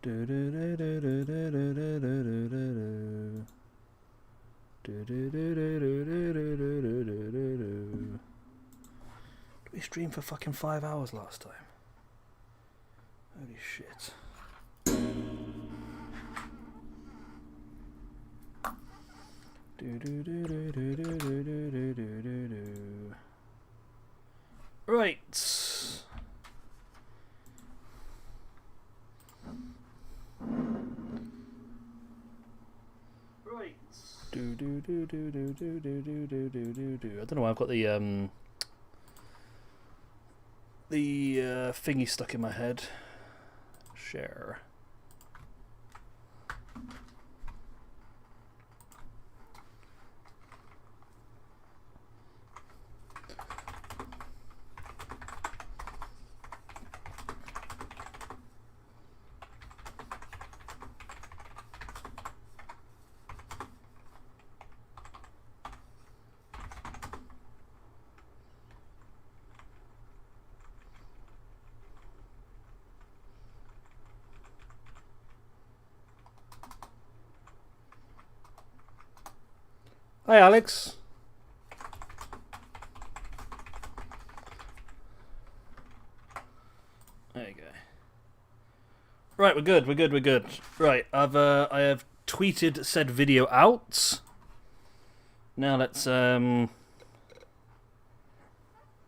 Do we stream for fucking 5 hours last time? Holy shit. Right. I don't know why I've got the thingy stuck in my head. Share. Hi, Alex. There you go. Right, we're good. Right, I have tweeted said video out. Now let's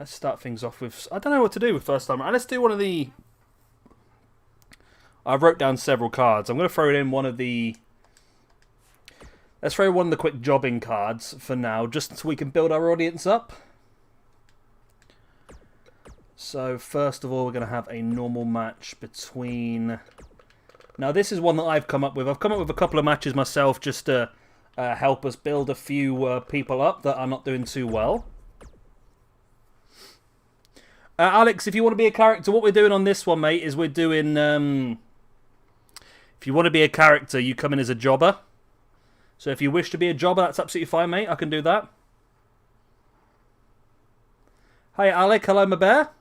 start things off with. I don't know what to do with first time. Let's do one of the. I wrote down several cards. I'm going to throw it in one of the. Let's throw one of the quick jobbing cards for now, just so we can build our audience up. So first of all, we're going to have a normal match between... Now this is one that I've come up with. I've come up with a couple of matches myself just to help us build a few people up that are not doing too well. Alex, if you want to be a character, what we're doing on this one, mate, is we're doing... if you want to be a character, you come in as a jobber. So if you wish to be a jobber, that's absolutely fine, mate. I can do that. Hi, Alec. Hello, my bear.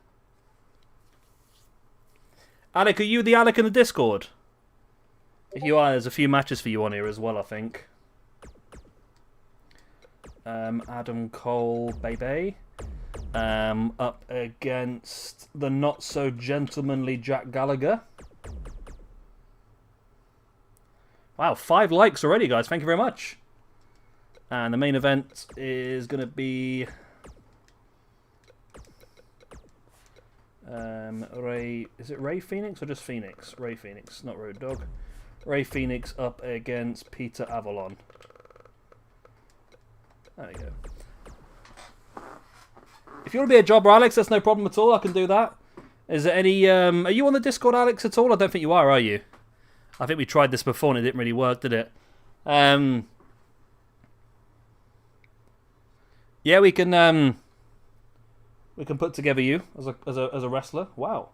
Alec, are you the Alec in the Discord? If you are, there's a few matches for you on here as well, I think. Adam Cole, baby. Up against the not-so-gentlemanly Jack Gallagher. Wow, 5 likes already, guys. Thank you very much. And the main event is going to be... Ray... Is it Ray Phoenix or just Phoenix? Ray Phoenix, not Road Dogg. Ray Phoenix up against Peter Avalon. There we go. If you want to be a jobber, Alex, that's no problem at all. I can do that. Is there any... are you on the Discord, Alex, at all? I don't think you are you? I think we tried this before and it didn't really work, did it? Yeah, we can put together you as a wrestler. Wow.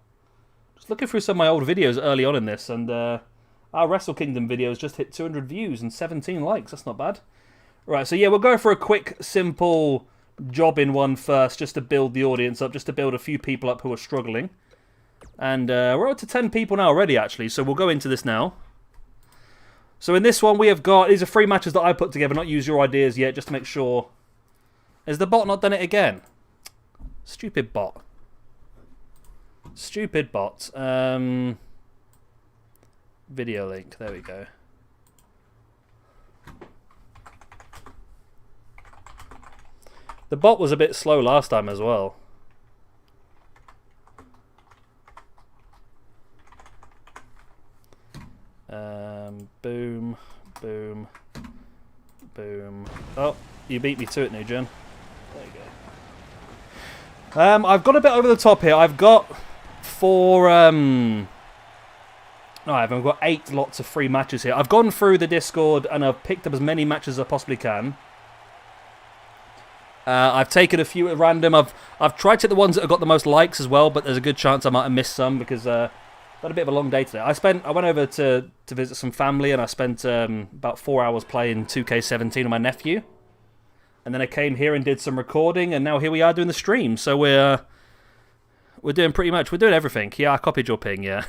Just looking through some of my old videos early on in this, and our Wrestle Kingdom videos just hit 200 views and 17 likes. That's not bad. Right, so yeah, we'll go for a quick, simple job-in one first, just to build the audience up, just to build a few people up who are struggling. And we're up to 10 people now already, actually, so we'll go into this now. So in this one, we have got... These are 3 matches that I put together, not use your ideas yet, just to make sure... Has the bot not done it again? Stupid bot. Stupid bot. Video link, there we go. The bot was a bit slow last time as well. Boom, boom, boom. Oh, you beat me to it, Nugent. There you go. I've got a bit over the top here. I've got 4... No, I've got 8 lots of free matches here. I've gone through the Discord and I've picked up as many matches as I possibly can. I've taken a few at random. I've tried to hit the ones that have got the most likes as well, but there's a good chance I might have missed some because I had a bit of a long day today. I went over to visit some family and I spent about 4 hours playing 2K17 with my nephew. And then I came here and did some recording, and now here we are doing the stream. So we're doing pretty much, we're doing everything. Yeah, I copied your ping, yeah.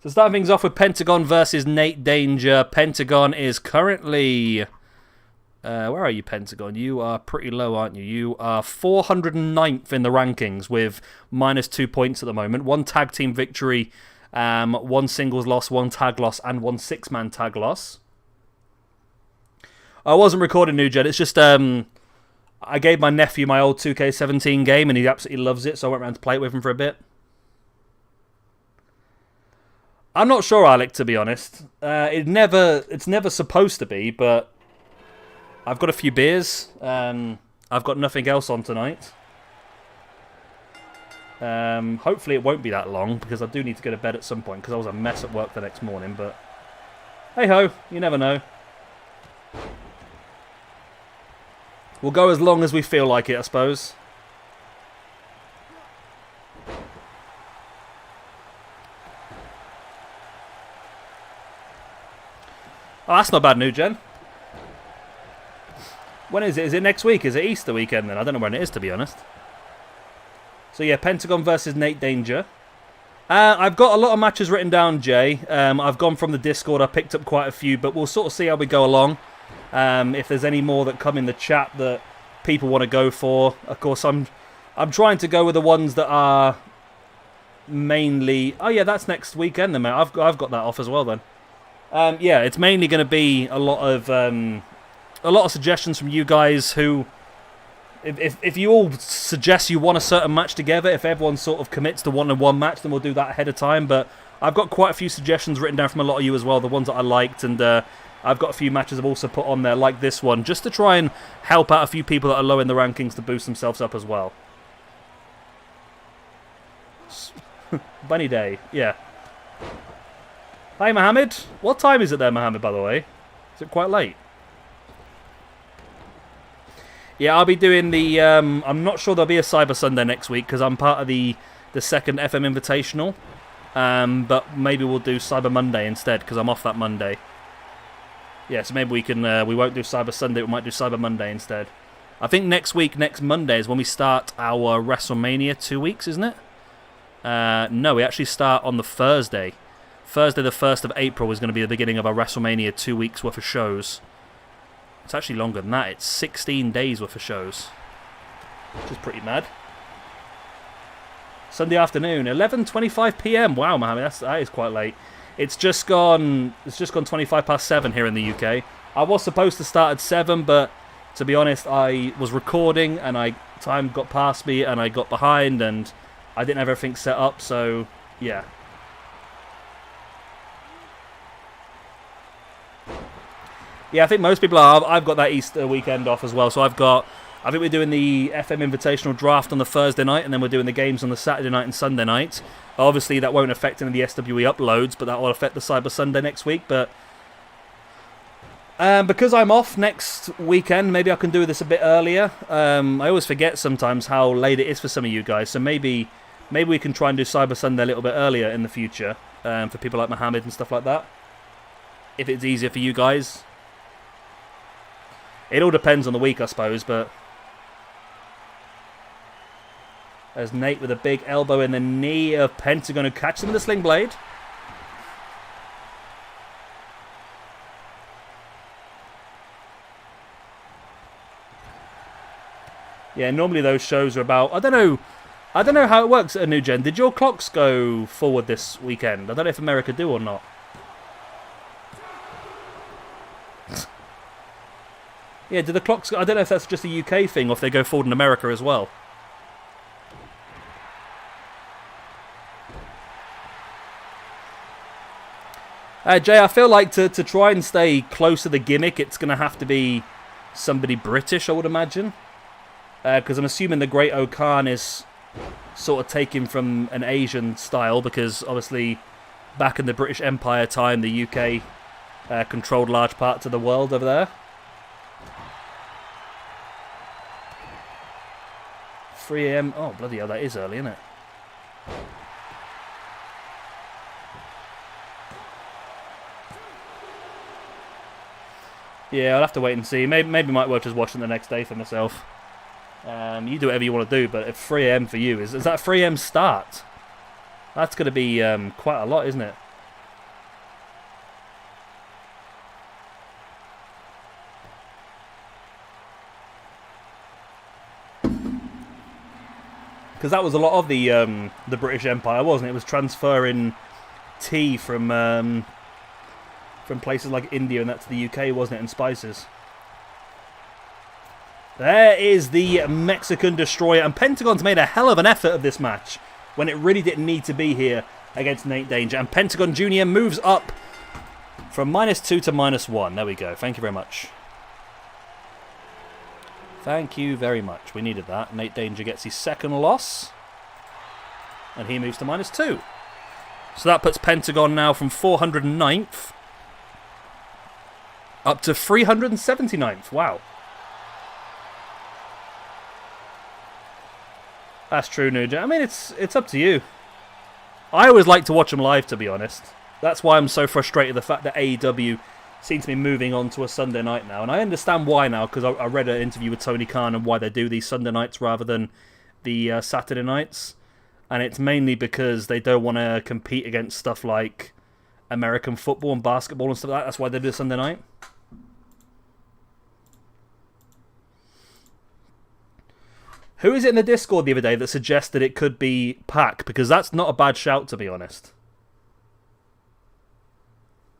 So starting things off with Pentagon versus Nate Danger. Pentagon is currently... where are you, Pentagon? You are pretty low, aren't you? You are 409th in the rankings with -2 points at the moment. 1 tag team victory, 1 singles loss, 1 tag loss, and 1 6-man tag loss. I wasn't recording, New Gen. It's just I gave my nephew my old 2K17 game, and he absolutely loves it, so I went around to play it with him for a bit. I'm not sure, Alec, to be honest. It's never supposed to be, but I've got a few beers. I've got nothing else on tonight. Hopefully it won't be that long, because I do need to go to bed at some point, because I was a mess at work the next morning, but hey-ho, you never know. We'll go as long as we feel like it, I suppose. Oh, that's not bad, New Gen. When is it? Is it next week? Is it Easter weekend then? I don't know when it is, to be honest. So yeah, Pentagon versus Nate Danger. I've got a lot of matches written down, Jay. I've gone from the Discord. I picked up quite a few, but we'll sort of see how we go along. If there's any more that come in the chat that people want to go for. Of course, I'm trying to go with the ones that are mainly... Oh yeah, that's next weekend then, mate. I've got that off as well then. Yeah, it's mainly going to be a lot of suggestions from you guys who, if you all suggest you want a certain match together, if everyone sort of commits to one-on-one match, then we'll do that ahead of time. But I've got quite a few suggestions written down from a lot of you as well, the ones that I liked, and I've got a few matches I've also put on there, like this one, just to try and help out a few people that are low in the rankings to boost themselves up as well. Bunny Day, yeah. Hi, Mohammed. What time is it there, Mohammed, by the way? Is it quite late? Yeah, I'll be doing the... I'm not sure there'll be a Cyber Sunday next week because I'm part of the second FM Invitational. But maybe we'll do Cyber Monday instead because I'm off that Monday. Yeah, so maybe we can... we won't do Cyber Sunday, we might do Cyber Monday instead. I think next Monday, is when we start our WrestleMania 2 weeks, isn't it? No, we actually start on the Thursday. Thursday the 1st of April is going to be the beginning of our WrestleMania 2 weeks worth of shows. It's actually longer than that. It's 16 days worth of shows, which is pretty mad. Sunday afternoon, 11:25 p.m. Wow, Mohammed, that is quite late. It's just gone 25 past 7 here in the UK. I was supposed to start at 7, but to be honest, I was recording and time got past me and I got behind and I didn't have everything set up. So yeah. Yeah, I think most people are. I've got that Easter weekend off as well. So I think we're doing the FM Invitational draft on the Thursday night, and then we're doing the games on the Saturday night and Sunday night. Obviously, that won't affect any of the SWE uploads, but that will affect the Cyber Sunday next week. But because I'm off next weekend, maybe I can do this a bit earlier. I always forget sometimes how late it is for some of you guys. So maybe we can try and do Cyber Sunday a little bit earlier in the future for people like Mohammed and stuff like that. If it's easier for you guys. It all depends on the week, I suppose, but... There's Nate with a big elbow in the knee of Pentagon, who catches him with a sling blade. Yeah, normally those shows are about... I don't know how it works at a New Gen. Did your clocks go forward this weekend? I don't know if America do or not. Yeah, do the clocks... I don't know if that's just a UK thing or if they go forward in America as well. Jay, I feel like to try and stay close to the gimmick, it's going to have to be somebody British, I would imagine. Because I'm assuming the Great O'Khan is sort of taken from an Asian style, because obviously back in the British Empire time, the UK controlled large parts of the world over there. 3 AM. Oh, bloody hell, that is early, isn't it? Yeah, I'll have to wait and see. Maybe might well just watch it the next day for myself. You do whatever you want to do, but at 3 AM for you, is that 3 AM start? That's going to be quite a lot, isn't it? because that was a lot of the British Empire, wasn't it? It was transferring tea from places like India and that to the UK, wasn't it? And spices. There is the Mexican Destroyer, and Pentagon's made a hell of an effort of this match when it really didn't need to be here against Nate Danger. And Pentagon Jr. moves up from -2 to -1. There we go. Thank you very much. Thank you very much. We needed that. Nate Danger gets his second loss, and he moves to -2. So that puts Pentagon now from 409th up to 379th. Wow. That's true, Nuja. I mean, it's up to you. I always like to watch them live, to be honest. That's why I'm so frustrated, the fact that AEW seems to be moving on to a Sunday night now. And I understand why now, because I read an interview with Tony Khan and why they do these Sunday nights rather than the Saturday nights. And it's mainly because they don't want to compete against stuff like American football and basketball and stuff like that. That's why they do Sunday night. Who is it in the Discord the other day that suggested it could be Pac? Because that's not a bad shout, to be honest.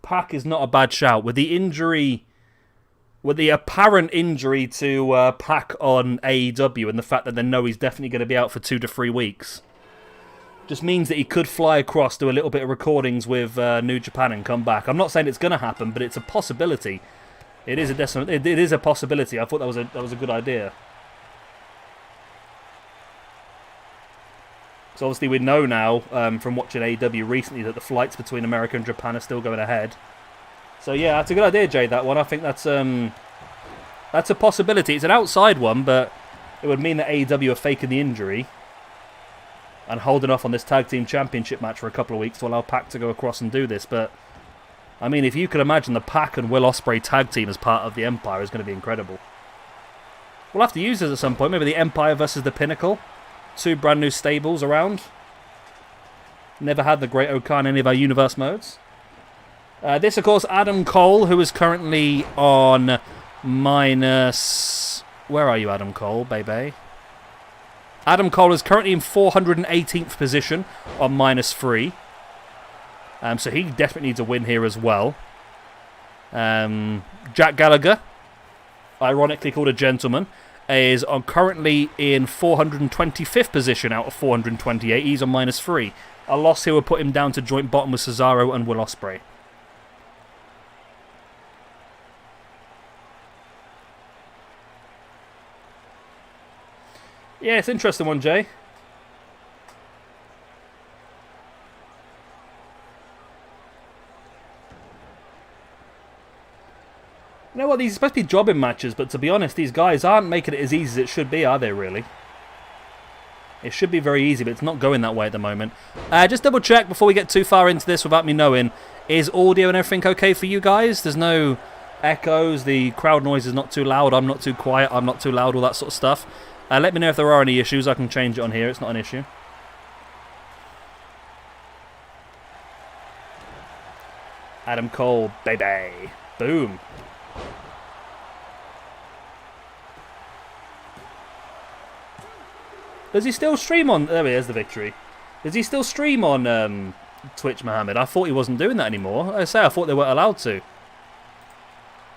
Pac is not a bad shout. With the injury, with the apparent injury to Pac on AEW and the fact that they know he's definitely going to be out for 2 to 3 weeks, just means that he could fly across, do a little bit of recordings with New Japan and come back. I'm not saying it's going to happen, but it's a possibility. It is a possibility. I thought that was a good idea. So obviously we know now from watching AEW recently that the flights between America and Japan are still going ahead. So yeah, that's a good idea, Jay, that one. I think that's a possibility. It's an outside one, but it would mean that AEW are faking the injury and holding off on this Tag Team Championship match for a couple of weeks to allow Pac to go across and do this. But, I mean, if you could imagine the Pac and Will Ospreay tag team as part of the Empire is going to be incredible. We'll have to use this at some point. Maybe the Empire versus the Pinnacle. 2 brand new stables around. Never had the Great Okan in any of our universe modes. This, of course, Adam Cole, who is currently on minus... Where are you, Adam Cole, baby? Adam Cole is currently in 418th position on -3. So he definitely needs a win here as well. Jack Gallagher, ironically called a gentleman, is currently in 425th position out of 428. He's on -3. A loss here would put him down to joint bottom with Cesaro and Will Ospreay. Yeah, it's an interesting one, Jay. You know what, these are supposed to be jobbing matches, but to be honest, these guys aren't making it as easy as it should be, are they, really? It should be very easy, but it's not going that way at the moment. Just double check before we get too far into this without me knowing. Is audio and everything okay for you guys? There's no echoes, the crowd noise is not too loud, I'm not too quiet, I'm not too loud, all that sort of stuff. Let me know if there are any issues, I can change it on here, it's not an issue. Adam Cole, baby. Boom. Does he still stream on... There he is, the victory. Does he still stream on Twitch, Mohammed? I thought he wasn't doing that anymore. I thought they weren't allowed to.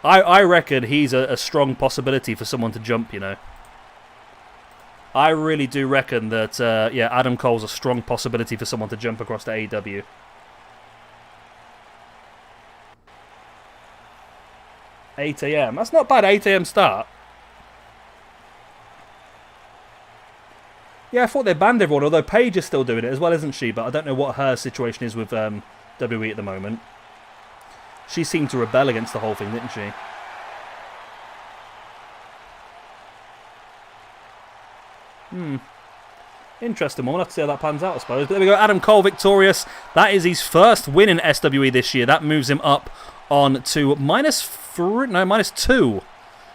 I reckon he's a strong possibility for someone to jump, you know. I really do reckon that, yeah, Adam Cole's a strong possibility for someone to jump across to AEW. $8 AM. That's not bad, 8 AM start. Yeah, I thought they banned everyone, although Paige is still doing it as well, isn't she? But I don't know what her situation is with WWE at the moment. She seemed to rebel against the whole thing, didn't she? Interesting one. We'll have to see how that pans out, I suppose. But there we go, Adam Cole victorious. That is his first win in SWE this year. That moves him up on to -2.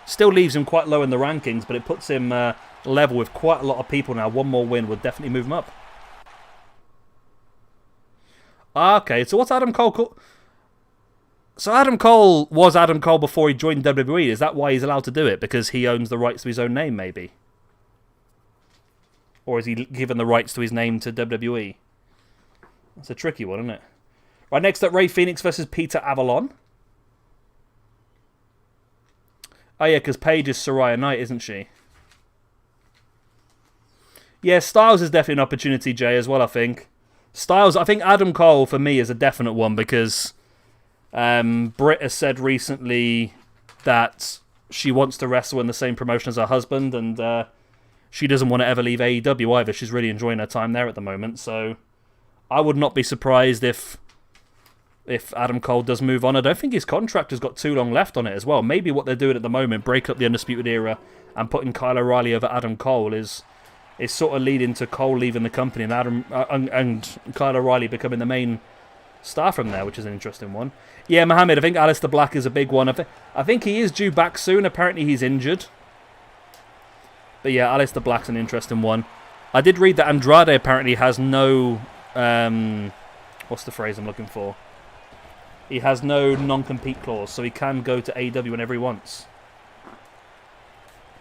Still leaves him quite low in the rankings, but it puts him level with quite a lot of people now. One more win would definitely move him up. Okay, so what's Adam Cole called? So Adam Cole was Adam Cole before he joined WWE. Is that why he's allowed to do it? Because he owns the rights to his own name, maybe? Or is he given the rights to his name to WWE? That's a tricky one, isn't it? Right, next up, Rey Fénix versus Peter Avalon. Oh, yeah, because Paige is Saraya Knight, isn't she? Yeah, Styles is definitely an opportunity, Jay, as well, I think. Styles, I think Adam Cole, for me, is a definite one because Britt has said recently that she wants to wrestle in the same promotion as her husband, and she doesn't want to ever leave AEW either. She's really enjoying her time there at the moment, so I would not be surprised if Adam Cole does move on. I don't think his contract has got too long left on it as well. Maybe what they're doing at the moment, break up the Undisputed Era and putting Kyle O'Reilly over Adam Cole, is sort of leading to Cole leaving the company and Kyle O'Reilly becoming the main star from there, which is an interesting one. Yeah, Mohammed, I think Aleister Black is a big one. I think he is due back soon. Apparently he's injured. But yeah, Aleister Black's an interesting one. I did read that Andrade apparently has no... what's the phrase I'm looking for? He has no non-compete clause, so he can go to AEW whenever he wants.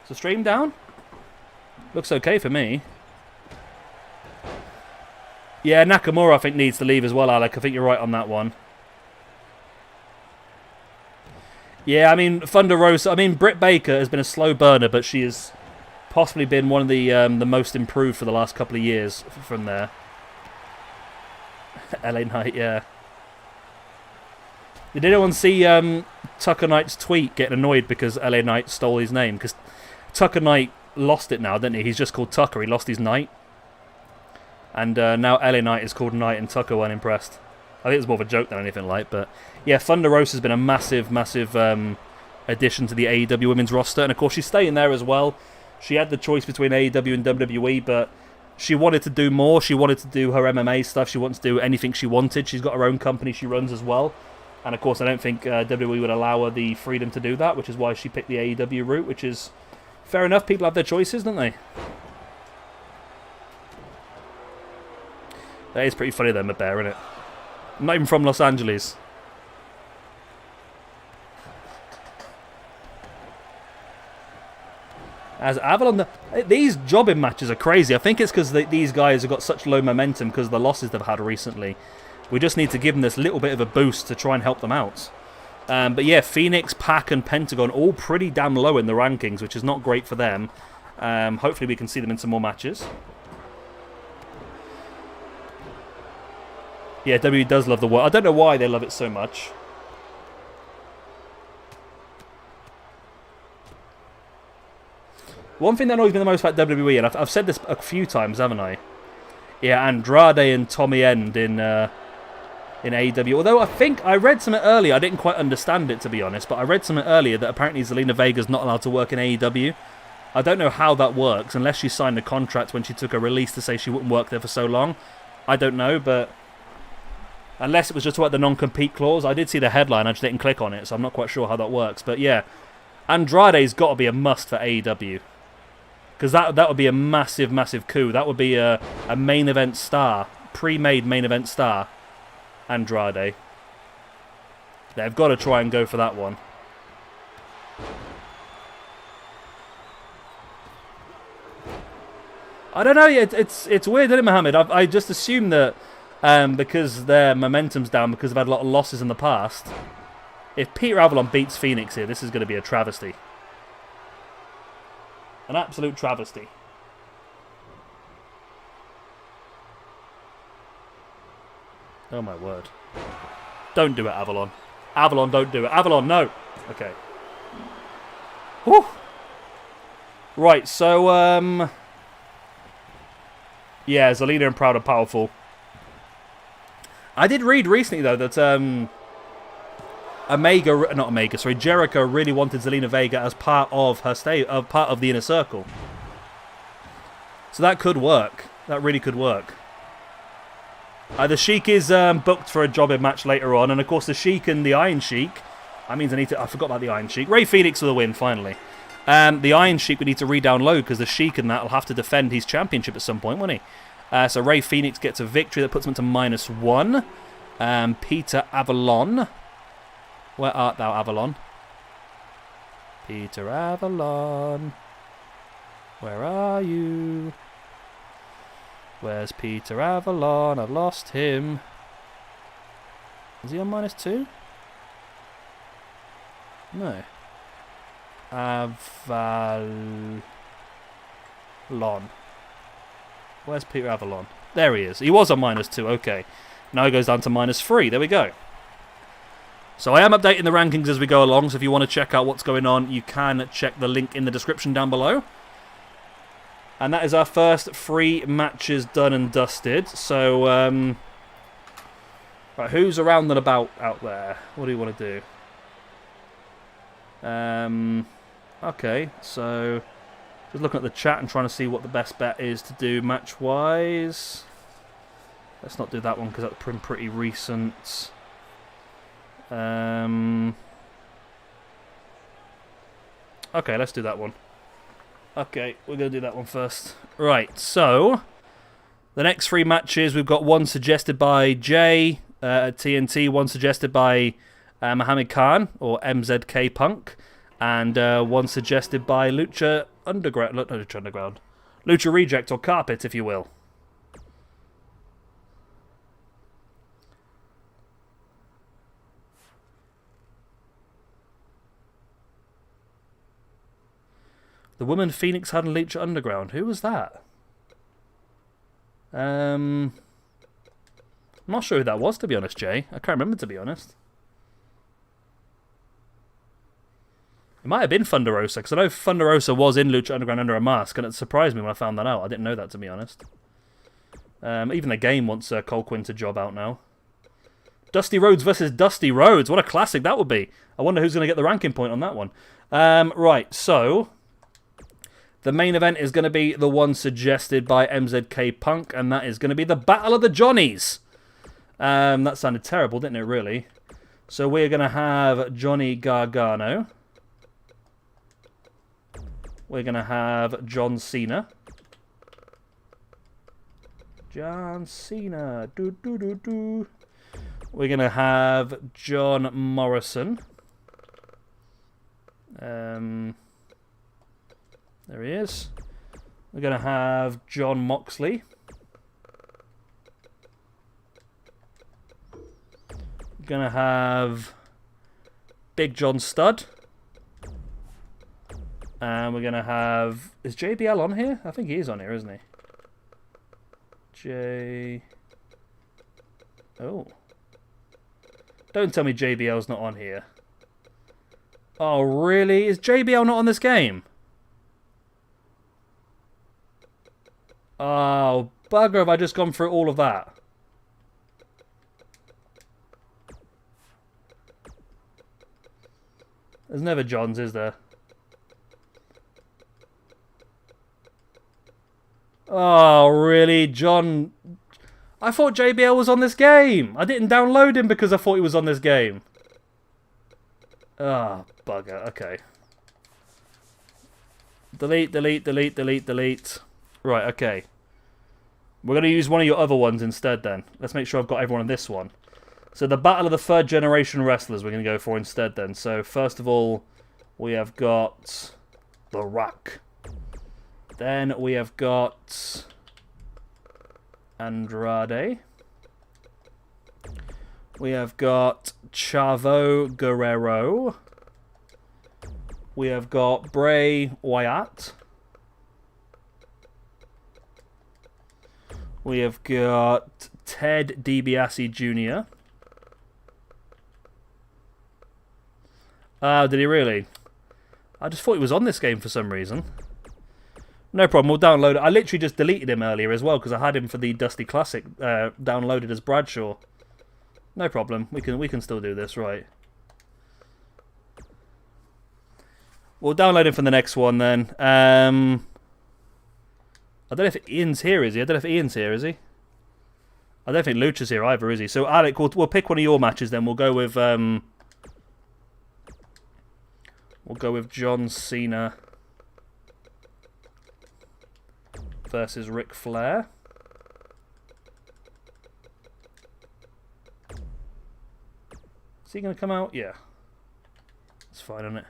So stream down? Looks okay for me. Yeah, Nakamura I think needs to leave as well, Alec. I think you're right on that one. Yeah, I mean, Thunder Rosa... I mean, Britt Baker has been a slow burner, but she has possibly been one of the most improved for the last couple of years from there. LA Knight, yeah. Did anyone see Tucker Knight's tweet getting annoyed because LA Knight stole his name? Because Tucker Knight lost it now, didn't he? He's just called Tucker. He lost his Knight. And now LA Knight is called Knight and Tucker weren't impressed. I think it was more of a joke than anything like. But yeah, Thunder Rosa has been a massive, massive addition to the AEW women's roster. And of course, she's staying there as well. She had the choice between AEW and WWE, but she wanted to do more. She wanted to do her MMA stuff. She wants to do anything she wanted. She's got her own company she runs as well. And of course, I don't think WWE would allow her the freedom to do that, which is why she picked the AEW route, which is fair enough. People have their choices, don't they? That is pretty funny, though, Mabear, isn't it? I'm not even from Los Angeles. As Avalon, these jobbing matches are crazy. I think it's because these guys have got such low momentum because of the losses they've had recently. We just need to give them this little bit of a boost to try and help them out. But yeah, Phoenix, Pac, and Pentagon all pretty damn low in the rankings, which is not great for them. Hopefully we can see them in some more matches. Yeah, WWE does love the world. I don't know why they love it so much. One thing that annoys me the most about WWE, and I've said this a few times, haven't I? Yeah, Andrade and Tommy End in AEW. Although I think I read something earlier, I didn't quite understand it to be honest, but I read something earlier that apparently Zelina Vega's not allowed to work in AEW. I don't know how that works, unless she signed a contract when she took a release to say she wouldn't work there for so long. I don't know, but unless it was just about the non-compete clause. I did see the headline, I just didn't click on it, so I'm not quite sure how that works. But yeah, Andrade's got to be a must for AEW. Because that would be a massive, massive coup. That would be a main event star, pre-made main event star, Andrade. They've got to try and go for that one. I don't know. It's weird, isn't it, Mohammed? I just assume that because their momentum's down, because they've had a lot of losses in the past, if Peter Avalon beats Phoenix here, this is going to be a travesty. An absolute travesty. Oh my word. Don't do it, Avalon. Avalon, don't do it. Avalon, no. Okay. Whew. Right, so, yeah, Zelina and Proud and Powerful. I did read recently, though, that, Jericho really wanted Zelina Vega as part of her part of the Inner Circle. So that could work. That really could work. The Sheik is booked for a jobbing match later on, and of course the Sheik and the Iron Sheik. I forgot about the Iron Sheik. Rey Fénix with a win finally. The Iron Sheik we need to re-download because the Sheik and that will have to defend his championship at some point, won't he? So Rey Fénix gets a victory that puts him to -1. Peter Avalon. Where art thou, Avalon? Peter Avalon. Where are you? Where's Peter Avalon? I've lost him. Is he on -2? No. Avalon. Where's Peter Avalon? There he is. He was on -2. Okay. Now he goes down to -3. There we go. So I am updating the rankings as we go along. So if you want to check out what's going on, you can check the link in the description down below. And that is our first 3 matches done and dusted. So, right, who's around and about out there? What do you want to do? Okay, so just looking at the chat and trying to see what the best bet is to do match-wise. Let's not do that one because that's pretty recent. Okay, let's do that one. Okay, we're going to do that one first. Right, so the next 3 matches, we've got one suggested by Jay at TNT, one suggested by Muhammad Khan, or MZK Punk, and one suggested by Lucha Underground, not Lucha Underground, Lucha Reject, or Carpet, if you will. The woman Phoenix had in Lucha Underground. Who was that? I'm not sure who that was, to be honest, Jay. I can't remember, to be honest. It might have been Thunder Rosa, because I know Thunder Rosa was in Lucha Underground under a mask, and it surprised me when I found that out. I didn't know that, to be honest. Even the game wants Cole Quinn to job out now. Dusty Rhodes versus Dusty Rhodes. What a classic that would be. I wonder who's going to get the ranking point on that one. Right, so the main event is going to be the one suggested by MZK Punk, and that is going to be the Battle of the Johnnies. That sounded terrible, didn't it, really? So we're going to have Johnny Gargano. We're going to have John Cena. John Cena. Do, do, do, do. We're going to have John Morrison. There he is. We're going to have John Moxley. We're going to have Big John Studd. And we're going to have... Is JBL on here? I think he is on here, isn't he? Oh. Don't tell me JBL's not on here. Oh, really? Is JBL not on this game? Oh, bugger, have I just gone through all of that? There's never Johns, is there? Oh, really? John... I thought JBL was on this game. I didn't download him because I thought he was on this game. Ah, oh, bugger. Okay. Delete, delete, delete, delete, delete. Right, okay. We're going to use one of your other ones instead then. Let's make sure I've got everyone on this one. So the Battle of the Third Generation Wrestlers we're going to go for instead then. So first of all, we have got The Rock. Then we have got Andrade. We have got Chavo Guerrero. We have got Bray Wyatt. We have got Ted DiBiase Jr. Did he really? I just thought he was on this game for some reason. No problem, we'll download it. I literally just deleted him earlier as well because I had him for the Dusty Classic downloaded as Bradshaw. No problem, we can still do this, right. We'll download him for the next one then. I don't know if Ian's here, is he? I don't know if Ian's here, is he? I don't think Lucha's here either, is he? So, Alec, we'll pick one of your matches then. We'll go with John Cena versus Ric Flair. Is he going to come out? Yeah. It's fine, isn't it?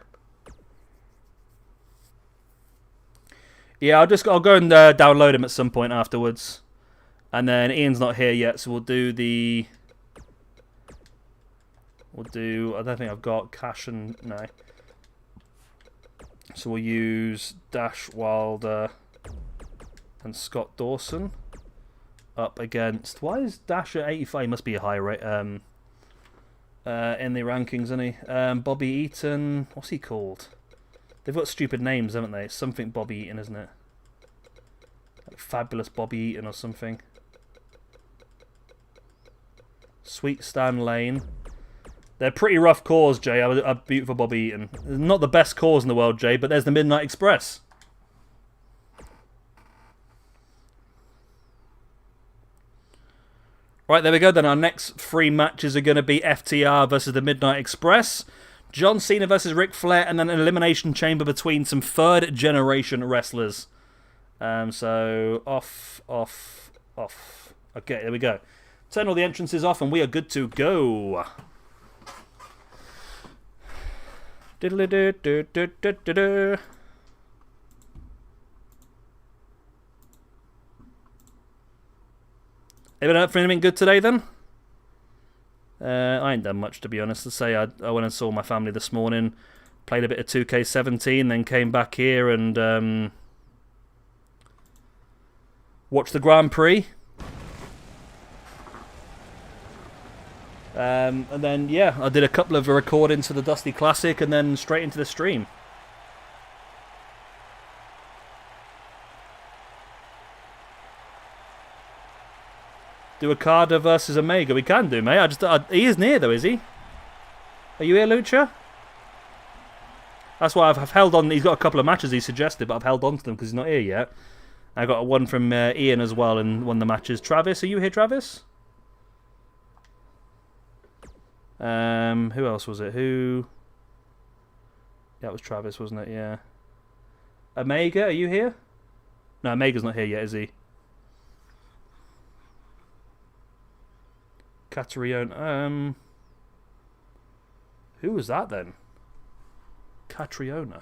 Yeah, I'll go and download him at some point afterwards. And then Ian's not here yet, so we'll do the... I don't think I've got Cash and... No. So we'll use Dash Wilder and Scott Dawson up against... Why is Dash at 85? He must be a high rate in the rankings, isn't he? Bobby Eaton... What's he called? They've got stupid names, haven't they? It's something Bobby Eaton, isn't it? Like Fabulous Bobby Eaton or something. Sweet Stan Lane. They're pretty rough cores, Jay. I boot for Bobby Eaton. Not the best cores in the world, Jay, but there's the Midnight Express. Right, there we go. Then our next 3 matches are going to be FTR versus the Midnight Express, John Cena versus Ric Flair, and then an elimination chamber between some third-generation wrestlers. So, off. Okay, there we go. Turn all the entrances off, and we are good to go. Diddly-do-do-do-do-do-do. Anyone up for anything good today, then? I ain't done much, to be honest. To say I went and saw my family this morning, played a bit of 2K17, then came back here and watched the Grand Prix. And then, yeah, I did a couple of recordings for the Dusty Classic and then straight into the stream. Do Okada versus Omega. We can do, mate. He is near, though, is he? Are you here, Lucha? That's why I've held on. He's got a couple of matches he suggested, but I've held on to them because he's not here yet. I got one from Ian as well in one of the matches. Travis, are you here, Travis? Who else was it? Yeah, it was Travis, wasn't it? Yeah. Omega, are you here? No, Omega's not here yet, is he? Catriona. Who was that then? Catriona.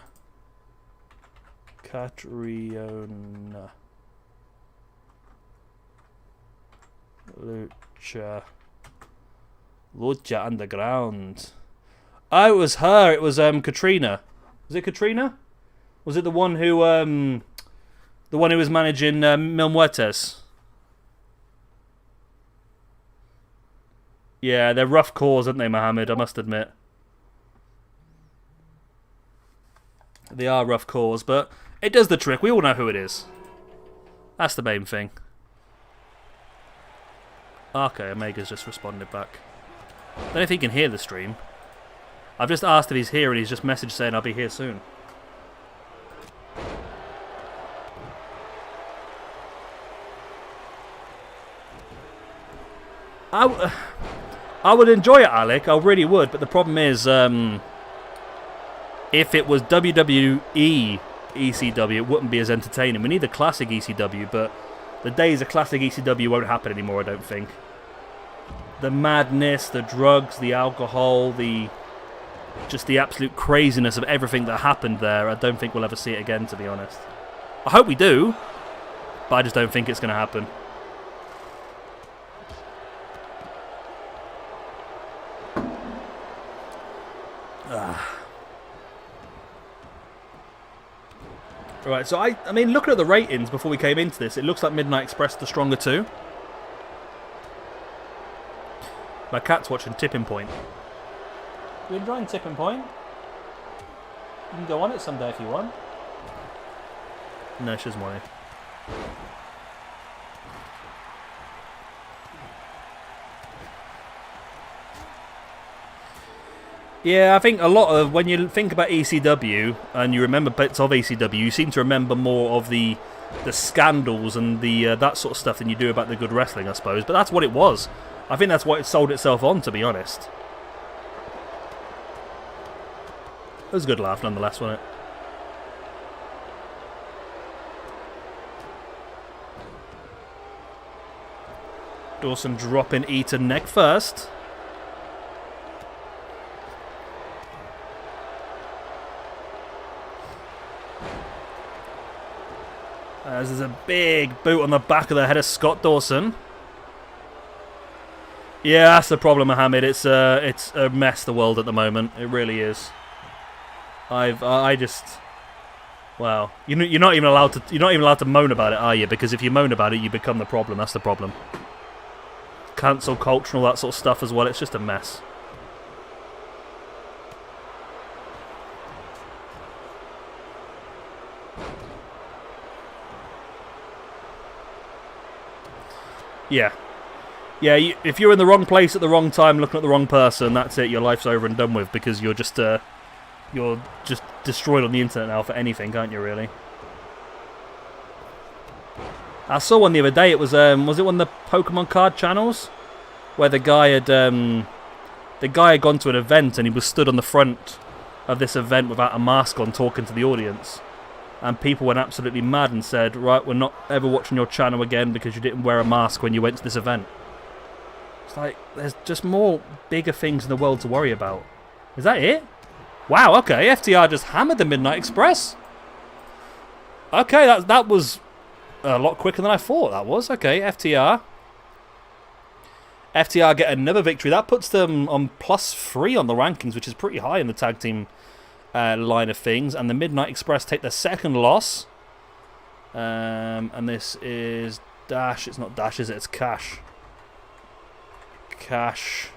Lucha Underground. Oh, it was her. It was Katrina. Was it Katrina? Was it the one who was managing Mil Muertes? Yeah, they're rough cores, aren't they, Mohammed? I must admit. They are rough cores, but it does the trick. We all know who it is. That's the main thing. Okay, Omega's just responded back. I don't know if he can hear the stream. I've just asked if he's here and he's just messaged saying I'll be here soon. I would enjoy it, Alec. I really would. But the problem is, if it was WWE ECW, it wouldn't be as entertaining. We need the classic ECW, but the days of classic ECW won't happen anymore, I don't think. The madness, the drugs, the alcohol, just the absolute craziness of everything that happened there, I don't think we'll ever see it again, to be honest. I hope we do, but I just don't think it's going to happen. Right, so I mean, looking at the ratings before we came into this, it looks like Midnight Express the stronger two. My cat's watching Tipping Point. You enjoying Tipping Point? You can go on it someday if you want. No, she doesn't want it. Yeah, I think a lot of, when you think about ECW and you remember bits of ECW, you seem to remember more of the scandals and the that sort of stuff than you do about the good wrestling, I suppose. But that's what it was. I think that's what it sold itself on, to be honest. It was a good laugh, nonetheless, wasn't it? Dawson dropping Eaton neck first. As there's a big boot on the back of the head of Scott Dawson. Yeah, that's the problem, Mohammed. It's a mess, the world at the moment. It really is. I just, wow. You're not even allowed to moan about it, are you? Because if you moan about it, you become the problem. That's the problem. Cancel culture and all that sort of stuff as well. It's just a mess. Yeah. Yeah, if you're in the wrong place at the wrong time looking at the wrong person, that's it. Your life's over and done with because you're just destroyed on the internet now for anything, can't you, really? I saw one the other day. It was it one of the Pokemon card channels? Where the guy had gone to an event and he was stood on the front of this event without a mask on talking to the audience. And people went absolutely mad and said, right, we're not ever watching your channel again because you didn't wear a mask when you went to this event. It's like, there's just more bigger things in the world to worry about. Is that it? Wow, okay, FTR just hammered the Midnight Express. Okay, that was a lot quicker than I thought that was. Okay, FTR. FTR get another victory. That puts them on +3 on the rankings, which is pretty high in the tag team line of things. And the Midnight Express take their second loss. And this is Dash. It's not Dash, is it? It's Cash. Cash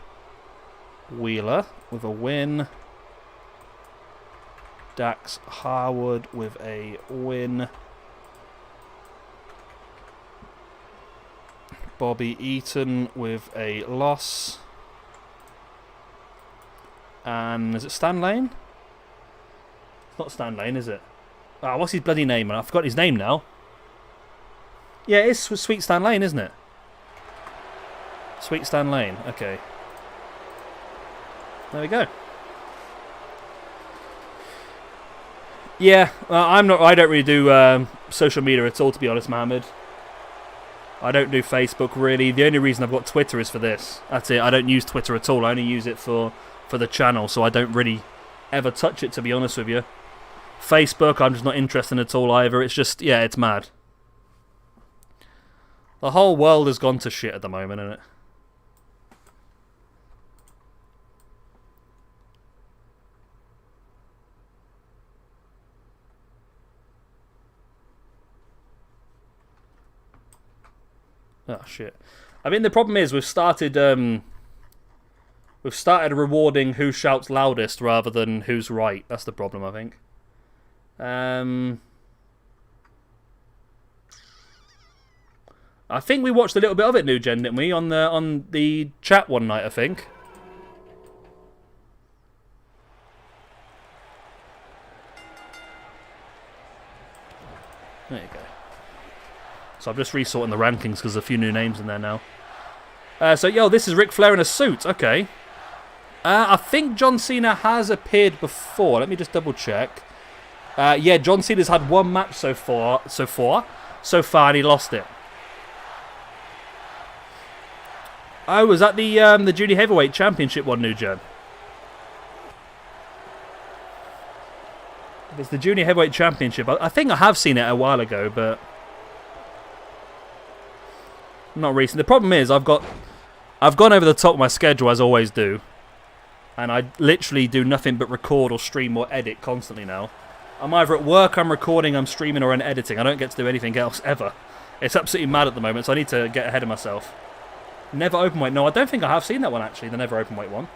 Wheeler with a win. Dax Harwood with a win. Bobby Eaton with a loss. And is it Stan Lane? It's not Stan Lane, is it? Ah, what's his bloody name? I forgot his name now. Yeah, it is Sweet Stan Lane, isn't it? Sweet Stan Lane. Okay. There we go. Yeah, I don't really do social media at all, to be honest, Mohammed. I don't do Facebook, really. The only reason I've got Twitter is for this. That's it. I don't use Twitter at all. I only use it for the channel, so I don't really ever touch it, to be honest with you. Facebook, I'm just not interested in at all either. It's just, yeah, it's mad. The whole world has gone to shit at the moment, isn't it? Oh shit! I mean, the problem is we've started rewarding who shouts loudest rather than who's right. That's the problem, I think. I think we watched a little bit of it, New Gen, didn't we? On the chat one night, I think. There you go. So I'm just resorting the rankings because there's a few new names in there now. So, yo, this is Ric Flair in a suit. Okay. I think John Cena has appeared before. Let me just double check. Yeah, John Cena's had one match so far, and he lost it. Oh, was that the Junior Heavyweight Championship one, New Gen? It's the Junior Heavyweight Championship. I think I have seen it a while ago, but not recent. The problem is I've gone over the top of my schedule, as I always do, and I literally do nothing but record or stream or edit constantly now. I'm either at work, I'm recording, I'm streaming, or I'm editing. I don't get to do anything else ever. It's absolutely mad at the moment, so I need to get ahead of myself. Never Openweight. No, I don't think I have seen that one, actually, the Never Openweight one.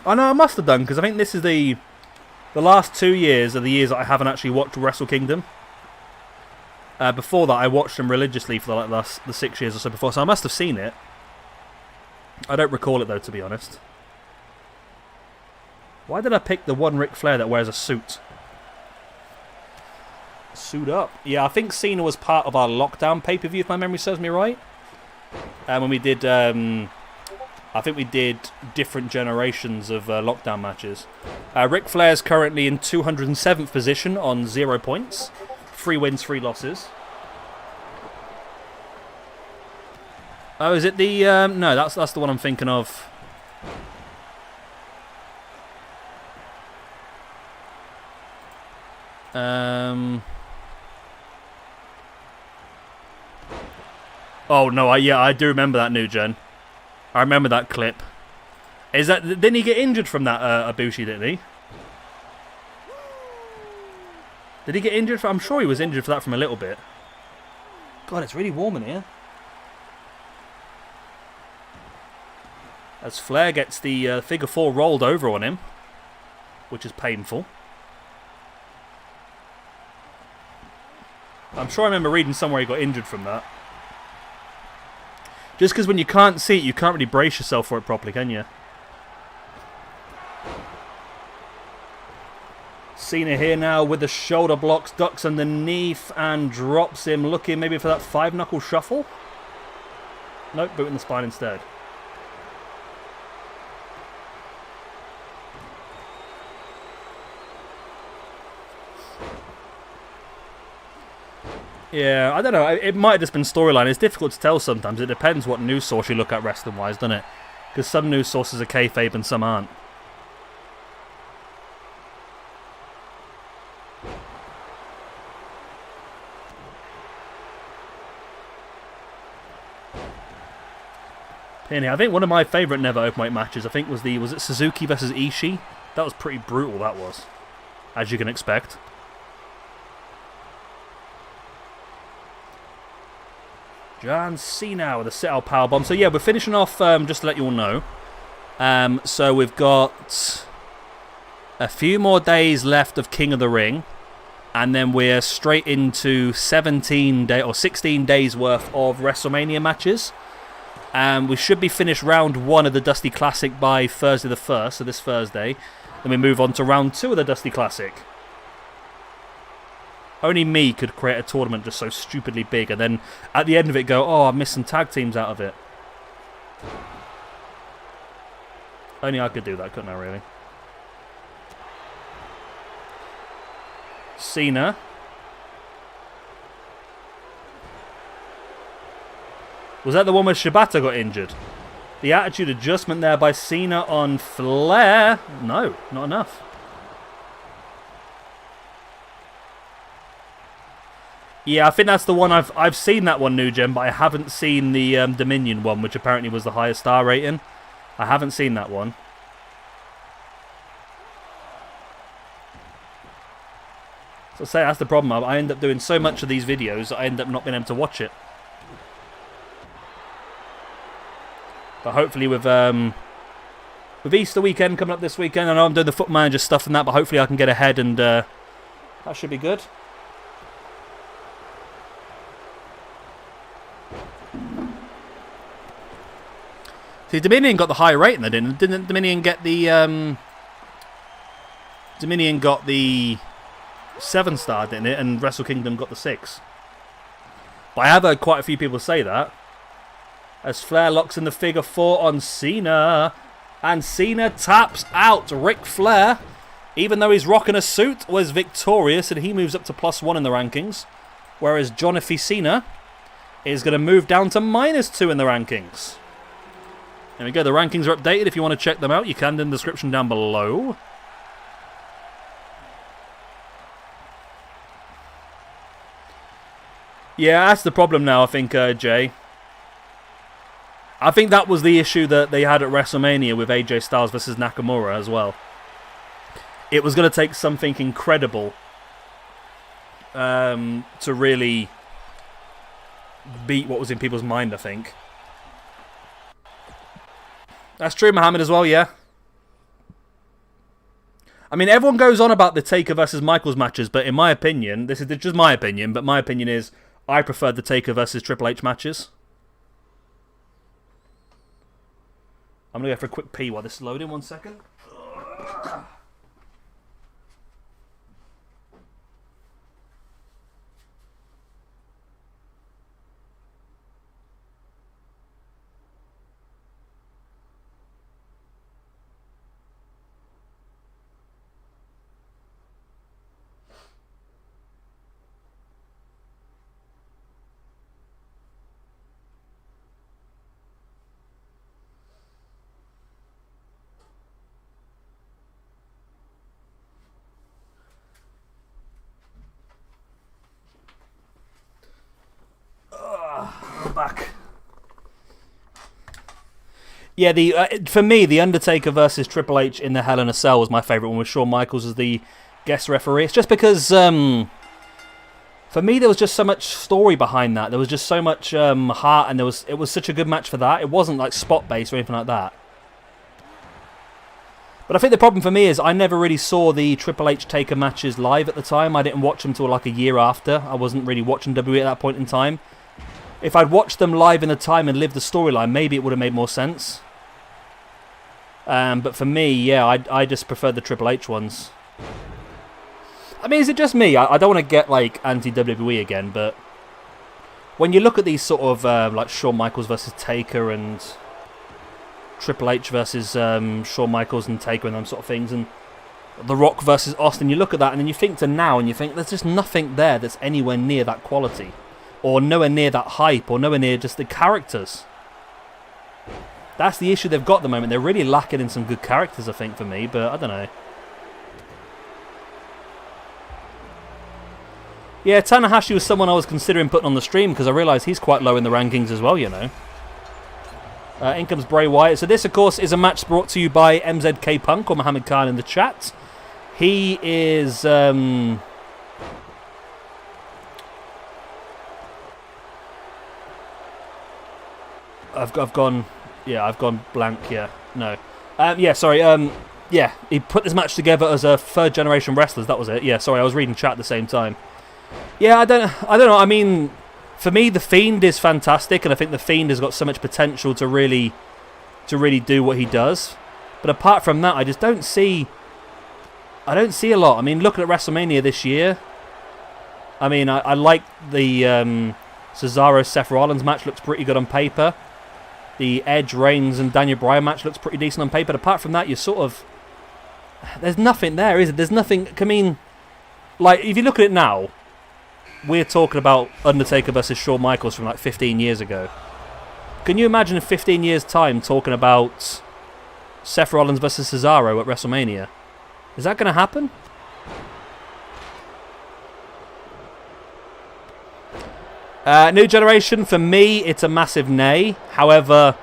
I know I must have done, because I think this is the last 2 years are the years that I haven't actually watched Wrestle Kingdom. Before that, I watched them religiously for the 6 years or so before, so I must have seen it. I don't recall it, though, to be honest. Why did I pick the one Ric Flair that wears a suit? Suit up. Yeah, I think Cena was part of our lockdown pay-per-view, if my memory serves me right. When we did, I think we did different generations of lockdown matches. Ric Flair's currently in 207th position on 0 points. 3 wins, 3 losses. Oh, is it the... no, that's the one I'm thinking of. Oh no, I do remember that, New Gen. I remember that clip. Is that didn't he get injured from that Ibushi? Didn't he? Did he get injured? I'm sure he was injured for that from a little bit. God, it's really warm in here. As Flair gets the figure 4 rolled over on him, which is painful. I'm sure I remember reading somewhere he got injured from that. Just because when you can't see it, you can't really brace yourself for it properly, can you? Cena here now with the shoulder blocks, ducks underneath and drops him, looking maybe for that 5-knuckle shuffle. Nope, boot in the spine instead. Yeah, I don't know. It might have just been storyline. It's difficult to tell sometimes. It depends what news source you look at wrestling-wise, doesn't it? Because some news sources are kayfabe and some aren't. I think one of my favourite Never Openweight matches, I think, was it Suzuki versus Ishii? That was pretty brutal, that was. As you can expect. John Cena with a sit-out powerbomb. So yeah, we're finishing off, just to let you all know. So we've got a few more days left of King of the Ring. And then we're straight into 16 days worth of WrestleMania matches. We should be finished round 1 of the Dusty Classic by Thursday the 1st, so this Thursday. Then we move on to round 2 of the Dusty Classic. Only me could create a tournament just so stupidly big, and then at the end of it go, oh, I missed some tag teams out of it. Only I could do that, couldn't I, really? Cena. Was that the one where Shibata got injured? The attitude adjustment there by Cena on Flair. No, not enough. Yeah, I think that's the one I've seen that one, New Gen, but I haven't seen the Dominion one, which apparently was the highest star rating. I haven't seen that one. So I say that's the problem. I end up doing so much of these videos that I end up not being able to watch it. But hopefully with Easter weekend coming up this weekend, I know I'm doing the Foot Manager stuff and that, but hopefully I can get ahead and that should be good. See, Dominion got the high rating, they didn't. Didn't Dominion get the Dominion got the 7-star, didn't it? And Wrestle Kingdom got the 6. But I have heard quite a few people say that. As Flair locks in the figure 4 on Cena. And Cena taps out Ric Flair. Even though he's rocking a suit, was victorious. And he moves up to +1 in the rankings. Whereas Jonathan Cena is going to move down to -2 in the rankings. There we go. The rankings are updated. If you want to check them out, you can in the description down below. Yeah, that's the problem now, I think, Jay. I think that was the issue that they had at WrestleMania with AJ Styles versus Nakamura as well. It was going to take something incredible to really beat what was in people's mind, I think. That's true, Mohammed, as well, yeah. I mean, everyone goes on about the Taker versus Michaels matches, but in my opinion, this is just my opinion, but my opinion is I prefer the Taker versus Triple H matches. I'm going to go for a quick pee while this is loading. 1 second. Yeah, for me, The Undertaker versus Triple H in the Hell in a Cell was my favourite one, with Shawn Michaels as the guest referee. It's just because, for me, there was just so much story behind that. There was just so much heart, and it was such a good match for that. It wasn't like spot-based or anything like that. But I think the problem for me is I never really saw the Triple H Taker matches live at the time. I didn't watch them till like a year after. I wasn't really watching WWE at that point in time. If I'd watched them live in the time and lived the storyline, maybe it would have made more sense. But for me, yeah, I just prefer the Triple H ones. I mean, is it just me? I don't want to get like anti-WWE again, but when you look at these sort of like Shawn Michaels versus Taker and Triple H versus Shawn Michaels and Taker and them sort of things, and The Rock versus Austin, you look at that and then you think to now and you think there's just nothing there that's anywhere near that quality, or nowhere near that hype, or nowhere near just the characters. That's the issue they've got at the moment. They're really lacking in some good characters, I think, for me, but I don't know. Yeah, Tanahashi was someone I was considering putting on the stream because I realised he's quite low in the rankings as well, you know. In comes Bray Wyatt. So this, of course, is a match brought to you by MZK Punk, or Muhammad Khan in the chat. He is... I've gone blank, yeah. No. Yeah, sorry. Yeah, he put this match together as a third-generation wrestlers, that was it. Yeah, sorry, I was reading chat at the same time. Yeah, I don't know. I mean, for me, The Fiend is fantastic, and I think The Fiend has got so much potential to really do what he does. But apart from that, I just don't see... I don't see a lot. I mean, looking at WrestleMania this year, I mean, I like the Cesaro-Seth Rollins match. Looks pretty good on paper. The Edge, Reigns, and Daniel Bryan match looks pretty decent on paper. But apart from that, you're sort of... There's nothing there, is it? There's nothing... I mean, like, if you look at it now, we're talking about Undertaker versus Shawn Michaels from like 15 years ago. Can you imagine in 15 years' time talking about Seth Rollins versus Cesaro at WrestleMania? Is that going to happen? New generation, for me, it's a massive nay. However,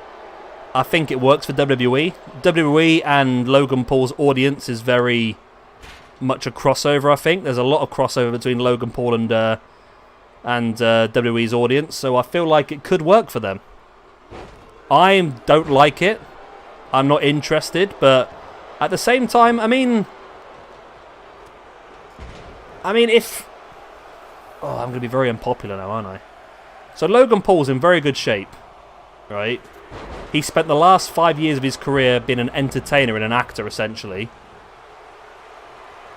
I think it works for WWE. WWE and Logan Paul's audience is very much a crossover, I think. There's a lot of crossover between Logan Paul and WWE's audience, so I feel like it could work for them. I don't like it. I'm not interested, but at the same time, I mean, if... Oh, I'm going to be very unpopular now, aren't I? So Logan Paul's in very good shape, right? He spent the last 5 years of his career being an entertainer and an actor, essentially.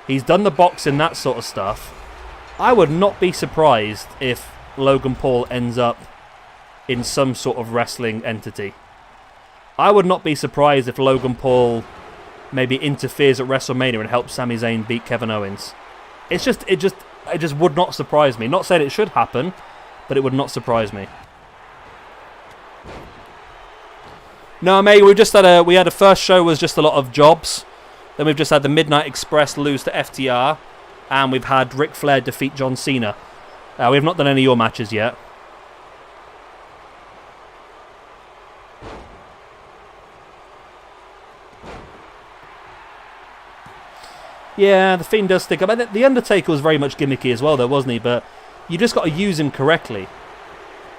He's done the boxing, that sort of stuff. I would not be surprised if Logan Paul ends up in some sort of wrestling entity. I would not be surprised if Logan Paul maybe interferes at WrestleMania and helps Sami Zayn beat Kevin Owens. It just would not surprise me. Not saying it should happen, but it would not surprise me. No, mate, we had a first show was just a lot of jobs. Then we've just had the Midnight Express lose to FTR, and we've had Ric Flair defeat John Cena. We have not done any of your matches yet. Yeah, the Fiend does stick up. The Undertaker was very much gimmicky as well, though, wasn't he? But you just got to use him correctly,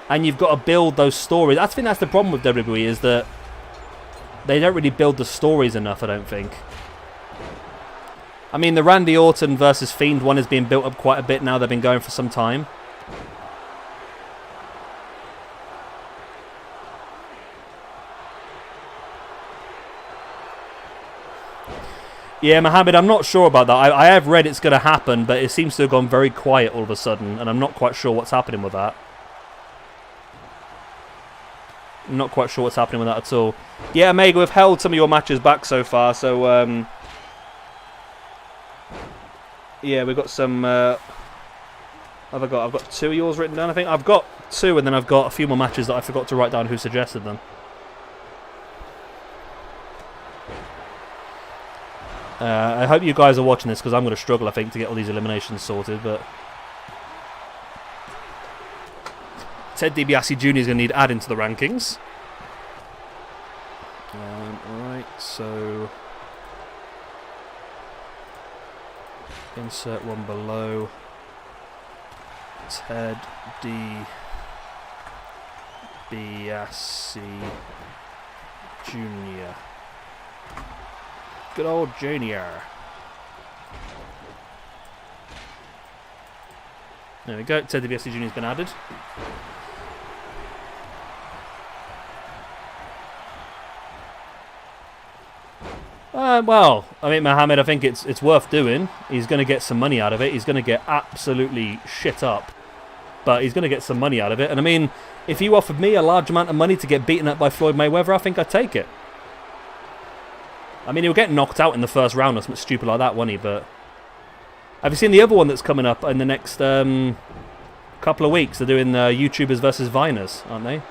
and you've got to build those stories. I think that's the problem with WWE, is that they don't really build the stories enough, I don't think. I mean, the Randy Orton versus Fiend one is being built up quite a bit now. They've been going for some time. Yeah, Mohammed, I'm not sure about that. I have read it's going to happen, but it seems to have gone very quiet all of a sudden, and I'm not quite sure what's happening with that. I'm not quite sure what's happening with that at all. Yeah, Omega, we've held some of your matches back so far, so... yeah, we've got some... I've got 2 of yours written down, I think. I've got 2, and then I've got a few more matches that I forgot to write down who suggested them. I hope you guys are watching this, because I'm going to struggle, I think, to get all these eliminations sorted, but... Ted DiBiase Jr. is going to need adding to the rankings. so insert one below. Ted DiBiase Jr. Good old Junior. There we go. Ted DiBiase Jr. has been added. Well, I mean, Mohammed, I think it's worth doing. He's going to get some money out of it. He's going to get absolutely shit up, but he's going to get some money out of it. And I mean, if you offered me a large amount of money to get beaten up by Floyd Mayweather, I think I'd take it. I mean, he'll get knocked out in the first round or something stupid like that, won't he? But have you seen the other one that's coming up in the next couple of weeks? They're doing YouTubers versus Viners, aren't they?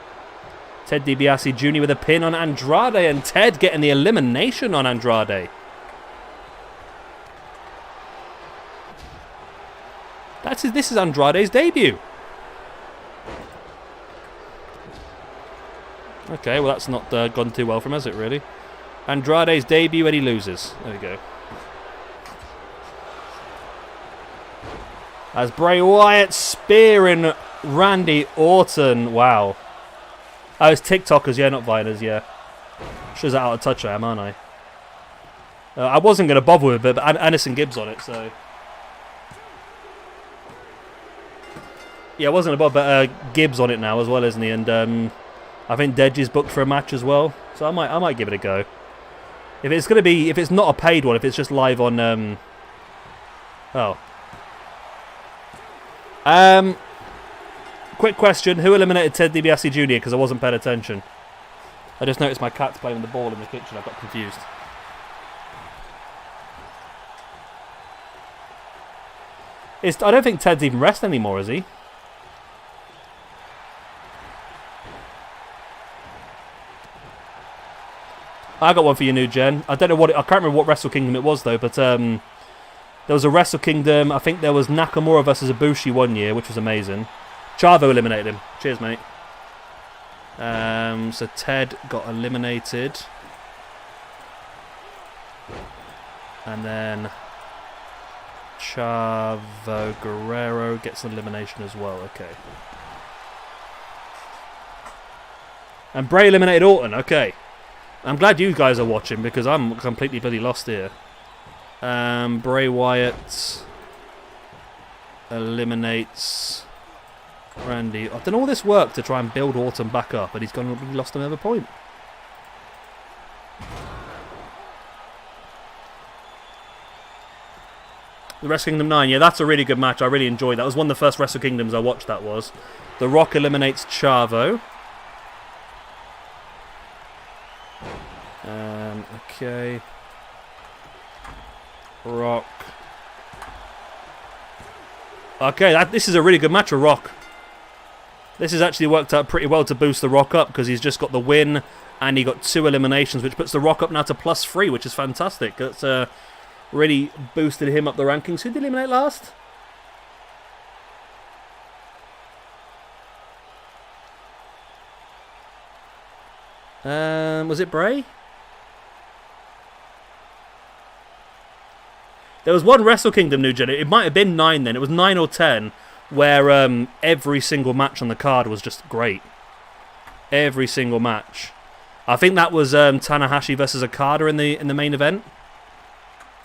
Ted DiBiase Jr. with a pin on Andrade, and Ted getting the elimination on Andrade. This is Andrade's debut. Okay, well that's not gone too well for him, has it, really? Andrade's debut and he loses. There we go. As Bray Wyatt spearing Randy Orton. Wow. Oh, it's TikTokers, yeah, not Viners, yeah. Shows how out of touch I am, aren't I? I wasn't going to bother with it, but Anderson Gibbs on it, so... Yeah, I wasn't going to bother, but Gibbs on it now as well, isn't he? And I think Deji's booked for a match as well, so I might give it a go. If it's going to be... If it's not a paid one, if it's just live on... Quick question, who eliminated Ted DiBiase Jr.? Because I wasn't paying attention. I just noticed my cat's playing with the ball in the kitchen. I got confused. I don't think Ted's even wrestling anymore, is he? I got one for you, New Gen. I don't know what I can't remember what Wrestle Kingdom it was though, but there was a Wrestle Kingdom. I think there was Nakamura versus Ibushi one year, which was amazing. Chavo eliminated him. Cheers, mate. So Ted got eliminated. And then Chavo Guerrero gets an elimination as well. Okay. And Bray eliminated Orton. Okay. I'm glad you guys are watching because I'm completely bloody lost here. Bray Wyatt eliminates Randy. I've done all this work to try and build Orton back up, and he's gone and lost another point. The Wrestle Kingdom 9, yeah, that's a really good match. I really enjoyed that. It was one of the first Wrestle Kingdoms I watched, that was. The Rock eliminates Chavo. Okay. Rock. Okay, this is a really good match with Rock. This has actually worked out pretty well to boost The Rock up because he's just got the win and he got 2 eliminations, which puts The Rock up now to +3, which is fantastic. That's really boosted him up the rankings. Who did he eliminate last? Was it Bray? There was one Wrestle Kingdom New Gen. It might have been 9 then. It was 9 or 10. Where every single match on the card was just great. Every single match. I think that was Tanahashi versus Okada in the main event,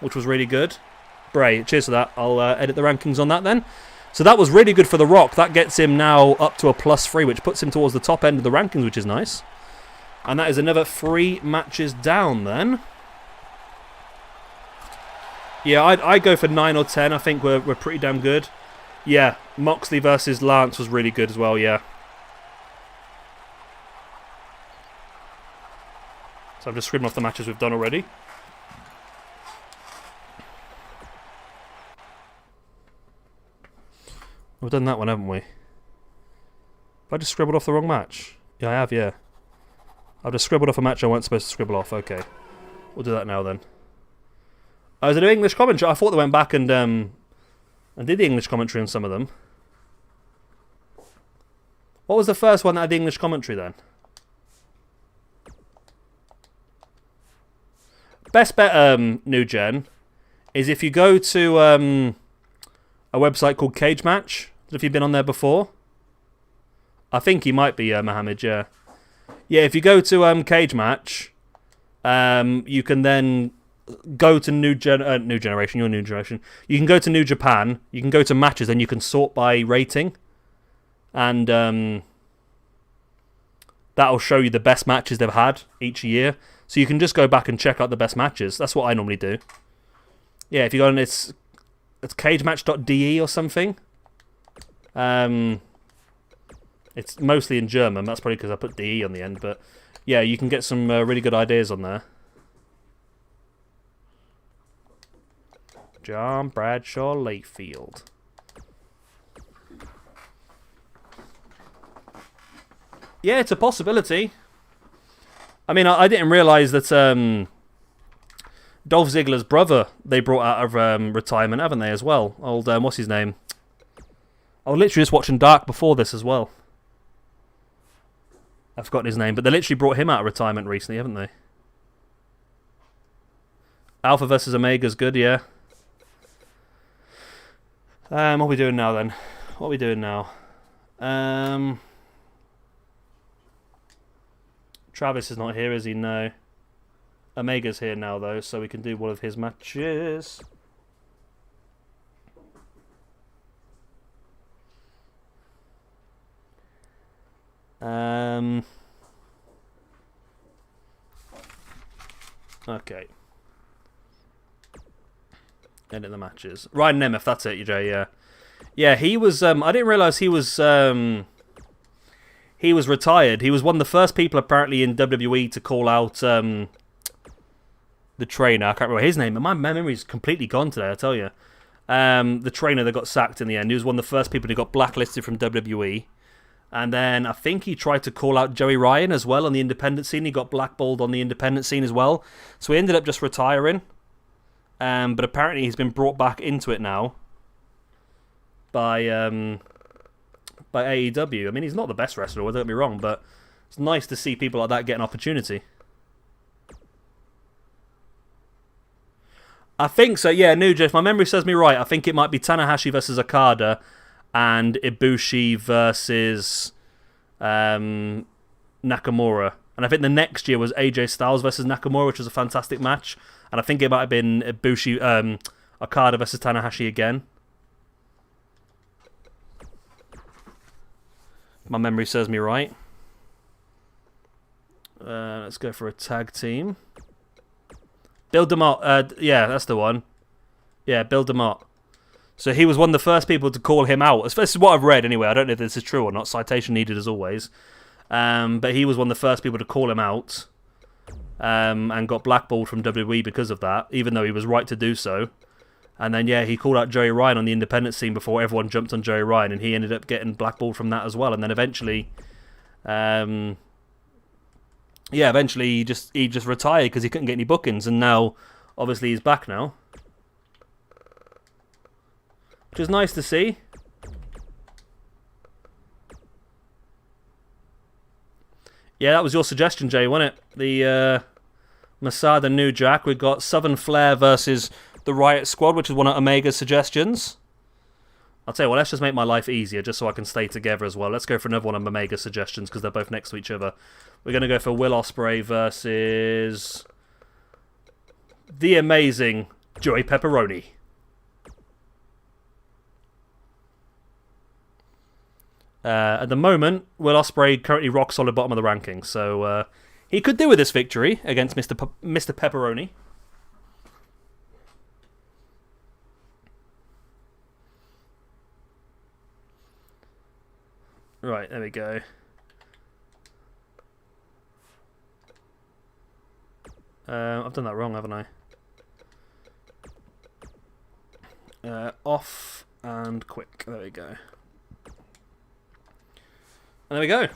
which was really good. Bray, cheers for that. I'll edit the rankings on that then. So that was really good for The Rock. That gets him now up to a +3, which puts him towards the top end of the rankings, which is nice. And that is another 3 matches down then. Yeah, I'd go for 9 or 10. I think we're pretty damn good. Yeah, Moxley versus Lance was really good as well, yeah. So I'm just scribbling off the matches we've done already. We've done that one, haven't we? Have I just scribbled off the wrong match? Yeah, I have, yeah. I've just scribbled off a match I wasn't supposed to scribble off. Okay. We'll do that now then. Oh, is it an English commentary? I thought they went back and did the English commentary on some of them. What was the first one that had the English commentary then? best bet, New Gen, is if you go to a website called Cage Match. Have you been on there before? I think he might be, Mohammed, yeah. Yeah, if you go to Cage Match, you can then go to New Generation, your New Generation. You can go to New Japan, you can go to matches, and you can sort by rating. And that'll show you the best matches they've had each year. So you can just go back and check out the best matches. That's what I normally do. Yeah, if you go on, it's cagematch.de or something. It's mostly in German. That's probably because I put DE on the end. But yeah, you can get some really good ideas on there. John Bradshaw Layfield. Yeah, it's a possibility. I mean, I didn't realise that Dolph Ziggler's brother they brought out of retirement, haven't they, as well? Old, what's his name? I was literally just watching Dark before this as well. I've forgotten his name, but they literally brought him out of retirement recently, haven't they? Alpha versus Omega's good, yeah. What are we doing now, then? What are we doing now? Travis is not here, is he? No. Omega's here now, though, so we can do one of his matches. Okay. Edit the matches. Ryan Nemeth, that's it, Jay, yeah. Yeah, he was, I didn't realise he was retired. He was one of the first people, apparently, in WWE to call out, the trainer. I can't remember his name, and my memory's completely gone today, I tell you. The trainer that got sacked in the end. He was one of the first people who got blacklisted from WWE. And then I think he tried to call out Joey Ryan as well on the independent scene. He got blackballed on the independent scene as well. So he ended up just retiring. But apparently he's been brought back into it now by AEW. I mean, he's not the best wrestler, don't get me wrong, but it's nice to see people like that get an opportunity. I think so, yeah, New Jeff. My memory serves me right. I think it might be Tanahashi versus Okada and Ibushi versus Nakamura. And I think the next year was AJ Styles versus Nakamura, which was a fantastic match. And I think it might have been Ibushi, Okada versus Tanahashi again. My memory serves me right. Let's go for a tag team. Bill DeMott, yeah, that's the one. Yeah, Bill DeMott. So he was one of the first people to call him out. This is what I've read anyway. I don't know if this is true or not. Citation needed as always. But he was one of the first people to call him out. And got blackballed from WWE because of that, even though he was right to do so. And then, yeah, he called out Joey Ryan on the independent scene before everyone jumped on Joey Ryan, and he ended up getting blackballed from that as well. And then eventually, eventually he just retired because he couldn't get any bookings, and now, obviously, he's back now. Which is nice to see. Yeah, that was your suggestion, Jay, wasn't it? The Masada New Jack. We've got Southern Flair versus the Riot Squad, which is one of Omega's suggestions. I'll tell you what, let's just make my life easier just so I can stay together as well. Let's go for another one of Omega's suggestions because they're both next to each other. We're going to go for Will Ospreay versus the amazing Joey Pepperoni. At the moment, Will Ospreay currently rock solid bottom of the rankings, so he could do with this victory against Mr. Pepperoni. Right, there we go. I've done that wrong, haven't I? Off and quick. There we go. And there we go.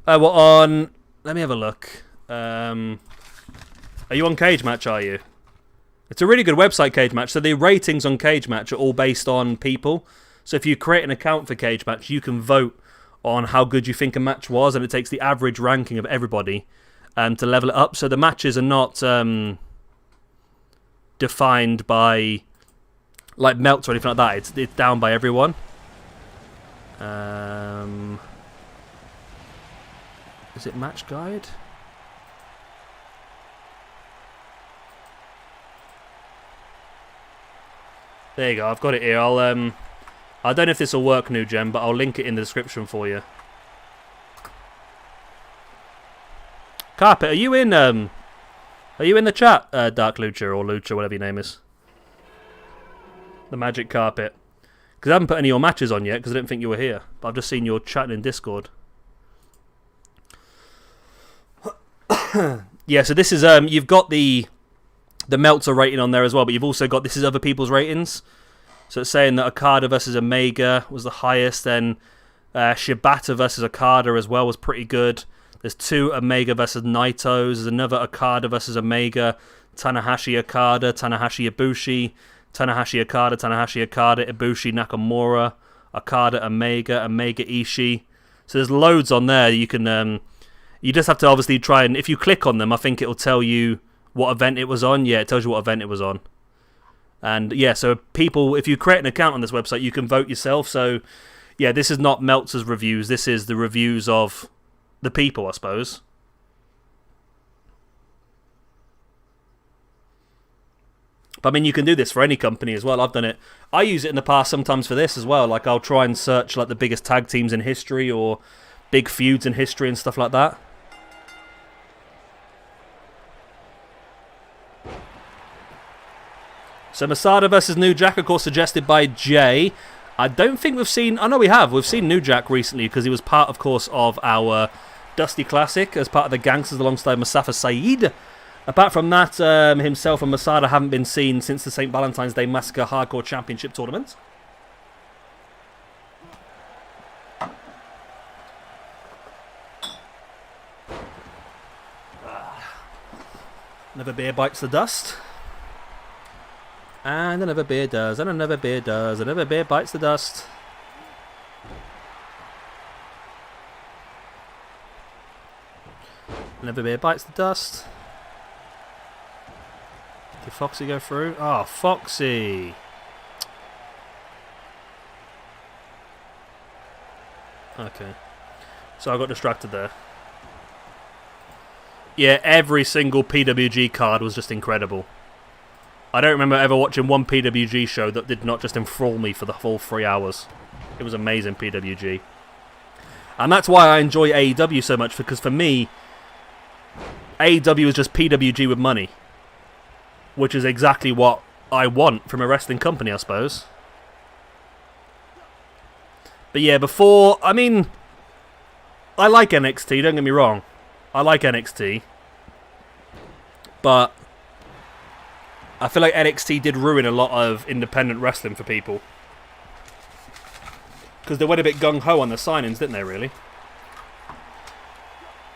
Let me have a look. Are you on Cage Match, are you? It's a really good website, Cage Match. So the ratings on Cage Match are all based on people. So if you create an account for Cage Match, you can vote on how good you think a match was, and it takes the average ranking of everybody, to level it up. So the matches are not defined by like melts or anything like that. It's down by everyone. Is it match guide? There you go. I've got it here. I don't know if this will work, New Gem, but I'll link it in the description for you. Carpet, are you in the chat, Dark Lucha or Lucha, whatever your name is? The Magic Carpet. Because I haven't put any of your matches on yet because I didn't think you were here. But I've just seen your chatting in Discord. Yeah, so this is you've got the Meltzer rating on there as well, but you've also got this is other people's ratings. So it's saying that Okada versus Omega was the highest, then Shibata versus Okada as well was pretty good. There's 2 Omega versus Naitos. There's another Okada versus Omega. Tanahashi Okada, Tanahashi Ibushi, Tanahashi Okada, Tanahashi Okada, Ibushi Nakamura, Okada Omega, Omega Ishii. So there's loads on there. You can you just have to obviously try and if you click on them, I think it'll tell you what event it was on. Yeah, it tells you what event it was on. And yeah, so people, if you create an account on this website, you can vote yourself. So yeah, this is not Meltzer's reviews. This is the reviews of the people, I suppose. But I mean, you can do this for any company as well. I've done it. I use it in the past sometimes for this as well. Like I'll try and search like the biggest tag teams in history or big feuds in history and stuff like that. So Masada versus New Jack, of course, suggested by Jay. I don't think we've seen... Oh, no, we have. We've seen New Jack recently because he was part, of course, of our Dusty Classic as part of the Gangsters alongside Mustafa Saeed. Apart from that, himself and Masada haven't been seen since the St. Valentine's Day Massacre Hardcore Championship Tournament. Another beer bites the dust. And another beer does, and another beer does, another beer bites the dust. Another beer bites the dust. Did Foxy go through? Oh, Foxy! Okay. So I got distracted there. Yeah, every single PWG card was just incredible. I don't remember ever watching one PWG show that did not just enthrall me for the full 3 hours. It was amazing, PWG. And that's why I enjoy AEW so much, because for me, AEW is just PWG with money. Which is exactly what I want from a wrestling company, I suppose. But yeah, before... I mean, I like NXT, don't get me wrong. I like NXT. But I feel like NXT did ruin a lot of independent wrestling for people. Because they went a bit gung-ho on the signings, didn't they, really?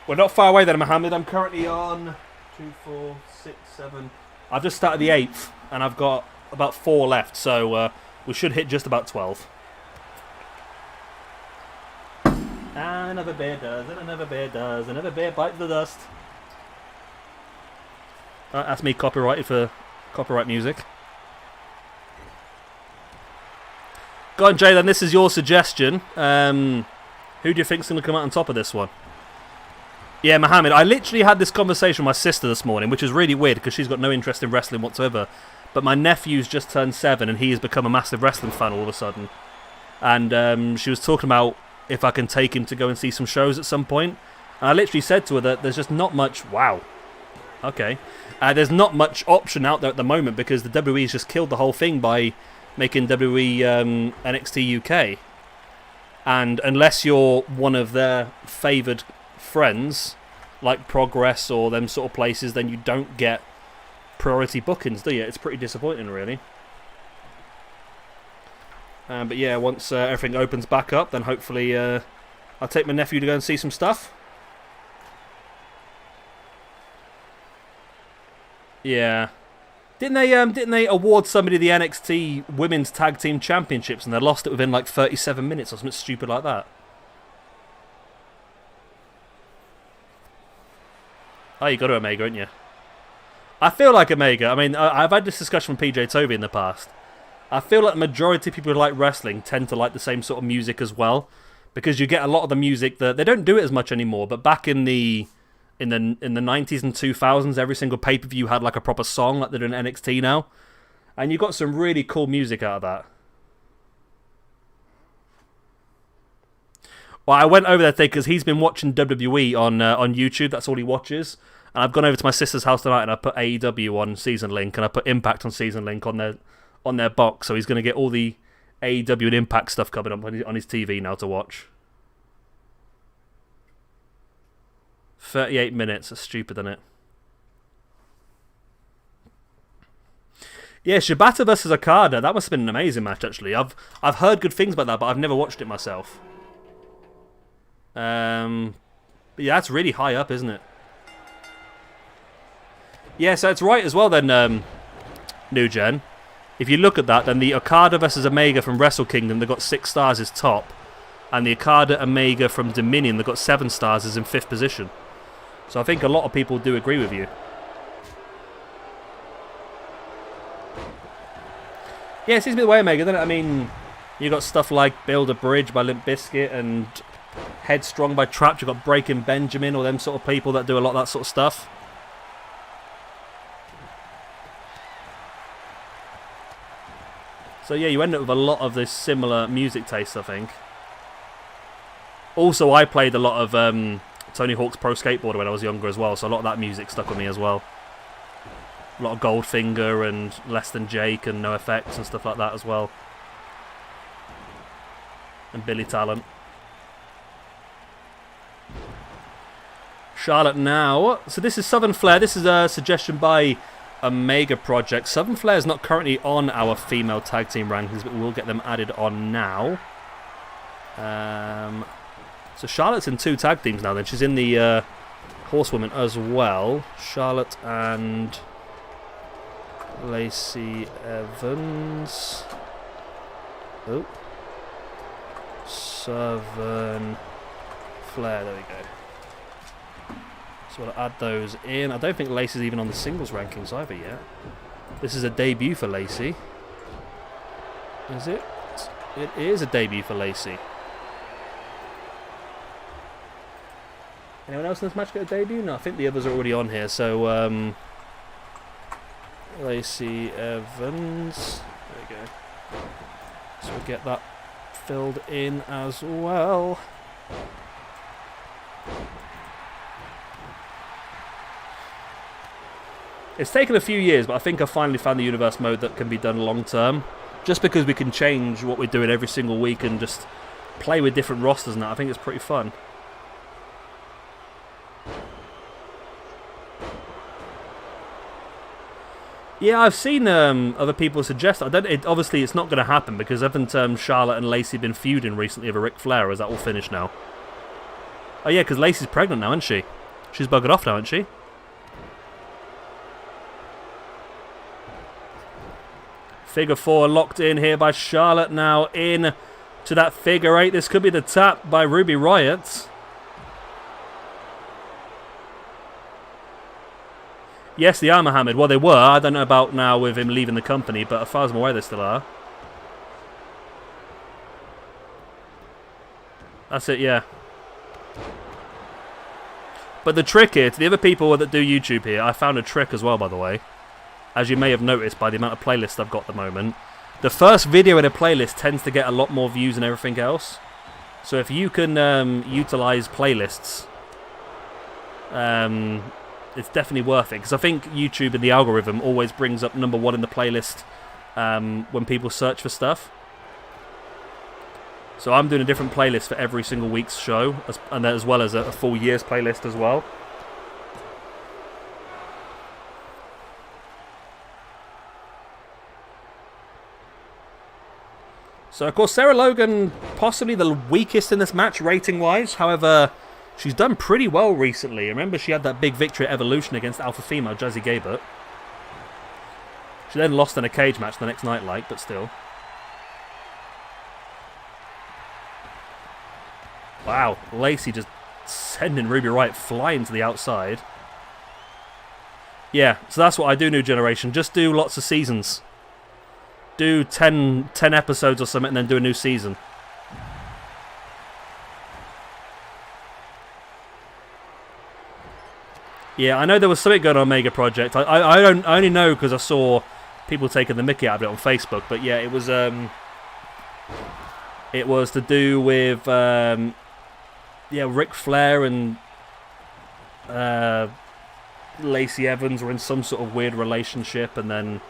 We're not far away then, Mohammed. I'm currently on 2, 4, 6, 7... I've just started the 8th, and I've got about 4 left, so we should hit just about 12. And another bear does, and another bear does, another bear bites the dust. That's me copyrighted for copyright music. Go on, Jay, then this is your suggestion. Who do you think's going to come out on top of this one? Yeah, Mohammed, I literally had this conversation with my sister this morning, which is really weird because she's got no interest in wrestling whatsoever. But my nephew's just turned 7 and he has become a massive wrestling fan all of a sudden. And she was talking about if I can take him to go and see some shows at some point. And I literally said to her that there's just not much... Wow. Okay. There's not much option out there at the moment because the WWE's just killed the whole thing by making WWE NXT UK. And unless you're one of their favoured friends, like Progress or them sort of places, then you don't get priority bookings, do you? It's pretty disappointing, really. But yeah, once everything opens back up, then hopefully I'll take my nephew to go and see some stuff. Yeah. Didn't they award somebody the NXT Women's Tag Team Championships and they lost it within like 37 minutes or something stupid like that? Oh, you got to Omega, haven't you? I feel like Omega. I mean, I've had this discussion with PJ Toby in the past. I feel like the majority of people who like wrestling tend to like the same sort of music as well, because you get a lot of the music that they don't do it as much anymore. But back in the 90s and 2000s, every single pay-per-view had like a proper song like they do in NXT now, and you got some really cool music out of that. Well, I went over there today because he's been watching WWE on YouTube. That's all he watches. And I've gone over to my sister's house tonight and I put AEW on Season Link and I put Impact on Season Link on their box. So he's going to get all the AEW and Impact stuff coming up on his TV now to watch. 38 minutes. That's stupid, isn't it? Yeah, Shibata versus Okada. That must have been an amazing match, actually. I've heard good things about that, but I've never watched it myself. But yeah, that's really high up, isn't it? Yeah, so it's right as well then, New Gen. If you look at that, then the Okada versus Omega from Wrestle Kingdom, they got 6 stars is top. And the Okada Omega from Dominion, they got 7 stars is in 5th position. So I think a lot of people do agree with you. Yeah, it seems to be the way, Omega, doesn't it? I mean, you got stuff like Build a Bridge by Limp Bizkit and Headstrong by Trapped. You've got Breaking Benjamin, or them sort of people that do a lot of that sort of stuff. So yeah, you end up with a lot of this similar music taste, I think. Also, I played a lot of Tony Hawk's Pro Skateboarder when I was younger as well, so a lot of that music stuck with me as well. A lot of Goldfinger and Less Than Jake and No Effects and stuff like that as well. And Billy Talent. Charlotte now. So this is Southern Flair. This is a suggestion by Omega Project. Southern Flair is not currently on our female tag team rankings, but we'll get them added on now. So Charlotte's in 2 tag teams now then. She's in the Horsewoman as well. Charlotte and Lacey Evans. Oh. Southern Flair. There we go. So we'll add those in. I don't think Lacey's even on the singles rankings either yet. This is a debut for Lacey. Is it? It is a debut for Lacey. Anyone else in this match get a debut? No, I think the others are already on here. So, Lacey Evans. There we go. So we'll get that filled in as well. It's taken a few years, but I think I finally found the universe mode that can be done long term. Just because we can change what we're doing every single week and just play with different rosters and that, I think it's pretty fun. Yeah, I've seen other people suggest that. Obviously, it's not going to happen because haven't Charlotte and Lacey been feuding recently over Ric Flair? Or is that all finished now? Oh yeah, because Lacey's pregnant now, isn't she? She's buggered off now, isn't she? Figure 4 locked in here by Charlotte now in to that figure 8. This could be the tap by Ruby Riott. Yes, they are Mohammed. Well, they were. I don't know about now with him leaving the company, but as far as I'm aware, they still are. That's it, yeah. But the trick here, to the other people that do YouTube here, I found a trick as well, by the way. As you may have noticed by the amount of playlists I've got at the moment. The first video in a playlist tends to get a lot more views than everything else. So if you can utilise playlists, it's definitely worth it. Because I think YouTube and the algorithm always brings up #1 in the playlist when people search for stuff. So I'm doing a different playlist for every single week's show, and as well as a full year's playlist as well. So, of course, Sarah Logan, possibly the weakest in this match, rating-wise. However, she's done pretty well recently. Remember, she had that big victory at Evolution against Alpha Female, Jazzy Gabert. She then lost in a cage match the next night, but still. Wow, Lacey just sending Ruby Riott flying to the outside. Yeah, so that's what I do, New Generation. Just do lots of seasons. Do 10 episodes or something and then do a new season. Yeah, I know there was something going on Omega Project. I only know because I saw people taking the mickey out of it on Facebook. But yeah, it was to do with Ric Flair and Lacey Evans were in some sort of weird relationship, and then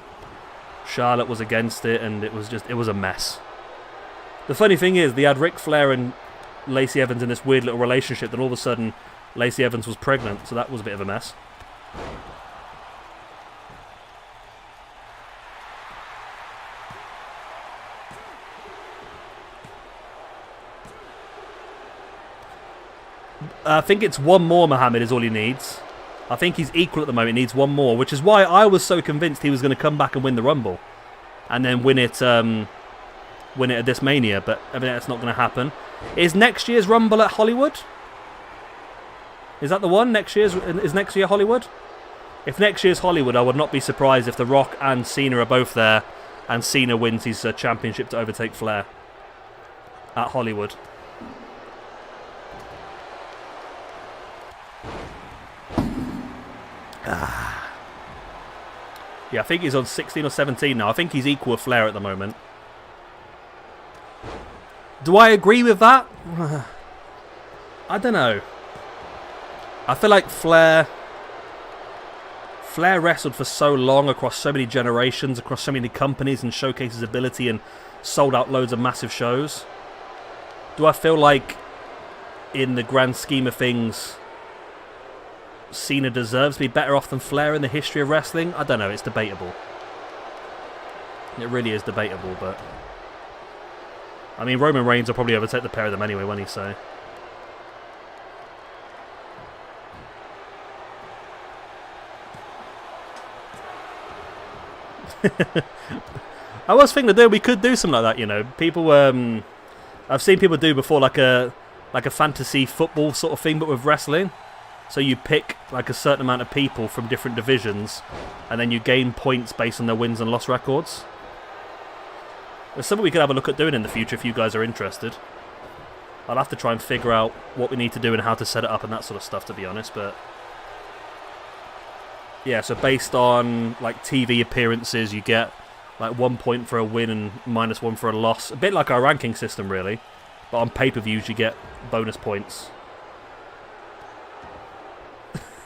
Charlotte was against it, and it was a mess. The funny thing is, they had Ric Flair and Lacey Evans in this weird little relationship, then all of a sudden Lacey Evans was pregnant, so that was a bit of a mess. I think it's one more, Mohammed, is all he needs. I think he's equal at the moment. He needs one more, which is why I was so convinced he was going to come back and win the Rumble. And then win it at this Mania, but I mean, that's not going to happen. Is next year's Rumble at Hollywood? Is that the one? Is next year Hollywood? If next year's Hollywood, I would not be surprised if The Rock and Cena are both there, and Cena wins his championship to overtake Flair at Hollywood. Yeah, I think he's on 16 or 17 now. I think he's equal with Flair at the moment. Do I agree with that? I don't know. I feel like Flair wrestled for so long across so many generations, across so many companies, and showcased his ability and sold out loads of massive shows. Do I feel like, in the grand scheme of things, Cena deserves to be better off than Flair in the history of wrestling? I don't know, it's debatable. It really is debatable, but I mean, Roman Reigns will probably overtake the pair of them anyway, won't he? So I was thinking that we could do something like that, you know. People, I've seen people do before, like a fantasy football sort of thing, but with wrestling. So you pick like a certain amount of people from different divisions, and then you gain points based on their wins and loss records. There's something we could have a look at doing in the future if you guys are interested. I'll have to try and figure out what we need to do and how to set it up and that sort of stuff, to be honest, but yeah, so based on like TV appearances, you get like 1 point for a win and -1 for a loss. A bit like our ranking system, really. But on pay-per-views, you get bonus points.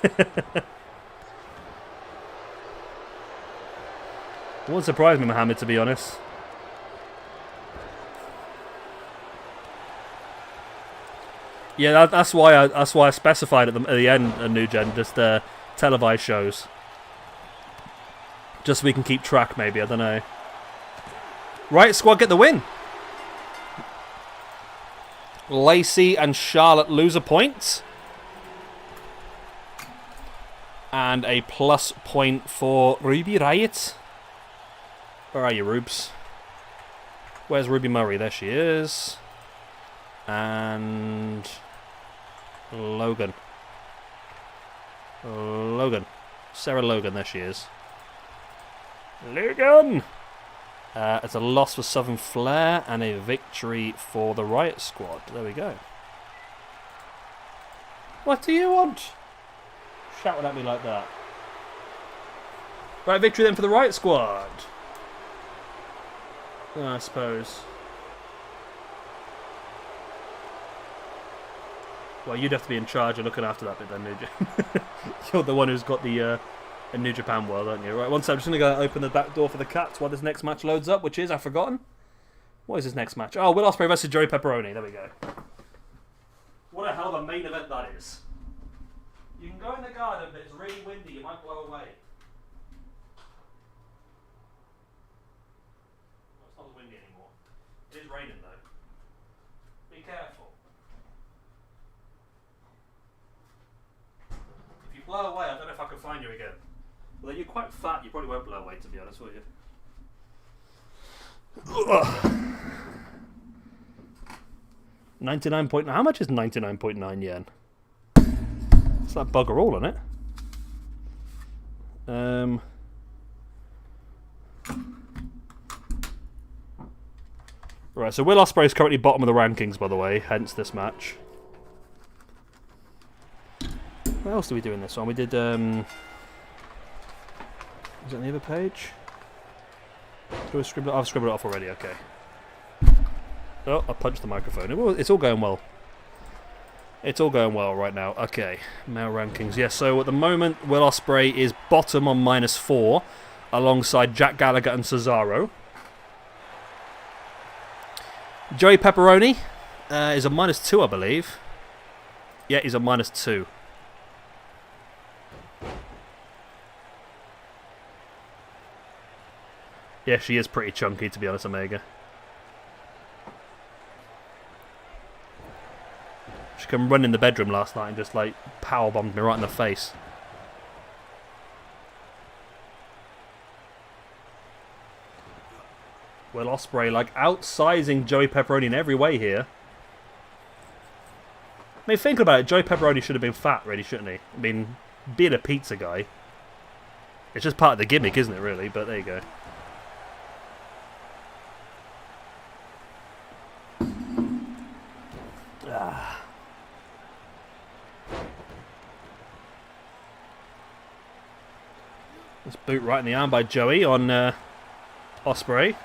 It won't surprise me, Mohammed, to be honest. Yeah, that's why I specified at the end a New Gen, just televised shows, just so we can keep track. Maybe, I don't know. Right, squad get the win. Lacey and Charlotte lose a point. And a plus point for Ruby Riott. Where are you, Rubes? Where's Ruby Murray? There she is. And Logan. Sarah Logan, there she is. Logan! It's a loss for Southern Flair and a victory for the Riot Squad. There we go. What do you want? Shouting at me like that. Right, victory then for the Riot Squad. I suppose. Well, you'd have to be in charge of looking after that bit then, New You're the one who's got the New Japan World, aren't you? Right, one second. I'm just going to go open the back door for the Cats while this next match loads up, which is, I've forgotten. What is this next match? Oh, Will Ospreay versus Joey Pepperoni. There we go. What a hell of a main event that is. You can go in the garden, but it's really windy. You might blow away. Well, it's not as windy anymore. It is raining, though. Be careful. If you blow away, I don't know if I can find you again. Although you're quite fat, you probably won't blow away, to be honest, will you? 99 point. How much is 99.9 yen? It's that bugger all on it. Right, so Will Ospreay is currently bottom of the rankings, by the way, hence this match. What else did we do in this one? We did, was it on the other page? Do I scribble it? I've scribbled it off already, okay. Oh, I punched the microphone. It's all going well. It's all going well right now. Okay, male rankings. Yes, so at the moment, Will Ospreay is bottom on -4, alongside Jack Gallagher and Cesaro. Joey Pepperoni is a -2, I believe. Yeah, he's a -2. Yeah, she is pretty chunky, to be honest, Omega. She came run in the bedroom last night and just, like, powerbombed me right in the face. Will Ospreay, like, outsizing Joey Pepperoni in every way here. I mean, think about it, Joey Pepperoni should have been fat, really, shouldn't he? I mean, being a pizza guy. It's just part of the gimmick, isn't it, really? But there you go. This boot right in the arm by Joey on Ospreay.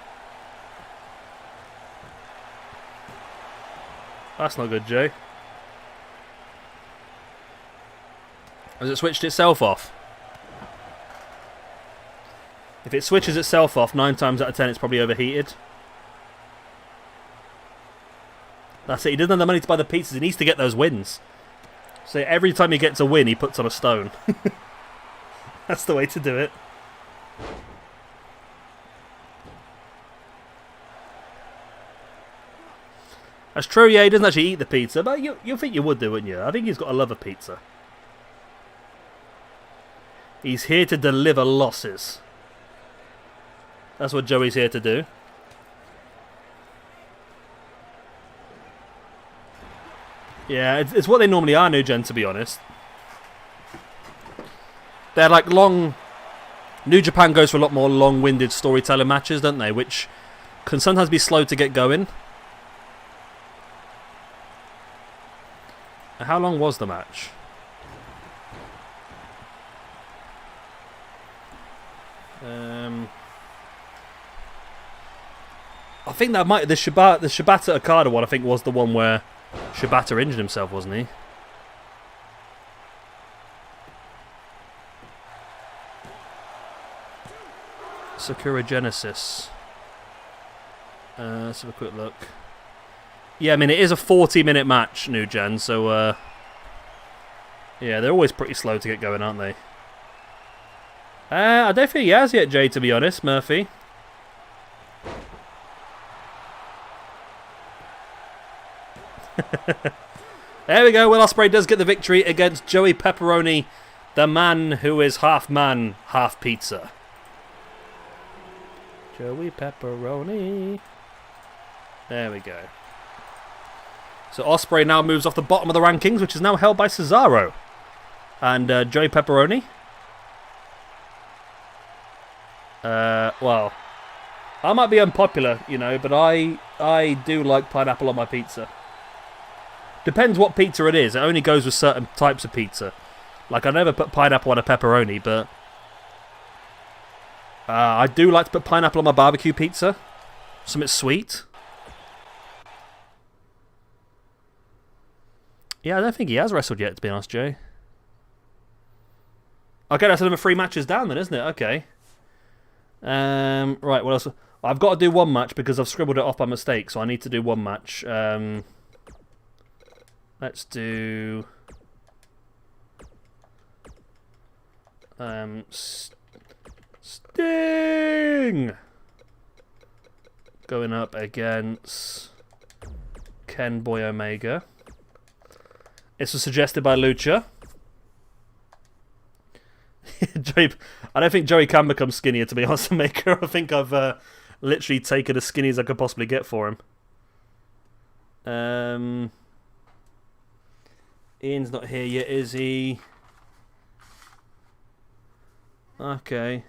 That's not good, Joe. Has it switched itself off? If it switches itself off, 9 times out of 10 it's probably overheated. That's it, he doesn't have the money to buy the pizzas, he needs to get those wins. So every time he gets a win, he puts on a stone. That's the way to do it. That's true, yeah, he doesn't actually eat the pizza, but you think you would do, wouldn't you? I think he's got a love of pizza. He's here to deliver losses. That's what Joey's here to do. Yeah, it's what they normally are, New Gen, to be honest. They're like long... New Japan goes for a lot more long-winded storytelling matches, don't they? Which can sometimes be slow to get going. How long was the match? I think that might... The Shibata Okada one, I think, was the one where Shibata injured himself, wasn't he? Sakura Genesis. Let's have a quick look. Yeah, I mean, it is a 40-minute match, New Gen, so... yeah, they're always pretty slow to get going, aren't they? I don't think he has yet, Jay, to be honest, Murphy. There we go, Will Ospreay does get the victory against Joey Pepperoni, the man who is half man, half pizza. Joey Pepperoni. There we go. So Ospreay now moves off the bottom of the rankings, which is now held by Cesaro. And Joey Pepperoni. Well, I might be unpopular, you know, but I do like pineapple on my pizza. Depends what pizza it is. It only goes with certain types of pizza. Like, I never put pineapple on a pepperoni, but... I do like to put pineapple on my barbecue pizza. Something sweet. Yeah, I don't think he has wrestled yet, to be honest, Jay. Okay, that's another 3 matches down then, isn't it? Okay. Right, what else? I've got to do one match because I've scribbled it off by mistake, so I need to do one match. Let's do... Sting! Going up against Ken Boy Omega. This was suggested by Lucha. I don't think Joey can become skinnier, to be honest, Omega. I think I've literally taken as skinny as I could possibly get for him. Ian's not here yet, is he? Okay.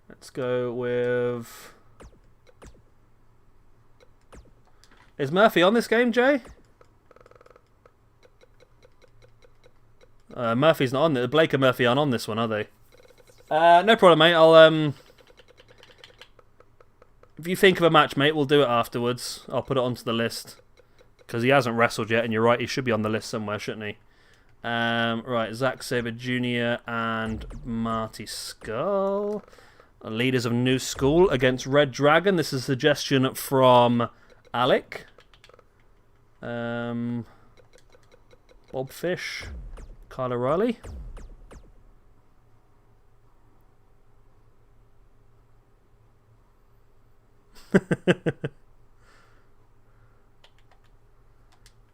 Let's go with... Is Murphy on this game, Jay? Murphy's not on it. Blake and Murphy aren't on this one, are they? No problem, mate. I'll if you think of a match, mate, we'll do it afterwards. I'll put it onto the list because he hasn't wrestled yet, and you're right, he should be on the list somewhere, shouldn't he? Right, Zack Sabre Jr. and Marty Skull, leaders of New School against Red Dragon. This is a suggestion from Alec. Bob Fish, Kyle O'Reilly.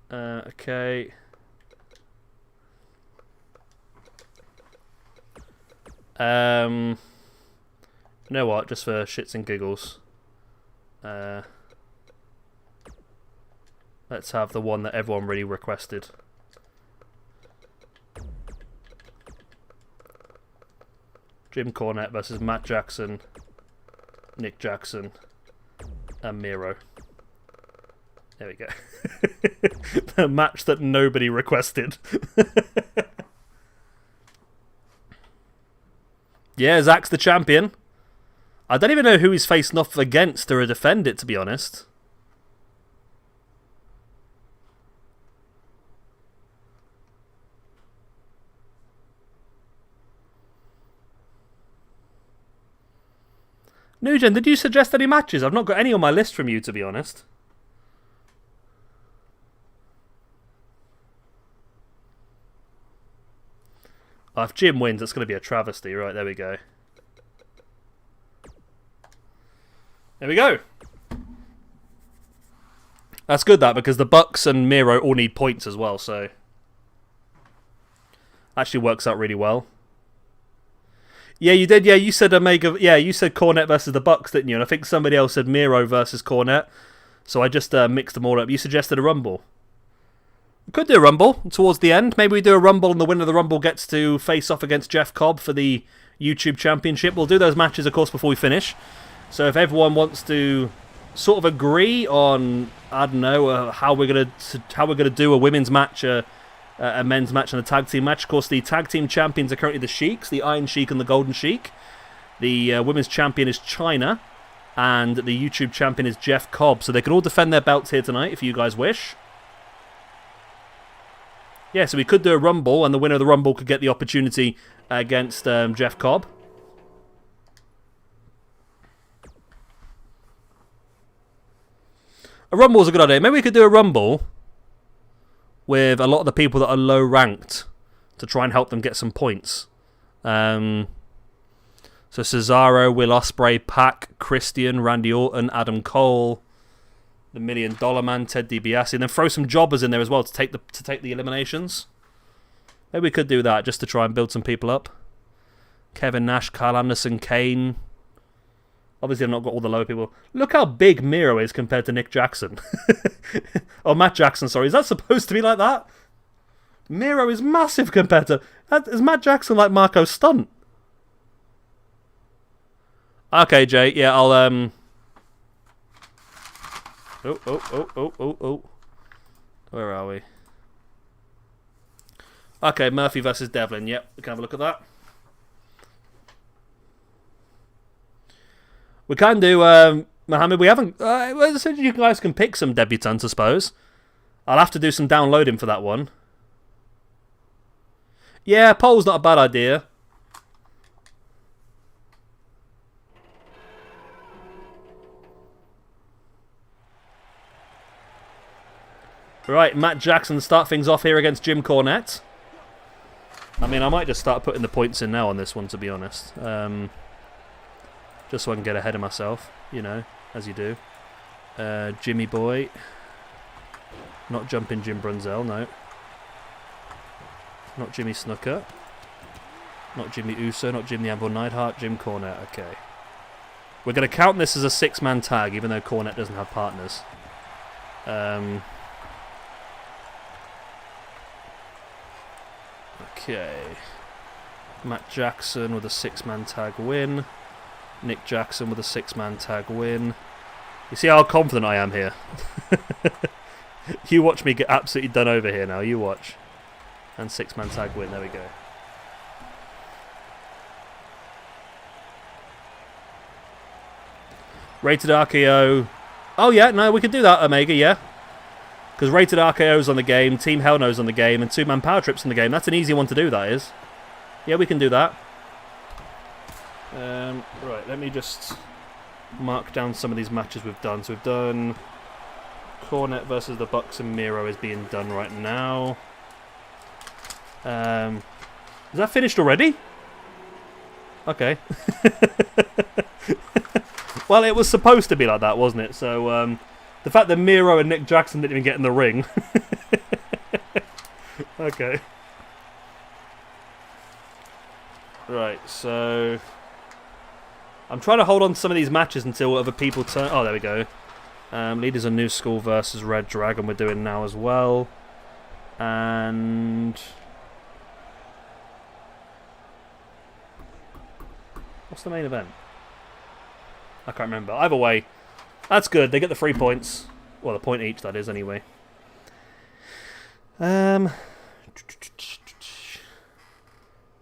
Okay. You know what? Just for shits and giggles, let's have the one that everyone really requested. Jim Cornette versus Matt Jackson, Nick Jackson, and Miro. There we go. The match that nobody requested. Yeah, Zach's the champion. I don't even know who he's facing off against or defend it, to be honest. Nugent, did you suggest any matches? I've not got any on my list from you, to be honest. Oh, if Jim wins, it's going to be a travesty. Right, there we go. There we go. That's good, that, because the Bucks and Miro all need points as well, so... Actually works out really well. Yeah, you did. Yeah, you said Omega. Yeah, you said Cornette versus the Bucks, didn't you? And I think somebody else said Miro versus Cornette. So I just mixed them all up. You suggested a Rumble. We could do a Rumble towards the end. Maybe we do a Rumble and the winner of the Rumble gets to face off against Jeff Cobb for the YouTube Championship. We'll do those matches, of course, before we finish. So if everyone wants to sort of agree on, I don't know, how we're gonna do a women's match, a men's match, and a tag team match. Of course, the tag team champions are currently the Sheiks, the Iron Sheik and the Golden Sheik. The women's champion is Chyna, and the YouTube champion is Jeff Cobb. So they can all defend their belts here tonight if you guys wish. Yeah, so we could do a Rumble, and the winner of the Rumble could get the opportunity against Jeff Cobb. A Rumble's a good idea. Maybe we could do a Rumble with a lot of the people that are low ranked to try and help them get some points. So Cesaro, Will Ospreay, Pac, Christian, Randy Orton, Adam Cole, the $1 Million Man, Ted DiBiase, and then throw some jobbers in there as well to take the eliminations. Maybe we could do that just to try and build some people up. Kevin Nash, Kyle Anderson, Kane. Obviously, I've not got all the low people. Look how big Miro is compared to Nick Jackson. Oh, Matt Jackson, sorry. Is that supposed to be like that? Miro is massive compared to... Is Matt Jackson like Marco Stunt? Okay, Jay. Yeah, I'll... Oh. Where are we? Okay, Murphy versus Devlin. Yep, we can have a look at that. We can do, Mohammed, we haven't... so you guys can pick some debutants, I suppose. I'll have to do some downloading for that one. Yeah, poll's not a bad idea. Right, Matt Jackson start things off here against Jim Cornette. I mean, I might just start putting the points in now on this one, to be honest. Just so I can get ahead of myself, you know, as you do. Jimmy Boy. Not Jumping Jim Brunzell, no. Not Jimmy Snuka. Not Jimmy Uso, not Jim the Anvil Neidhart, Jim Cornette, okay. We're going to count this as a 6-man tag, even though Cornette doesn't have partners. Okay. Matt Jackson with a 6-man tag win. Nick Jackson with a 6-man tag win. You see how confident I am here? You watch me get absolutely done over here now. You watch. And 6-man tag win. There we go. Rated RKO. Oh yeah, no, we could do that, Omega, yeah. Because Rated RKO's on the game, Team Hell No's on the game, and 2-man Power Trip's on the game. That's an easy one to do, that is. Yeah, we can do that. Right, let me just mark down some of these matches we've done. So we've done Cornette versus the Bucks and Miro is being done right now. Is that finished already? Okay. Well, it was supposed to be like that, wasn't it? So, the fact that Miro and Nick Jackson didn't even get in the ring. Okay. Right, so I'm trying to hold on to some of these matches until other people turn. Oh, there we go. Leaders of New School versus Red Dragon we're doing now as well. And what's the main event? I can't remember. Either way, that's good. They get the 3 points. Well, a point each, that is, anyway.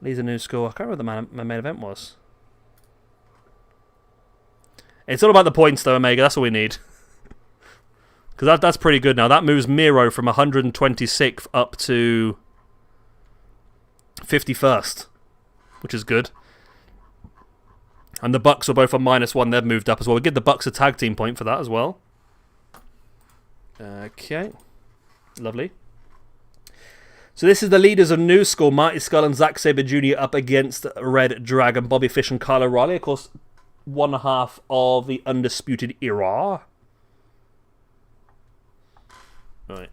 Leads a New School. I can't remember what the main event was. It's all about the points, though, Omega. That's all we need. Because that's pretty good now. That moves Miro from 126th up to 51st, which is good. And the Bucks were both on -1. They've moved up as well. We give the Bucks a tag team point for that as well. Okay. Lovely. So this is the leaders of New School, Marty Skull and Zack Sabre Jr. up against Red Dragon, Bobby Fish and Kyle O'Reilly. Of course, one half of the Undisputed Era. Right.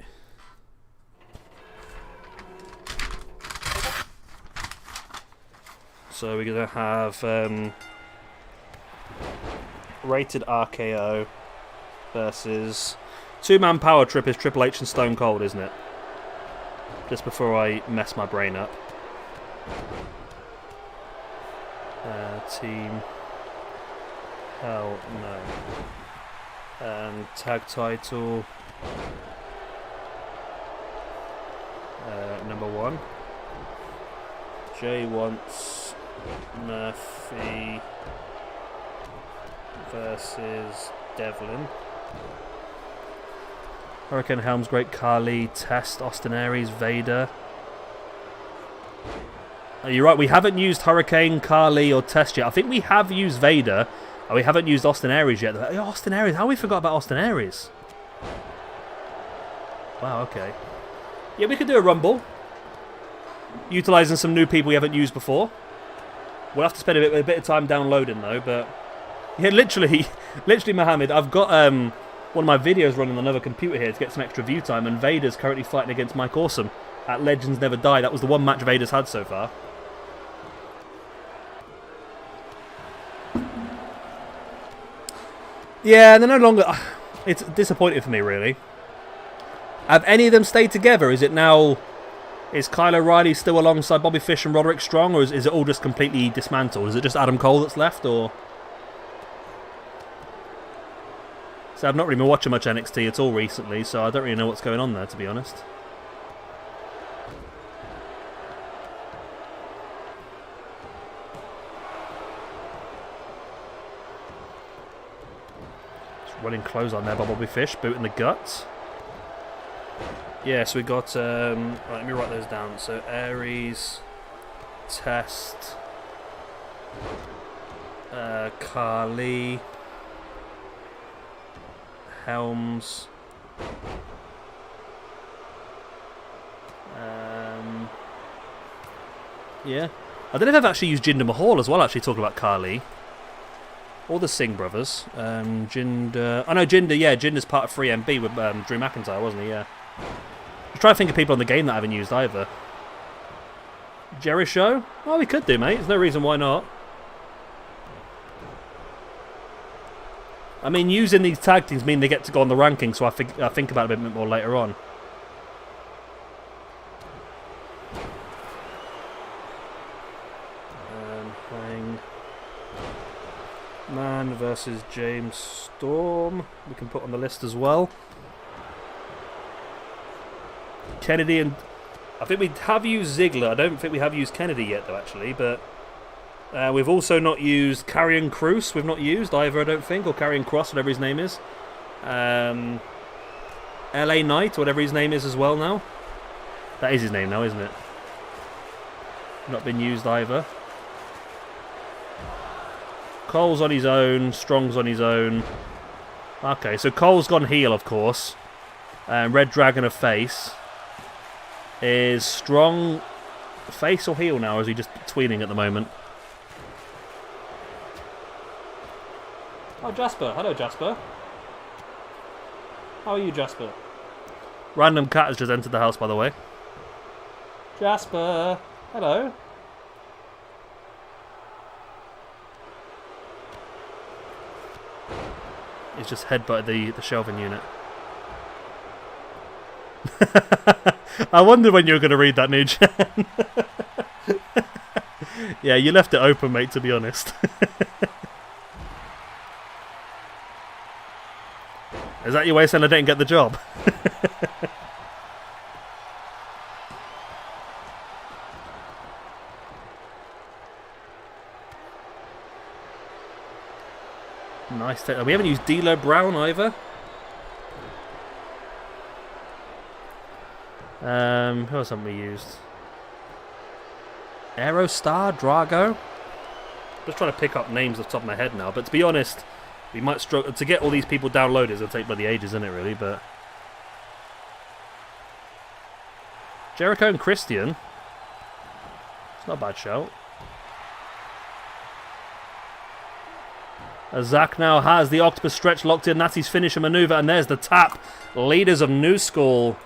So we're going to have Rated RKO versus 2-man Power Trip is Triple H and Stone Cold, isn't it? Just before I mess my brain up. Team Hell No. And tag title number 1. Jay wants Murphy versus Devlin. Hurricane Helm's Great Khali, Test, Austin Aries, Vader. Oh, you're right, we haven't used Hurricane, Khali, or Test yet. I think we have used Vader, and we haven't used Austin Aries yet. Austin Aries, how we forgot about Austin Aries? Wow, okay. Yeah, we could do a Rumble. Utilising some new people we haven't used before. We'll have to spend a bit of time downloading, though, but... Yeah, literally, Mohammed, I've got one of my videos running on another computer here to get some extra view time, and Vader's currently fighting against Mike Awesome at Legends Never Die. That was the one match Vader's had so far. Yeah, they're no longer... It's disappointing for me, really. Have any of them stayed together? Is it now... Is Kyle O'Reilly still alongside Bobby Fish and Roderick Strong, or is it all just completely dismantled? Is it just Adam Cole that's left, or... So I've not really been watching much NXT at all recently, so I don't really know what's going on there, to be honest. Just running close on there by Bobby Fish, boot in the guts. Yeah, so we got... right, let me write those down. So Aries, Test, Khali... Helms. Yeah. I don't know if I've actually used Jinder Mahal as well, actually, talking about Khali. Or the Singh brothers. Jinder... Oh, no, Jinder, yeah. Jinder's part of 3MB with Drew McIntyre, wasn't he? Yeah. I'm trying to think of people on the game that I haven't used either. Jericho? Oh, we could do, mate. There's no reason why not. I mean, using these tag teams mean they get to go on the rankings, so I think about it a bit more later on. This is James Storm. We can put on the list as well. Kennedy and... I think we have used Ziggler. I don't think we have used Kennedy yet, though, actually. But we've also not used Karrion Kroos. We've not used either, I don't think. Or Karrion Kross, whatever his name is. LA Knight, whatever his name is as well now. That is his name now, isn't it? Not been used either. Cole's on his own. Strong's on his own. Okay, so Cole's gone heel, of course. Red Dragon of face. Is Strong face or heel now, or is he just tweening at the moment? Oh, Jasper. Hello, Jasper. How are you, Jasper? Random cat has just entered the house, by the way. Jasper. Hello. He's just headbutted the shelving unit. I wondered when you were going to read that, New Gen. Yeah, you left it open, mate, to be honest. Is that your way of saying I didn't get the job? Nice. We haven't used D'Lo Brown either. Who else haven't we used? Aerostar, Drago. Just trying to pick up names off the top of my head now, but to be honest, we might struggle to get all these people downloaded. It'll take bloody ages, isn't it, really? But Jericho and Christian. It's not a bad shout. As Zach now has the octopus stretch locked in. That's his finisher maneuver, and there's the tap. Leaders of New School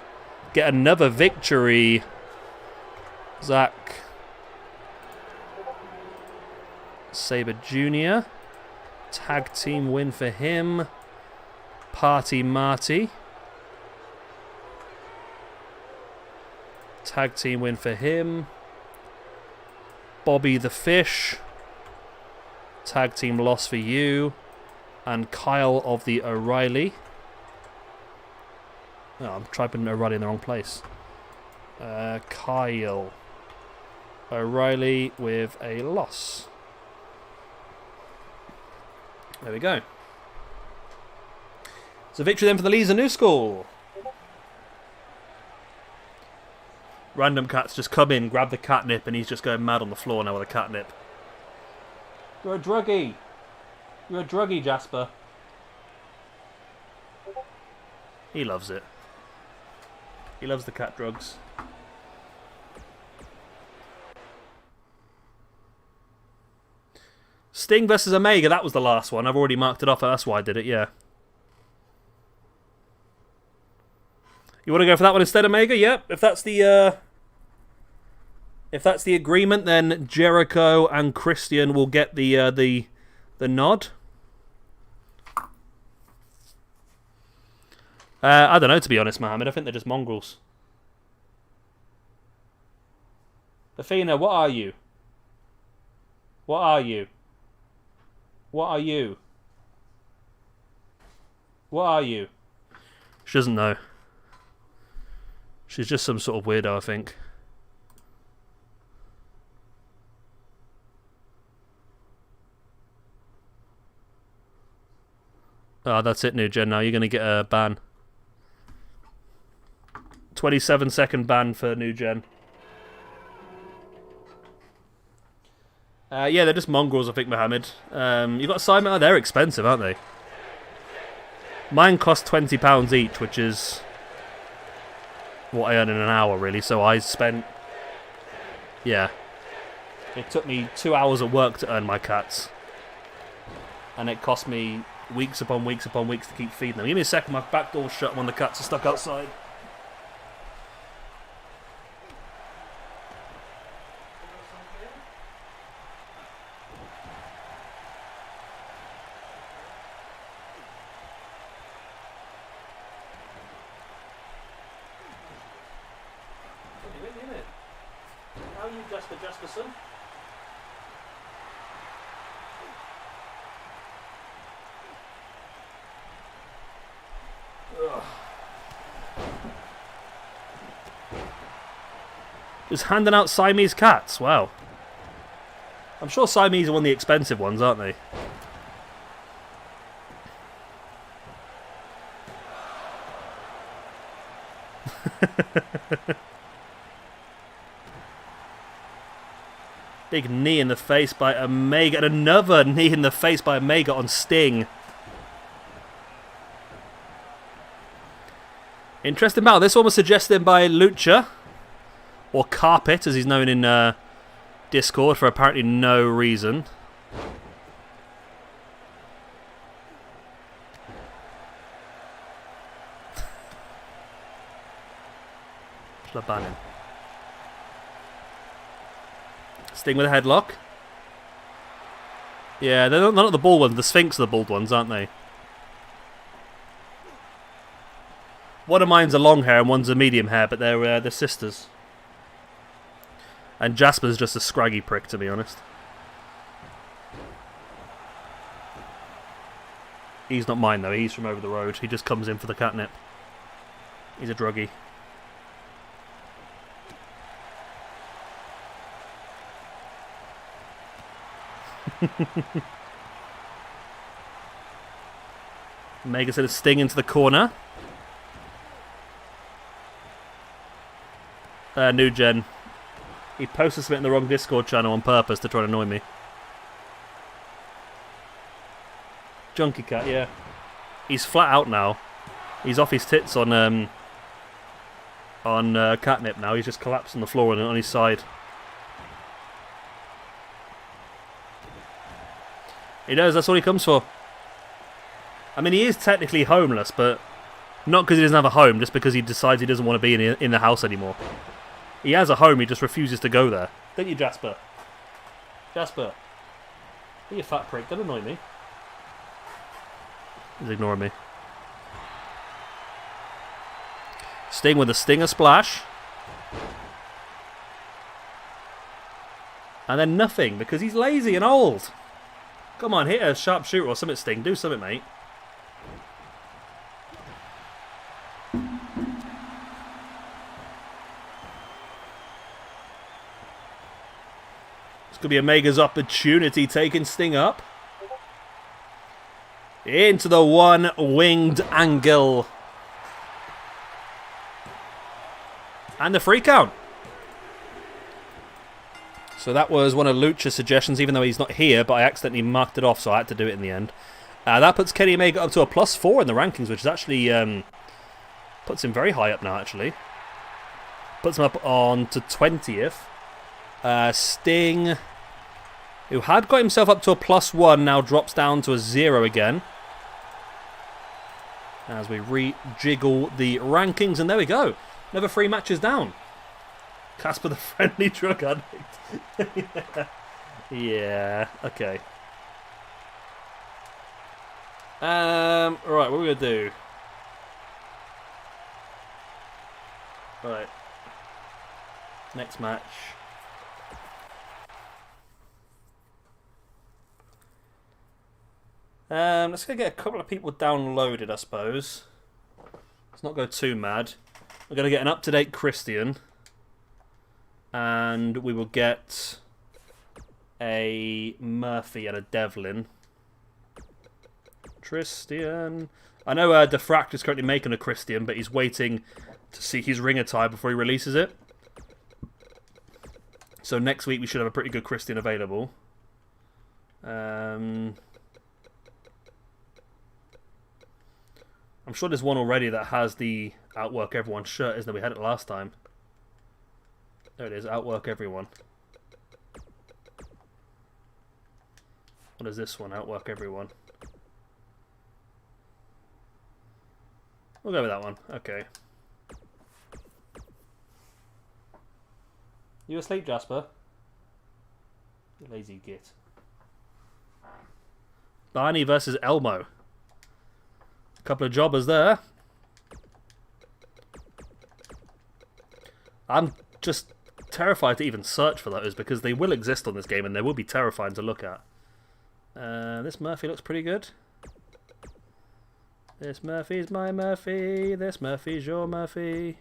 get another victory. Zach Sabre Jr. Tag team win for him. Party Marty. Tag team win for him. Bobby the Fish. Tag team loss for you. And Kyle of the O'Reilly. Oh, I'm typing O'Reilly in the wrong place. Kyle O'Reilly with a loss. There we go. It's a victory then for the Leeds of New School. Random cat's just come in, grab the catnip, and he's just going mad on the floor now with a catnip. You're a druggie. You're a druggie, Jasper. He loves it. He loves the cat drugs. Sting versus Omega, that was the last one. I've already marked it off, that's why I did it, yeah. You want to go for that one instead, Omega? Yep. If that's the agreement, then Jericho and Christian will get the nod. I don't know, to be honest, Mohammed. I think they're just mongrels. Athena, what are you? What are you? What are you? What are you? She doesn't know. She's just some sort of weirdo, I think. Oh, that's it, New Gen. Now you're going to get a ban. 27-second ban for New Gen. Yeah, they're just mongrels, I think, Mohammed. You got assignment? Oh, they're expensive, aren't they? Mine cost £20 each, which is what I earn in an hour, really. So I spent... Yeah. It took me 2 hours of work to earn my cats. And it cost me weeks upon weeks upon weeks to keep feeding them. Give me a second, my back door's shut when the cats are stuck outside. How are you, Jasper Jasperson? Just handing out Siamese cats. Wow. I'm sure Siamese are one of the expensive ones, aren't they? Big knee in the face by Omega, and another knee in the face by Omega on Sting. Interesting battle. This one was suggested by Lucha, or Carpet as he's known in Discord, for apparently no reason. Banning. Sting with a headlock. Yeah, they're not the bald ones. The Sphinx are the bald ones, aren't they? One of mine's a long hair and one's a medium hair, but they're sisters. And Jasper's just a scraggy prick, to be honest. He's not mine, though. He's from over the road. He just comes in for the catnip. He's a druggie. Omega sent a Sting into the corner. New Gen. He posted something in the wrong Discord channel on purpose to try to annoy me. Junkie Cat, yeah. He's flat out now. He's off his tits on catnip now. He's just collapsed on the floor on his side. He knows that's all he comes for. I mean, he is technically homeless, but not because he doesn't have a home, just because he decides he doesn't want to be in the house anymore. He has a home, he just refuses to go there. Don't you, Jasper? Jasper. You fat prick, don't annoy me. He's ignoring me. Sting with a Stinger Splash. And then nothing, because he's lazy and old. Come on, hit a sharpshooter or something, Sting. Do something, mate. This could be Omega's opportunity, taking Sting up. Into the one-winged angle. And the free count. So that was one of Lucha's suggestions, even though he's not here, but I accidentally marked it off, so I had to do it in the end. That puts Kenny Omega up to a +4 in the rankings, which is actually puts him very high up now, actually. Puts him up on to 20th. Sting, who had got himself up to a +1, now drops down to a 0 again. As we rejiggle the rankings, and there we go. Another 3 matches down. Casper the friendly drug addict. Yeah, okay. Right, what are we going to do? Right. Next match. Let's go get a couple of people downloaded, I suppose. Let's not go too mad. We're going to get an up-to-date Christian. And we will get a Murphy and a Devlin. Christian. I know Defract is currently making a Christian, but he's waiting to see his ring attire before he releases it. So next week we should have a pretty good Christian available. I'm sure there's one already that has the Outwork Everyone shirt, isn't there? We had it last time. There it is, Outwork Everyone. What is this one? Outwork Everyone. We'll go with that one. Okay. You asleep, Jasper? You lazy git. Barney versus Elmo. A couple of jobbers there. I'm just terrified to even search for those because they will exist on this game and they will be terrifying to look at. This Murphy looks pretty good. This Murphy's my Murphy. This Murphy's your Murphy.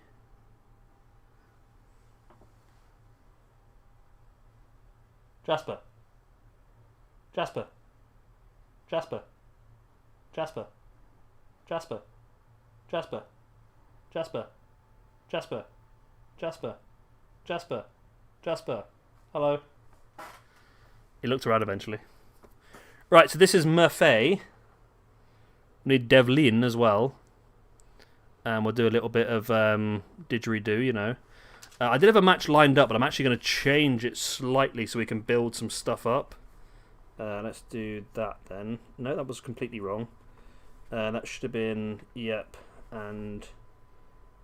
Jasper. Jasper. Jasper. Jasper. Jasper. Jasper. Jasper. Jasper. Jasper. Jasper. Jasper. Hello. He looked around eventually. Right, so this is Murphy. We need Devlin as well. And we'll do a little bit of didgeridoo, you know. I did have a match lined up, but I'm actually going to change it slightly so we can build some stuff up. Let's do that then. No, that was completely wrong. That should have been yep and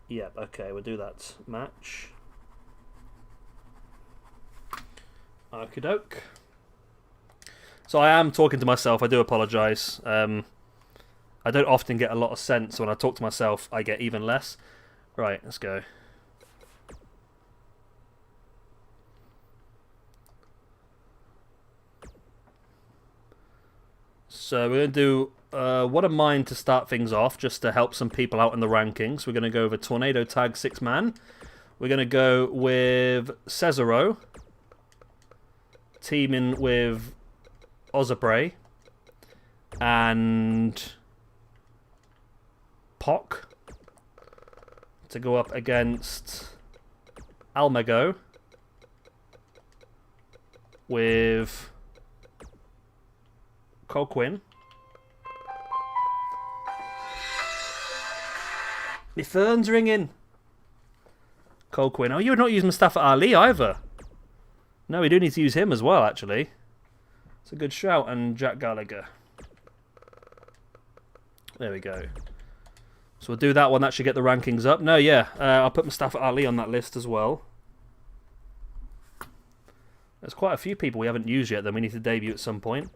yep. Okay, we'll do that match. Okie doke. So I am talking to myself. I do apologise. I don't often get a lot of sense. When I talk to myself, I get even less. Right, let's go. So we're going to do one of mine to start things off, just to help some people out in the rankings. We're going to go with Tornado Tag 6-man. We're going to go with Cesaro, teaming with Osprey and Pac to go up against Almago with Coquin. My phone's ringing. Coquin. Oh, you're not using Mustafa Ali either. No, we do need to use him as well, actually. It's a good shout. And Jack Gallagher. There we go. So we'll do that one. That should get the rankings up. No, yeah. I'll put Mustafa Ali on that list as well. There's quite a few people we haven't used yet that we need to debut at some point.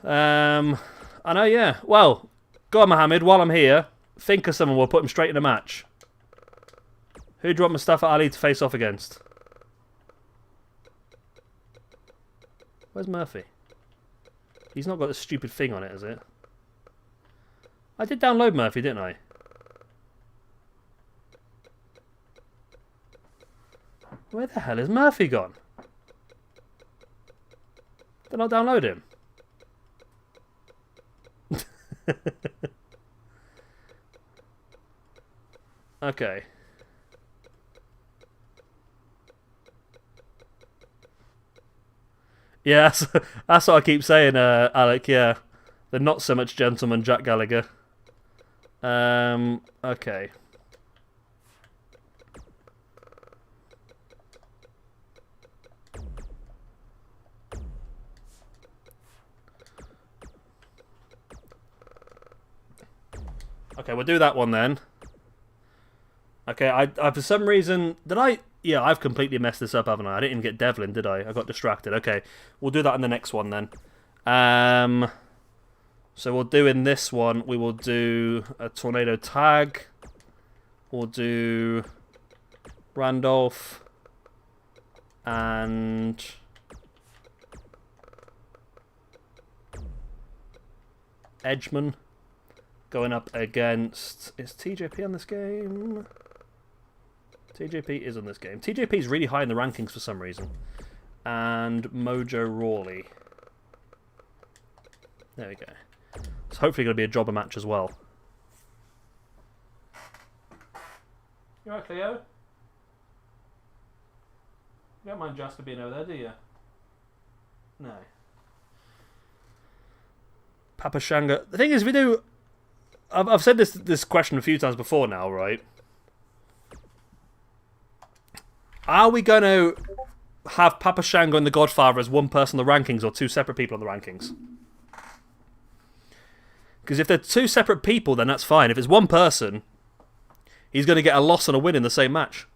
I know, yeah. Well, go on, Mohammed. While I'm here, think of someone. We'll put him straight in a match. Who do you want Mustafa Ali to face off against? Where's Murphy? He's not got this stupid thing on it, has it? I did download Murphy, didn't I? Where the hell is Murphy gone? Did I download him? Okay. Yeah, that's what I keep saying, Alec, yeah. The not so much gentleman Jack Gallagher. Okay. Okay, we'll do that one then. Okay, I for some reason... Did I... Yeah, I've completely messed this up, haven't I? I didn't even get Devlin, did I? I got distracted. Okay, we'll do that in the next one then. So we'll do in this one, we will do a Tornado Tag. We'll do Randolph. And... Edgeman. Going up against... Is TJP on this game? TJP is on this game. TJP is really high in the rankings for some reason. And Mojo Rawley. There we go. It's hopefully going to be a jobber match as well. You alright, Cleo? You don't mind Jasper being over there, do you? No. Papa Shanga. The thing is, we do... I've said this question a few times before now, right? Are we going to have Papa Shango and the Godfather as one person on the rankings or two separate people on the rankings? Because if they're two separate people, then that's fine. If it's one person, he's going to get a loss and a win in the same match.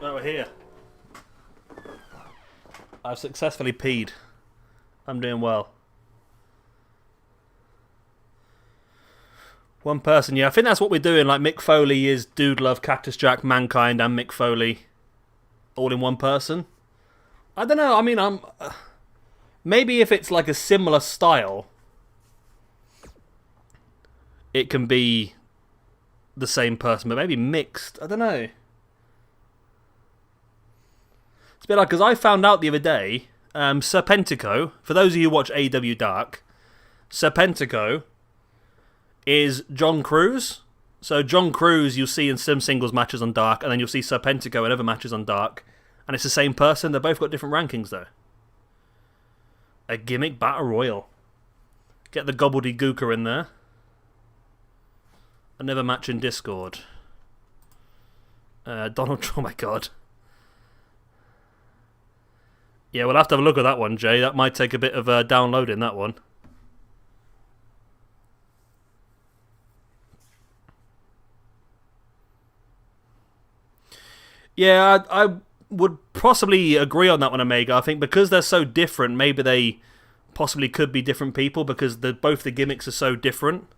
Oh, we're here. I've successfully peed. I'm doing well. One person, yeah. I think that's what we're doing. Like, Mick Foley is Dude Love, Cactus Jack, Mankind, and Mick Foley. All in one person. I don't know. I mean, maybe if it's like a similar style, it can be the same person. But maybe mixed. I don't know. It's a bit like, because I found out the other day, Serpentico, for those of you who watch AEW Dark, Serpentico is John Cruz. So John Cruz you'll see in some singles matches on Dark, and then you'll see Serpentico in other matches on Dark, and it's the same person. They've both got different rankings though. A gimmick battle royal. Get the gobbledygooker in there. Another match in Discord. Donald Trump, oh my god. Yeah, we'll have to have a look at that one, Jay. That might take a bit of downloading, that one. Yeah, I would possibly agree on that one, Omega. I think because they're so different, maybe they possibly could be different people because both the gimmicks are so different.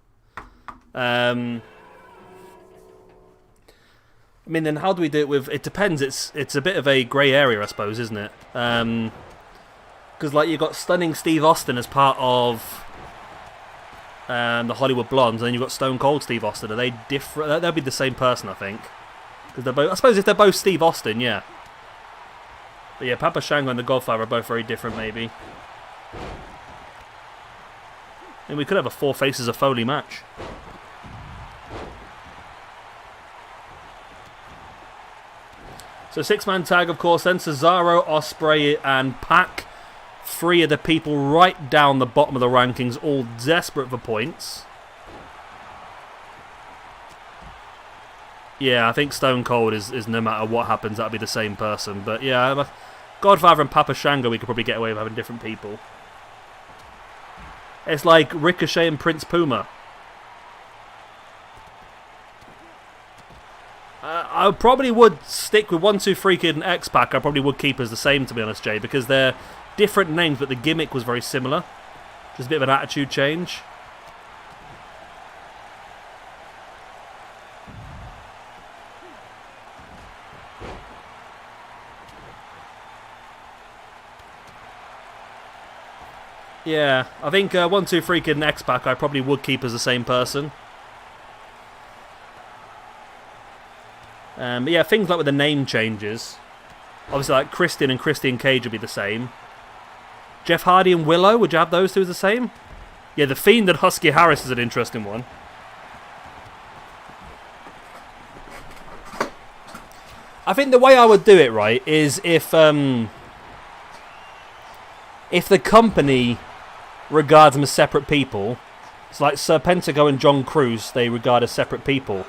I mean, then how do we do it with... It depends. It's a bit of a grey area, I suppose, isn't it? Because, like, you've got Stunning Steve Austin as part of the Hollywood Blondes, and then you've got Stone Cold Steve Austin. Are they different? They'll be the same person, I think. Because they're both... I suppose if they're both Steve Austin, yeah. But yeah, Papa Shango and the Godfather are both very different, maybe. And we could have a Four Faces of Foley match. So 6-man tag, of course, then Cesaro, Ospreay, and Pac. 3 of the people right down the bottom of the rankings, all desperate for points. Yeah, I think Stone Cold is no matter what happens, that'll be the same person. But yeah, Godfather and Papa Shango, we could probably get away with having different people. It's like Ricochet and Prince Puma. I probably would stick with 1, 2, 3 Kid and X-Pac. I probably would keep as the same, to be honest, Jay, because they're different names, but the gimmick was very similar. Just a bit of an attitude change. Yeah, I think 1, 2, 3 Kid and X-Pac I probably would keep as the same person. But yeah, things like with the name changes. Obviously, like Christian and Christian Cage would be the same. Jeff Hardy and Willow, would you have those two as the same? Yeah, The Fiend and Husky Harris is an interesting one. I think the way I would do it, right, is if the company regards them as separate people, it's like Serpentico and John Cruz, they regard as separate people.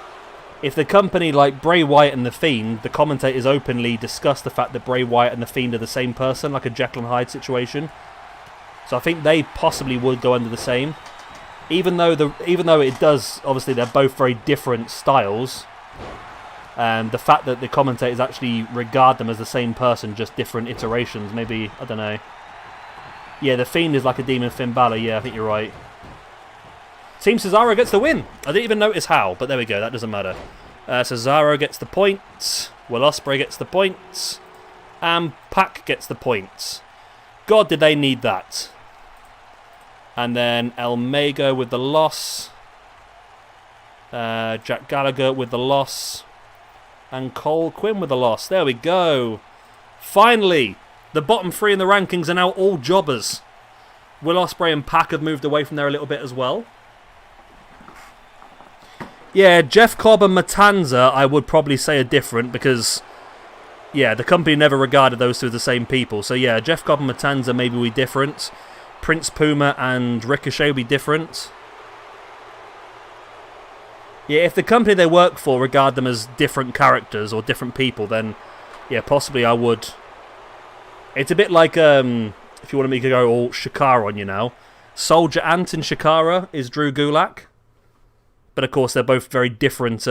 If the company, like Bray Wyatt and The Fiend, the commentators openly discuss the fact that Bray Wyatt and The Fiend are the same person, like a Jekyll and Hyde situation. So I think they possibly would go under the same. Even though it does, obviously they're both very different styles. The fact that the commentators actually regard them as the same person, just different iterations, maybe, I don't know. Yeah, The Fiend is like a demon Finn Balor, yeah, I think you're right. Team Cesaro gets the win. I didn't even notice how, but there we go, that doesn't matter. Cesaro gets the points, Will Ospreay gets the points, and Pac gets the points. God, did they need that. And then El Mago with the loss. Jack Gallagher with the loss. And Cole Quinn with the loss. There we go. Finally, the bottom 3 in the rankings are now all jobbers. Will Ospreay and Pac have moved away from there a little bit as well. Yeah, Jeff Cobb and Matanza, I would probably say are different because, yeah, the company never regarded those two as the same people. So yeah, Jeff Cobb and Matanza maybe will be different. Prince Puma and Ricochet will be different. Yeah, if the company they work for regard them as different characters or different people, then yeah, possibly I would. It's a bit like, if you want me to go all Shakara on you now, Soldier Ant in Shakara is Drew Gulak. But of course, they're both very different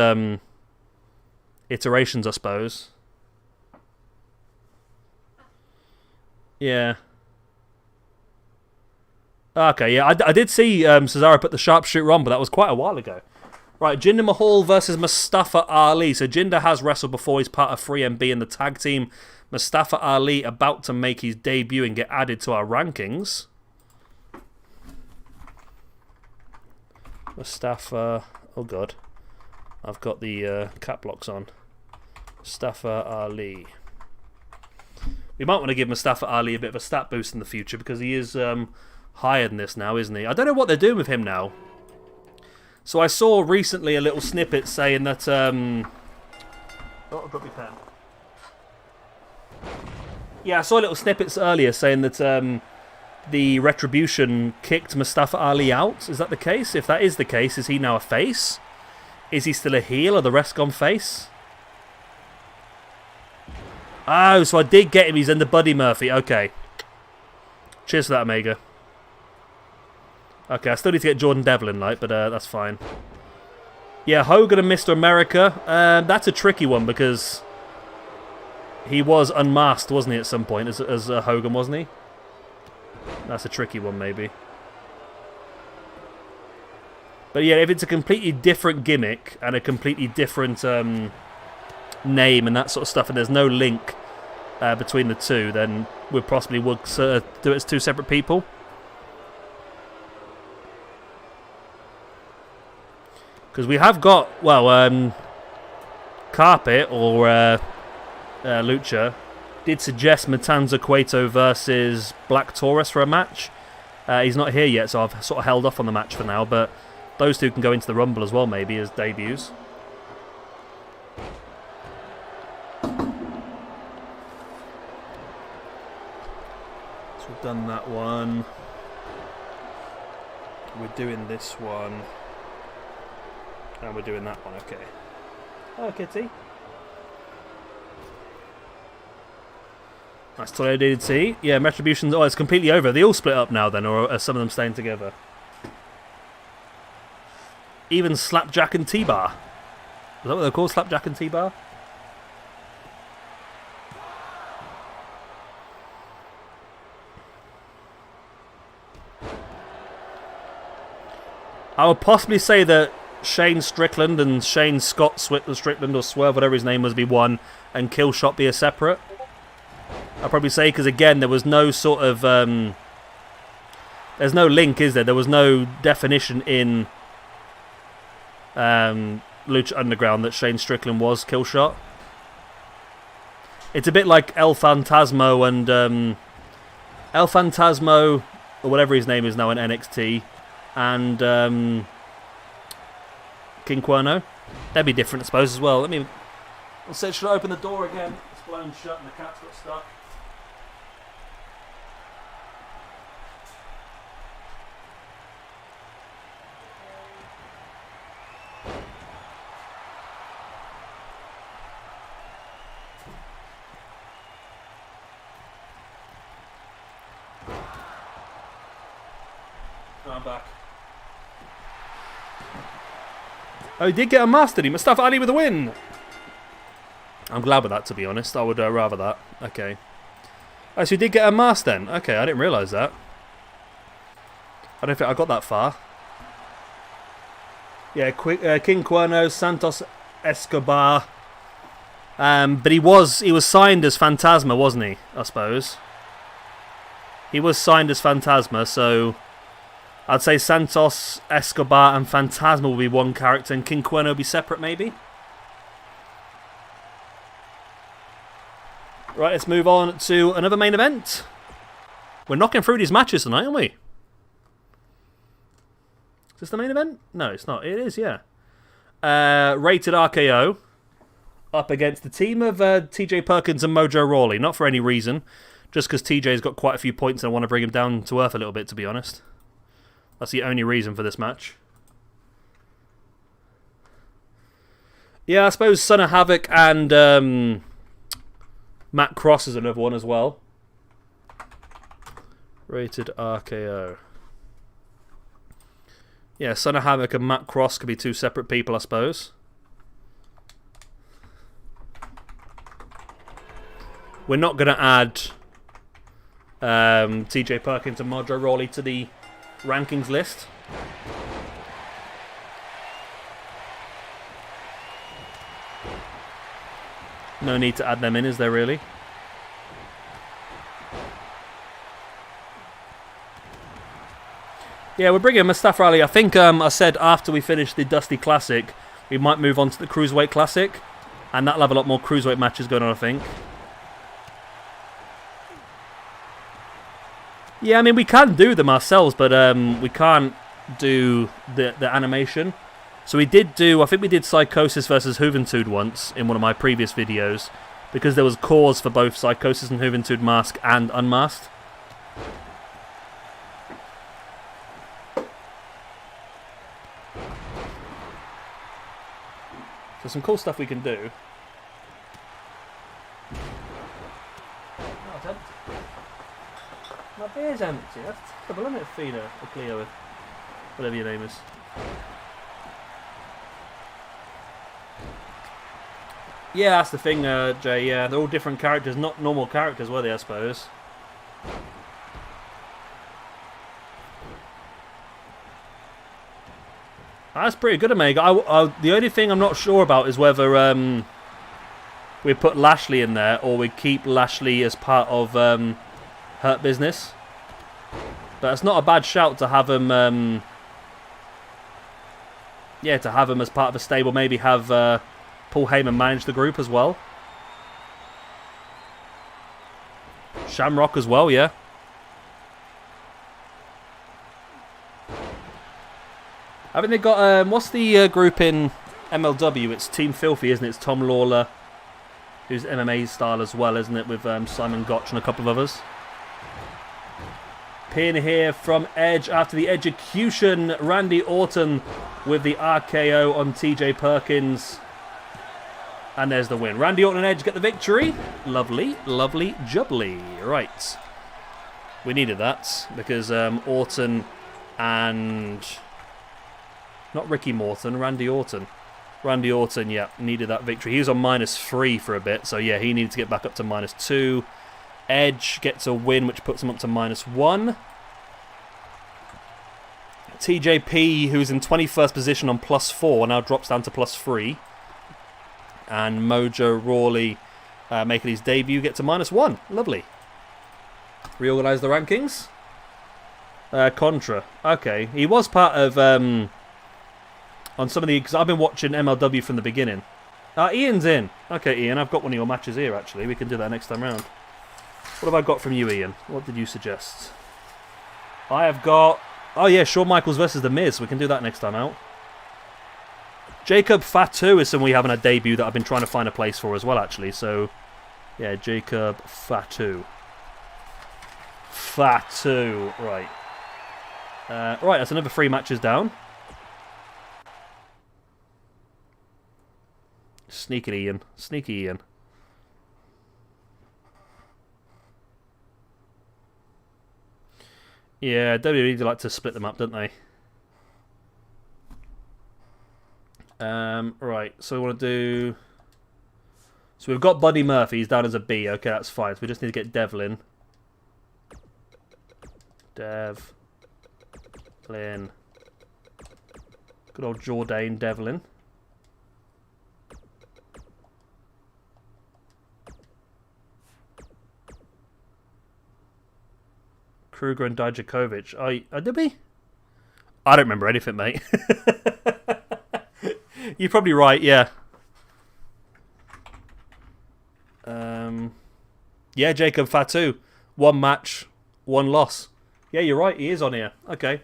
iterations, I suppose. Yeah. Okay, yeah, I did see Cesaro put the sharpshooter on, but that was quite a while ago. Right, Jinder Mahal versus Mustafa Ali. So Jinder has wrestled before. He's part of 3MB in the tag team. Mustafa Ali about to make his debut and get added to our rankings. Mustafa... Oh, God. I've got the cap locks on. Mustafa Ali. We might want to give Mustafa Ali a bit of a stat boost in the future because he is higher than this now, isn't he? I don't know what they're doing with him now. So I saw recently a little snippet saying that... Oh, I've got my pen. Yeah, I saw little snippets earlier saying that the Retribution kicked Mustafa Ali out. Is that the case? If that is the case, is he now a face? Is he still a heel? Are the rest gone face? Oh, so I did get him. He's under Buddy Murphy. Okay. Cheers for that, Omega. Okay, I still need to get Jordan Devlin, like, but that's fine. Yeah, Hogan and Mr. America. That's a tricky one because he was unmasked, wasn't he, at some point, as Hogan, wasn't he? That's a tricky one, maybe. But yeah, if it's a completely different gimmick and a completely different name and that sort of stuff, and there's no link between the two, then we possibly would do it as two separate people. Because we have got, well, Carpet or Lucha did suggest Matanza Cueto versus Black Taurus for a match. He's not here yet, so I've sort of held off on the match for now, but those two can go into the Rumble as well, maybe, as debuts. So we've done that one. We're doing this one. And we're doing that one, okay. Oh, Kitty. Nice Toledo DDT. Yeah, Retribution. Oh, it's completely over. Are they all split up now then, or are some of them staying together? Even Slapjack and T-Bar. Is that what they're called? Slapjack and T-Bar? I would possibly say that Shane Strickland and Shane Scott Strickland or Swerve, whatever his name was, be one, and Killshot be a separate. I'll probably say, because again, there was no sort of... there's no link, is there? There was no definition in Lucha Underground that Shane Strickland was Killshot. It's a bit like El Fantasmo and... El Fantasmo, or whatever his name is now in NXT, and King Cuerno. That'd be different, I suppose, as well. Let's say, should I open the door again? It's blown shut and the cat's got stuck. I'm back. Oh, he did get a master, did he? Mustafa Ali with a win! I'm glad with that, to be honest. I would rather that. Okay. Oh, so he did get a mask then? Okay, I didn't realise that. I don't think I got that far. Yeah, King Cuerno, Santos Escobar. But he was signed as Phantasma, wasn't he? I suppose. He was signed as Phantasma, so I'd say Santos Escobar and Phantasma will be one character, and King Cuerno will be separate, maybe. Right, let's move on to another main event. We're knocking through these matches tonight, aren't we? Is this the main event? No, it's not. It is, yeah. Rated RKO up against the team of TJ Perkins and Mojo Rawley. Not for any reason, just because TJ's got quite a few points and I want to bring him down to earth a little bit, to be honest. That's the only reason for this match. Yeah, I suppose Son of Havoc and Matt Cross is another one as well. Rated RKO. Yeah, Son of Havoc and Matt Cross could be two separate people, I suppose. We're not going to add TJ Perkins and Mojo Rawley to the rankings list. No need to add them in, is there really? Yeah, we're bringing Mustafa Ali. I think I said after we finish the Dusty Classic, we might move on to the Cruiserweight Classic. And that'll have a lot more Cruiserweight matches going on, I think. Yeah, I mean, we can do them ourselves, but we can't do the animation. So we did do, I think we did Psychosis versus Juventud once in one of my previous videos, because there was cause for both Psychosis and Juventud masked and unmasked. So some cool stuff we can do. Oh, it's empty. My beer's empty. That's terrible, isn't it, Fina? Or Cleo, whatever your name is. Yeah, that's the thing, Jay. Yeah, they're all different characters, not normal characters, were they, I suppose? That's pretty good, Omega. The only thing I'm not sure about is whether we put Lashley in there or we keep Lashley as part of Hurt Business. But it's not a bad shout to have him. Yeah, to have him as part of a stable. Maybe have Paul Heyman manage the group as well. Shamrock as well, yeah. I think they got what's the group in MLW? It's Team Filthy, isn't it? It's Tom Lawler, who's MMA style as well, isn't it? With Simon Gotch and a couple of others. Pin here from Edge after the execution. Randy Orton with the RKO on TJ Perkins. And there's the win. Randy Orton and Edge get the victory. Lovely, lovely, jubbly. Right. We needed that because Orton and... Not Ricky Morton, Randy Orton. Randy Orton, yeah, needed that victory. He was on -3 for a bit, so yeah, he needed to get back up to -2. Edge gets a win, which puts him up to -1. TJP, who's in 21st position on +4, now drops down to +3. And Mojo Rawley making his debut, gets a -1. Lovely. Reorganise the rankings. Contra. Okay, he was part of... on some of the... Because I've been watching MLW from the beginning. Ian's in. Okay, Ian, I've got one of your matches here, actually. We can do that next time round. What have I got from you, Ian? What did you suggest? I have got... Oh, yeah, Shawn Michaels versus The Miz. We can do that next time out. Jacob Fatu is someone we have in a debut that I've been trying to find a place for as well, actually. So, yeah, Jacob Fatu. Fatu. Right. Right, that's another 3 matches down. Sneaky Ian. Sneaky Ian. Yeah, WWE like to split them up, don't they? Right, so we want to do... So we've got Buddy Murphy, he's down as a B. Okay, that's fine. So we just need to get Devlin. Devlin. Good old Jourdain Devlin. Kruger and Dijakovic. Did we? I don't remember anything, mate. You're probably right, yeah. Yeah, Jacob Fatu. 1 match, 1 loss. Yeah, you're right, he is on here. Okay.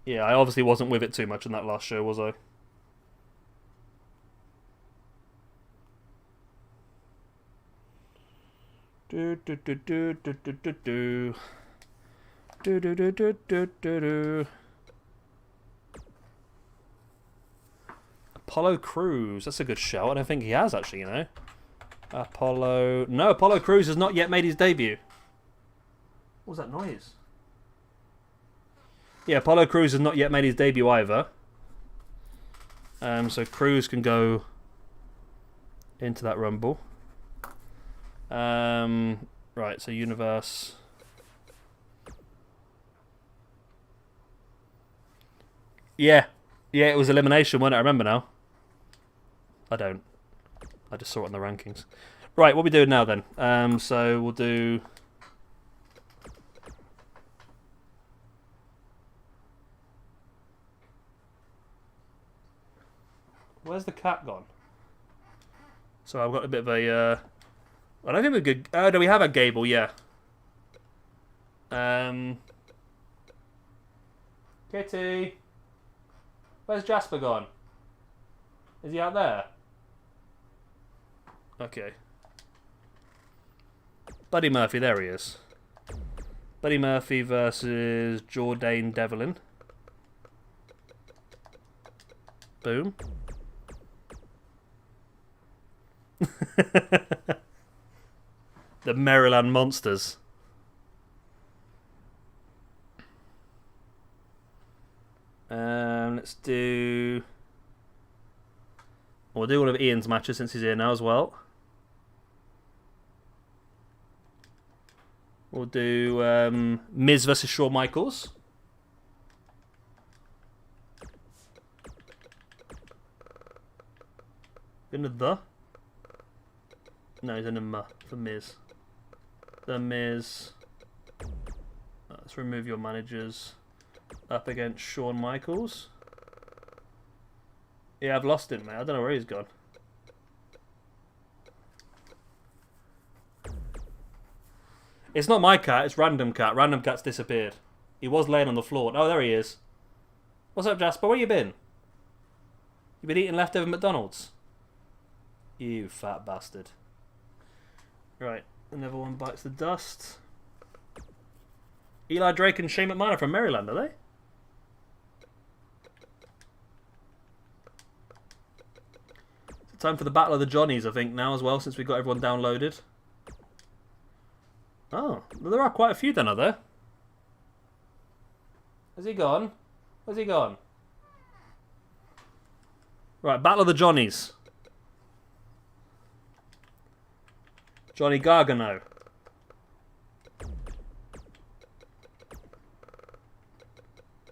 Yeah, I obviously wasn't with it too much in that last show, was I? Do do do do do do do do. Do do do do do do do. Apollo Crews. That's a good shout. I don't think he has actually, you know. Apollo. No, Apollo Crews has not yet made his debut. What was that noise? Yeah, Apollo Crews has not yet made his debut either. So Crews can go into that rumble. Right, so universe. Yeah. Yeah, it was elimination, wasn't it? I remember now. I don't. I just saw it on the rankings. Right, what are we doing now then? So we'll do... Where's the cat gone? So I've got a bit of a... I don't think we're good... Oh, no, we have a Gable, yeah. Kitty! Where's Jasper gone? Is he out there? Okay. Buddy Murphy, there he is. Buddy Murphy versus Jourdain Devlin. Boom. The Maryland Monsters. Let's do... We'll do one of Ian's matches since he's here now as well. We'll do Miz versus Shawn Michaels. Into the... No, he's in a for Miz. The Miz. Let's remove your managers. Up against Shawn Michaels. Yeah, I've lost him, mate. I don't know where he's gone. It's not my cat, it's Random Cat. Random Cat's disappeared. He was laying on the floor. Oh, there he is. What's up, Jasper? Where you been? You been eating leftover McDonald's? You fat bastard. Right, another one bites the dust. Eli Drake and Shane McMahon are from Maryland, are they? It's time for the Battle of the Johnnies, I think, now as well, since we've got everyone downloaded. Oh, well, there are quite a few then, are there? Has he gone? Where's he gone? Right, Battle of the Johnnies. Johnny Gargano.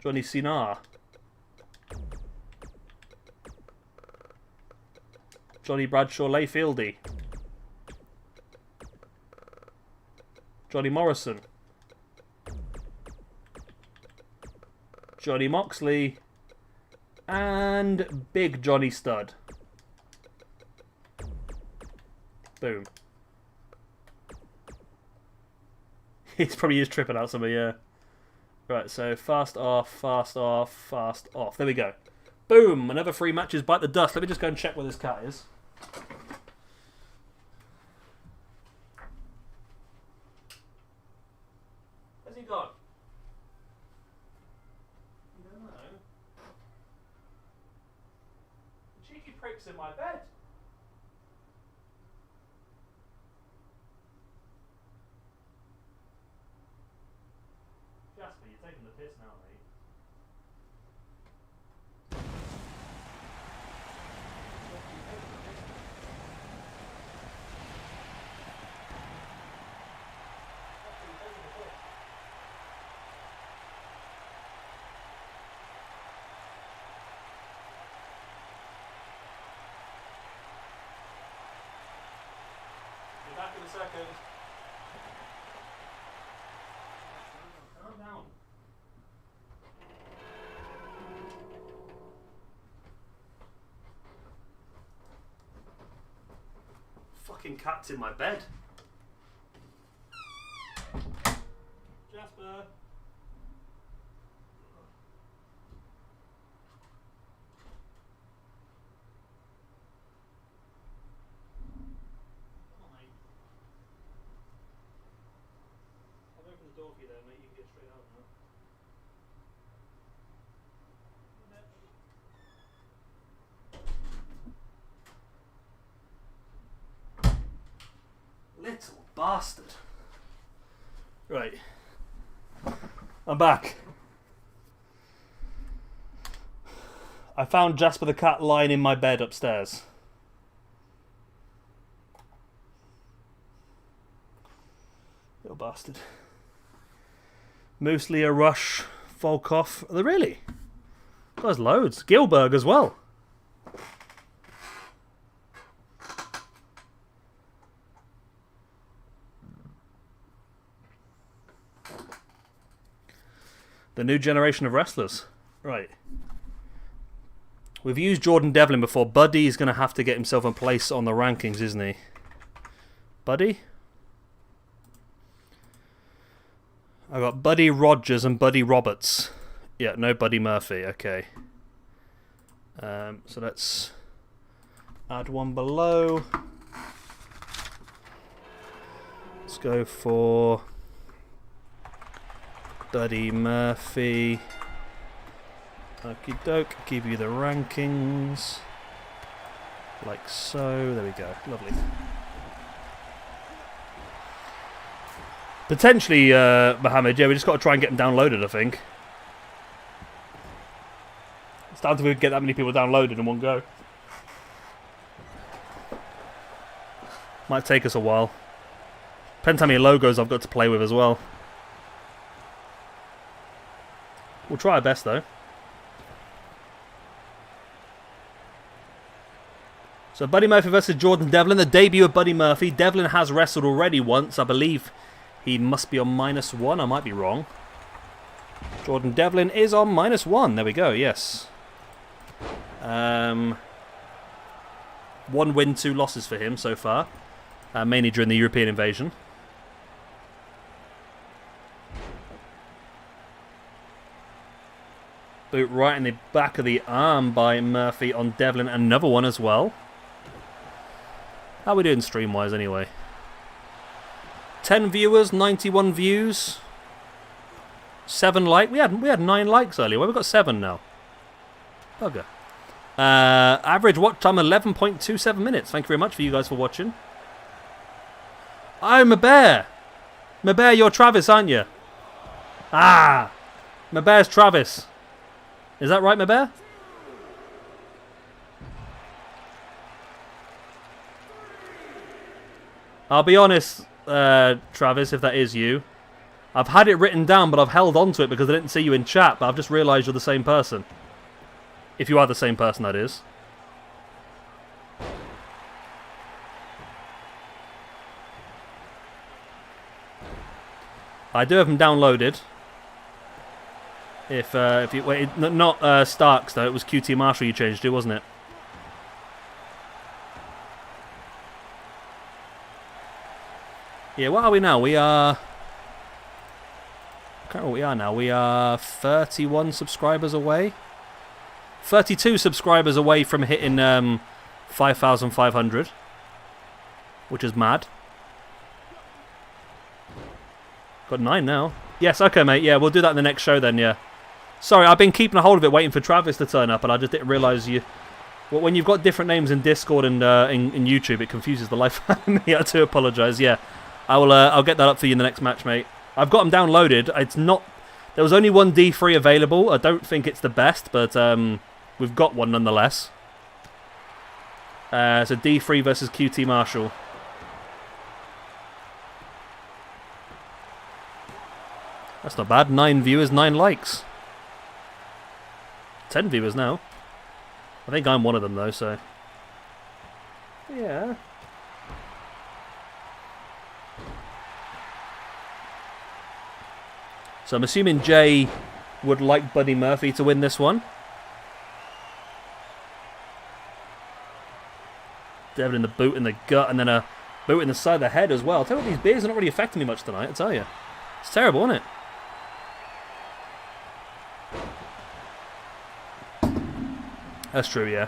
Johnny Sinar. Johnny Bradshaw Layfieldy. Johnny Morrison. Johnny Moxley. And Big Johnny Studd. Boom. He's probably just tripping out somewhere, yeah. Right, so fast off, fast off, fast off. There we go. Boom! Another 3 matches bite the dust. Let me just go and check where this cat is. Where's he gone? I don't know. The cheeky prick's in my bed. Jasper, you're taking the piss now, mate. Be back in a second. Calm down. Fucking cat's in my bed. Jasper. Come on, mate. I'll open the door for you there, mate. You can get straight out now. Little bastard. Right. I'm back. I found Jasper the cat lying in my bed upstairs. Little bastard. Moose, Leo, Rush, Volkov. Are they really? There's loads. Gilberg as well. The new generation of wrestlers. Right. We've used Jordan Devlin before. Buddy's going to have to get himself a place on the rankings, isn't he? Buddy? I got Buddy Rogers and Buddy Roberts. Yeah, no Buddy Murphy. Okay. So let's add one below. Let's go for Buddy Murphy. Okie doke. Give you the rankings. Like so. There we go. Lovely. Potentially, Mohammed, yeah, we just got to try and get them downloaded, I think. It's time to get that many people downloaded in one go. Might take us a while. Depends how many logos I've got to play with as well. We'll try our best, though. So, Buddy Murphy versus Jordan Devlin. The debut of Buddy Murphy. Devlin has wrestled already once, I believe. He must be on -1. I might be wrong. Jordan Devlin is on -1. There we go, yes. 1 win, 2 losses for him so far. Mainly during the European invasion. Boot right in the back of the arm by Murphy on Devlin. Another one as well. How are we doing stream-wise anyway? 10 viewers, 91 views. 7 likes. We had 9 likes earlier. Why have we got 7 now? Bugger. Average watch time 11.27 minutes. Thank you very much for you guys for watching. Oh, Mabear. Mabear, you're Travis, aren't you? Ah! Mabear's Travis. Is that right, Mabear? I'll be honest, Travis, if that is you. I've had it written down, but I've held on to it because I didn't see you in chat, but I've just realised you're the same person. If you are the same person, that is. I do have them downloaded. If you wait, not Starks though, it was QT Marshall you changed to, wasn't it? Yeah, what are we now? We are... I can't remember what we are now. We are 31 subscribers away. 32 subscribers away from hitting 5,500. Which is mad. Got 9 now. Yes, okay, mate. Yeah, we'll do that in the next show then, yeah. Sorry, I've been keeping a hold of it, waiting for Travis to turn up, and I just didn't realise you... Well, when you've got different names in Discord and in YouTube, it confuses the life out of me. I do apologise, yeah. I'll get that up for you in the next match, mate. I've got them downloaded. It's not... There was only one D3 available. I don't think it's the best, but we've got one nonetheless. So D3 versus QT Marshall. That's not bad. 9 viewers, 9 likes. 10 viewers now. I think I'm one of them, though, so... Yeah... So I'm assuming Jay would like Buddy Murphy to win this one. Devlin the boot in the gut and then a boot in the side of the head as well. I'll tell you what, these beers are not really affecting me much tonight, I tell you. It's terrible, isn't it? That's true, yeah.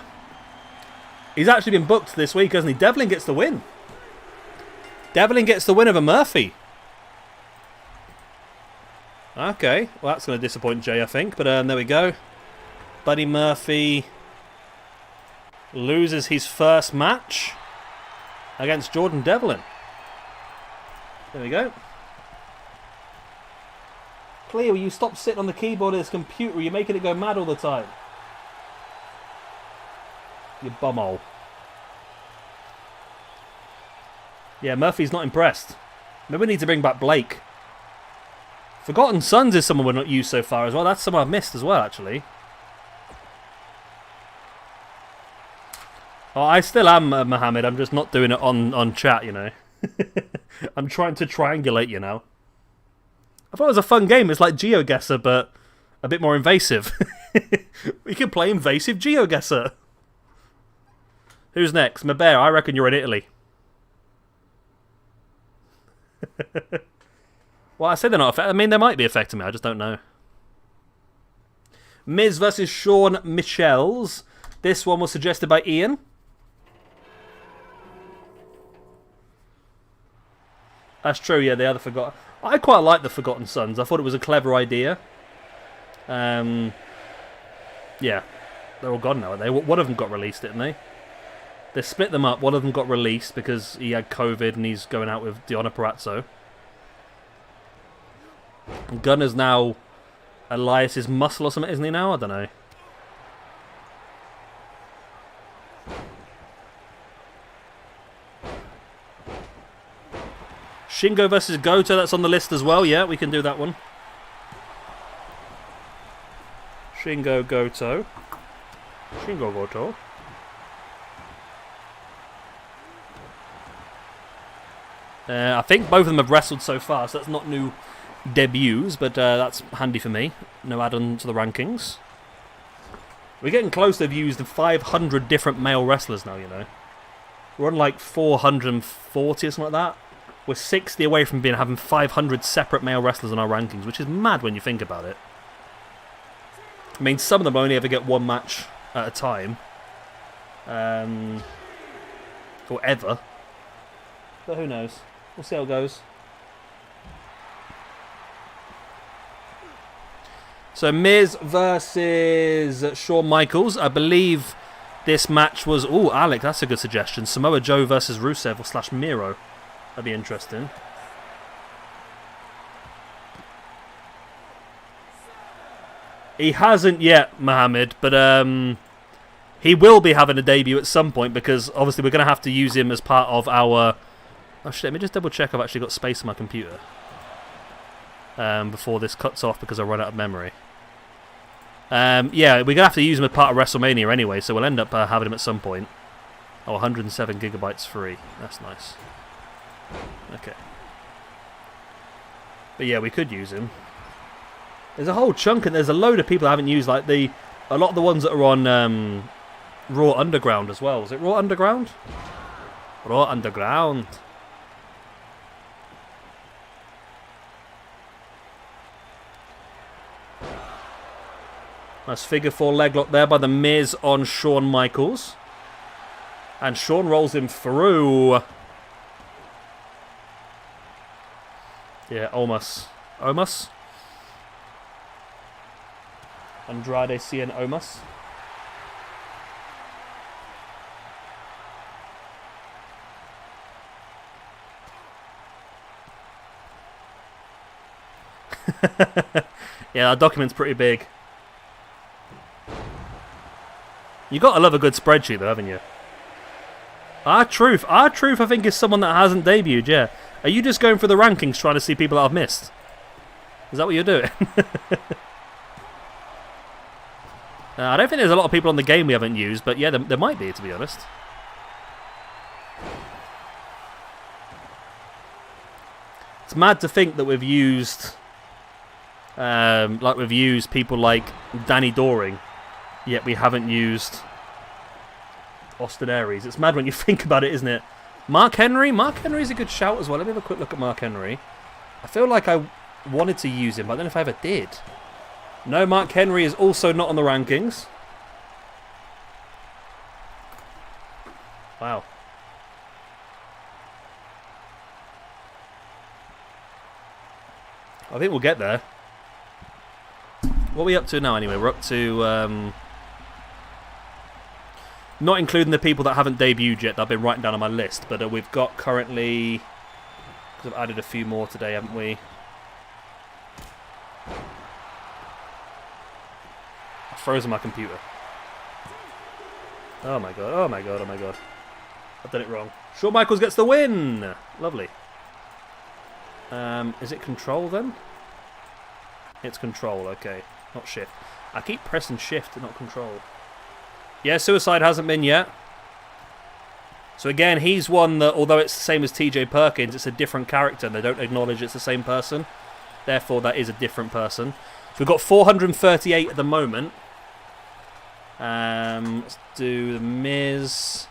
He's actually been booked this week, hasn't he? Devlin gets the win. Devlin gets the win over Murphy. Okay, well that's going to disappoint Jay, I think, but there we go. Buddy Murphy loses his first match against Jordan Devlin. There we go. Cleo, will you stop sitting on the keyboard of this computer? You're making it go mad all the time. You bumhole. Yeah, Murphy's not impressed. Maybe we need to bring back Blake. Forgotten Sons is someone we've not used so far as well. That's someone I've missed as well, actually. Oh, I still am, Mohammed. I'm just not doing it on chat, you know. I'm trying to triangulate you now. I thought it was a fun game. It's like GeoGuessr, but a bit more invasive. We can play invasive GeoGuessr. Who's next? Mabear, I reckon you're in Italy. Well, I say they're not affecting. I mean, they might be affecting me. I just don't know. Miz versus Shawn Michaels. This one was suggested by Ian. That's true, yeah, they are the Forgotten. I quite like the Forgotten Sons. I thought it was a clever idea. Yeah. They're all gone now, aren't they? One of them got released, didn't they? They split them up. One of them got released because he had COVID and he's going out with Deonna Purrazzo. Gunner's now Elias's muscle or something, isn't he now? I don't know. Shingo versus Goto, that's on the list as well. Yeah, we can do that one. Shingo Goto. Shingo Goto. I think both of them have wrestled so far, so that's not new debuts, but that's handy for me. No add-on to the rankings. We're getting close to views to 500 different male wrestlers now, you know. We're on like 440 or something like that. We're 60 away from having 500 separate male wrestlers on our rankings, which is mad when you think about it. I mean, some of them only ever get one match at a time. Or ever. But who knows? We'll see how it goes. So Miz versus Shawn Michaels. I believe this match was... Oh, Alec, that's a good suggestion. Samoa Joe versus Rusev / Miro. That'd be interesting. He hasn't yet, Mohammed, but he will be having a debut at some point because obviously we're going to have to use him as part of our... Oh shit, let me just double check I've actually got space on my computer before this cuts off because I run out of memory. Yeah, we're going to have to use him as part of WrestleMania anyway, so we'll end up having him at some point. Oh, 107 gigabytes free. That's nice. Okay. But yeah, we could use him. There's a whole chunk, and there's a load of people I haven't used, like a lot of the ones that are on Raw Underground as well. Is it Raw Underground? Raw Underground. Nice figure 4 leg lock there by The Miz on Shawn Michaels. And Shawn rolls him through. Yeah, Omos. Omos? Andrade Cien Omos. Yeah, that document's pretty big. You got to love a good spreadsheet though, haven't you? R-Truth, I think is someone that hasn't debuted, yeah. Are you just going for the rankings trying to see people that I've missed? Is that what you're doing? I don't think there's a lot of people on the game we haven't used, but yeah, there might be, to be honest. It's mad to think that we've used... we've used people like Danny Doring, yet we haven't used Austin Aries. It's mad when you think about it, isn't it? Mark Henry? Mark Henry's a good shout as well. Let me have a quick look at Mark Henry. I feel like I wanted to use him, but I don't know if I ever did. No, Mark Henry is also not on the rankings. Wow. I think we'll get there. What are we up to now anyway? We're up to... not including the people that haven't debuted yet that I've been writing down on my list, but we've got currently... Because I've added a few more today, haven't we? I've frozen my computer. Oh my god, oh my god, oh my god. I've done it wrong. Shawn Michaels gets the win! Lovely. Is it control then? It's control, okay. Not shift. I keep pressing shift, not control. Yeah, Suicide hasn't been yet. So again, he's one that, although it's the same as TJ Perkins, it's a different character and they don't acknowledge it's the same person. Therefore, that is a different person. So we've got 438 at the moment. Let's do The Miz,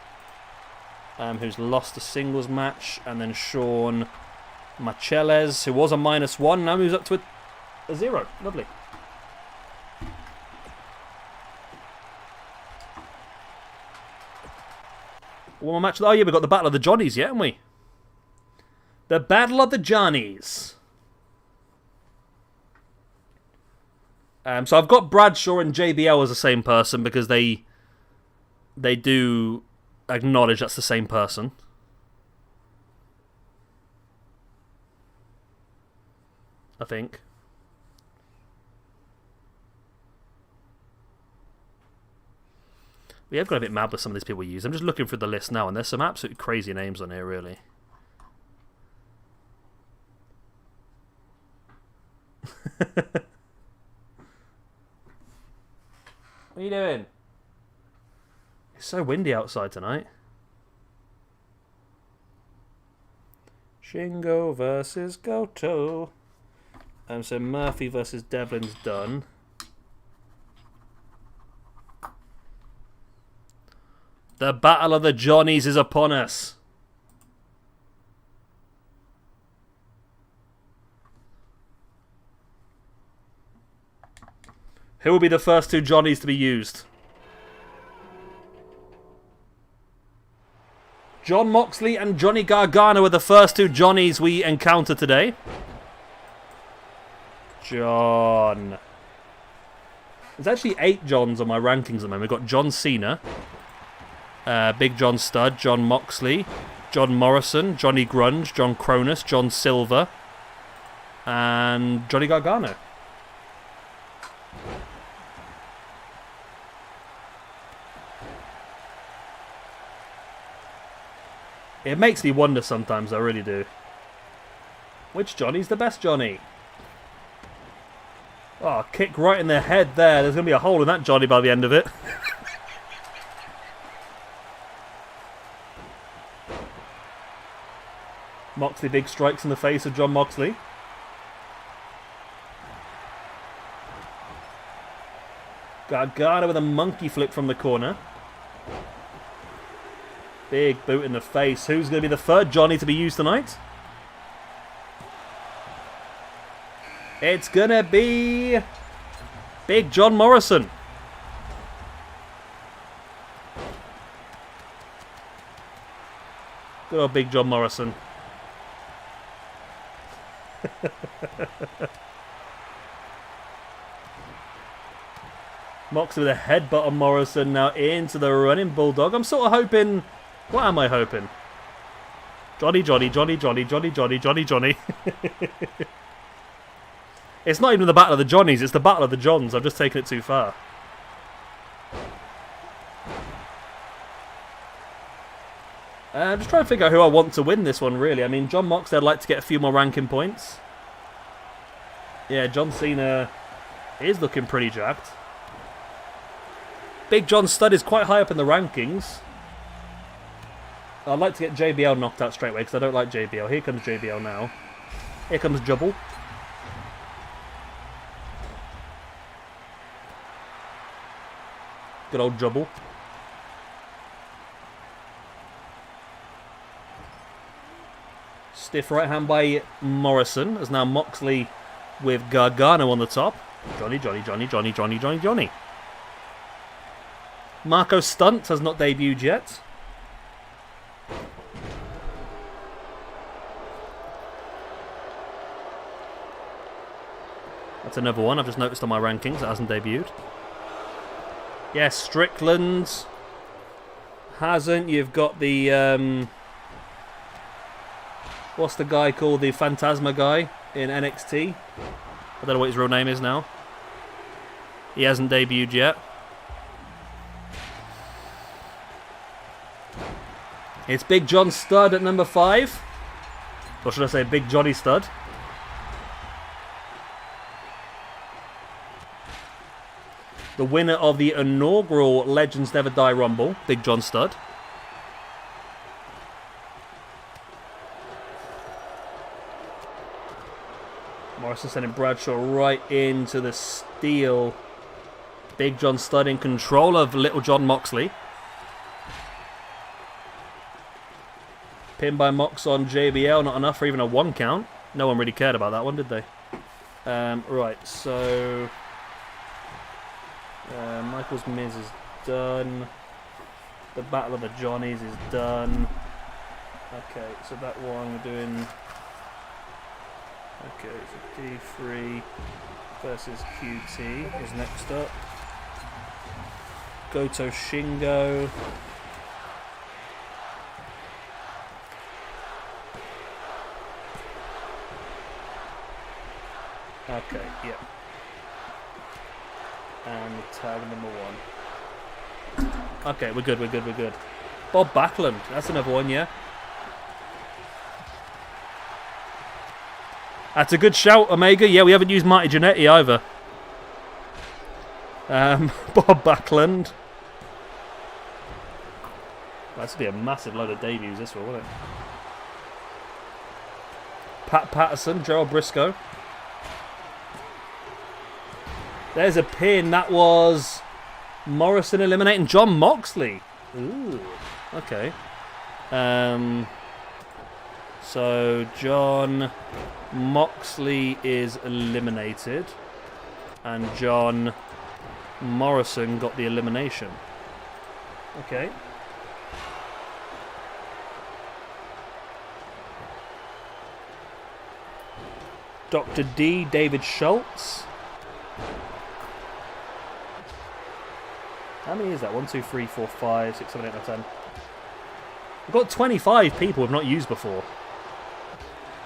who's lost a singles match, and then Shawn Michaels, who was a -1, now moves up to a 0. Lovely. One more match. Oh yeah, we've got the Battle of the Johnnies, yeah, haven't we? The Battle of the Johnnies. So I've got Bradshaw and JBL as the same person because they do acknowledge that's the same person. I think. We have got a bit mad with some of these people we use. I'm just looking through the list now, and there's some absolutely crazy names on here, really. What are you doing? It's so windy outside tonight. Shingo versus Goto. So Murphy versus Devlin's done. The Battle of the Johnnies is upon us. Who will be the first two Johnnies to be used? John Moxley and Johnny Gargano are the first two Johnnies we encounter today. John. There's actually 8 Johns on my rankings at the moment. We've got John Cena, Big John Studd, John Moxley, John Morrison, Johnny Grunge, John Cronus, John Silver, and Johnny Gargano. It makes me wonder sometimes, I really do. Which Johnny's the best Johnny? Oh, kick right in the head there. There's going to be a hole in that Johnny by the end of it. Moxley big strikes in the face of John Moxley. Gargano with a monkey flip from the corner. Big boot in the face. Who's going to be the third Johnny to be used tonight? It's going to be Big John Morrison. Good old Big John Morrison. Moxley with a headbutt on Morrison, now into the running Bulldog. I'm sort of hoping... What am I hoping? Johnny, Johnny, Johnny, Johnny, Johnny, Johnny, Johnny, Johnny. It's not even the Battle of the Johnnies, it's the Battle of the Johns. I've just taken it too far. I'm just trying to figure out who I want to win this one, really. I mean, John Moxley, I'd like to get a few more ranking points. Yeah, John Cena is looking pretty jacked. Big John Studd is quite high up in the rankings. I'd like to get JBL knocked out straight away because I don't like JBL. Here comes JBL now. Here comes Jubble. Good old Jubble. Stiff right hand by Morrison, as now Moxley with Gargano on the top. Johnny, Johnny, Johnny, Johnny, Johnny, Johnny, Johnny. Marco Stunt has not debuted yet. That's another one I've just noticed on my rankings that hasn't debuted. Yes, Strickland hasn't. You've got the... what's the guy called? The Phantasma guy in NXT. I don't know what his real name is now. He hasn't debuted yet. It's Big John Studd at number 5. Or should I say Big Johnny Studd? The winner of the inaugural Legends Never Die Rumble, Big John Studd. Morrison sending Bradshaw right into the steel. Big John Studd in control of Little John Moxley. Pin by Mox on JBL, not enough for even a 1 count. No one really cared about that one, did they? Right, so... Michaels Miz is done. The Battle of the Johnnies is done. Okay, so that one we're doing... Okay, so D3 versus QT is next up. Goto Shingo. Okay, yeah. And tag number 1. Okay, we're good, we're good, we're good. Bob Backlund, that's another one, yeah. That's a good shout, Omega. Yeah, we haven't used Marty Jannetty either. Bob Backlund. That's going to be a massive load of debuts, this one, won't it? Pat Patterson, Gerald Briscoe. There's a pin. That was Morrison eliminating John Moxley. Ooh, okay. So John Moxley is eliminated, and John Morrison got the elimination. Okay. Dr. D, David Schultz. How many is that? 1, 2, 3, 4, 5, 6, 7, 8, 9, 10. We've got 25 people we've not used before.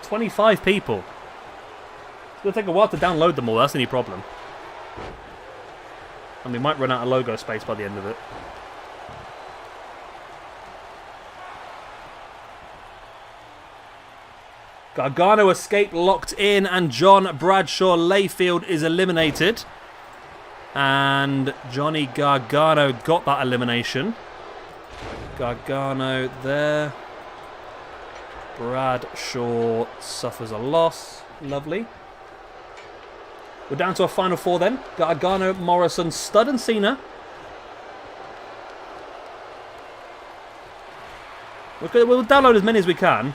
25 people. It's going to take a while to download them all, that's the only problem. And we might run out of logo space by the end of it. Gargano escaped locked in, and John Bradshaw Layfield is eliminated. And Johnny Gargano got that elimination. Gargano there. Bradshaw suffers a loss. Lovely. We're down to our final 4 then. Gargano, Morrison, Studd and Cena. We'll download as many as we can.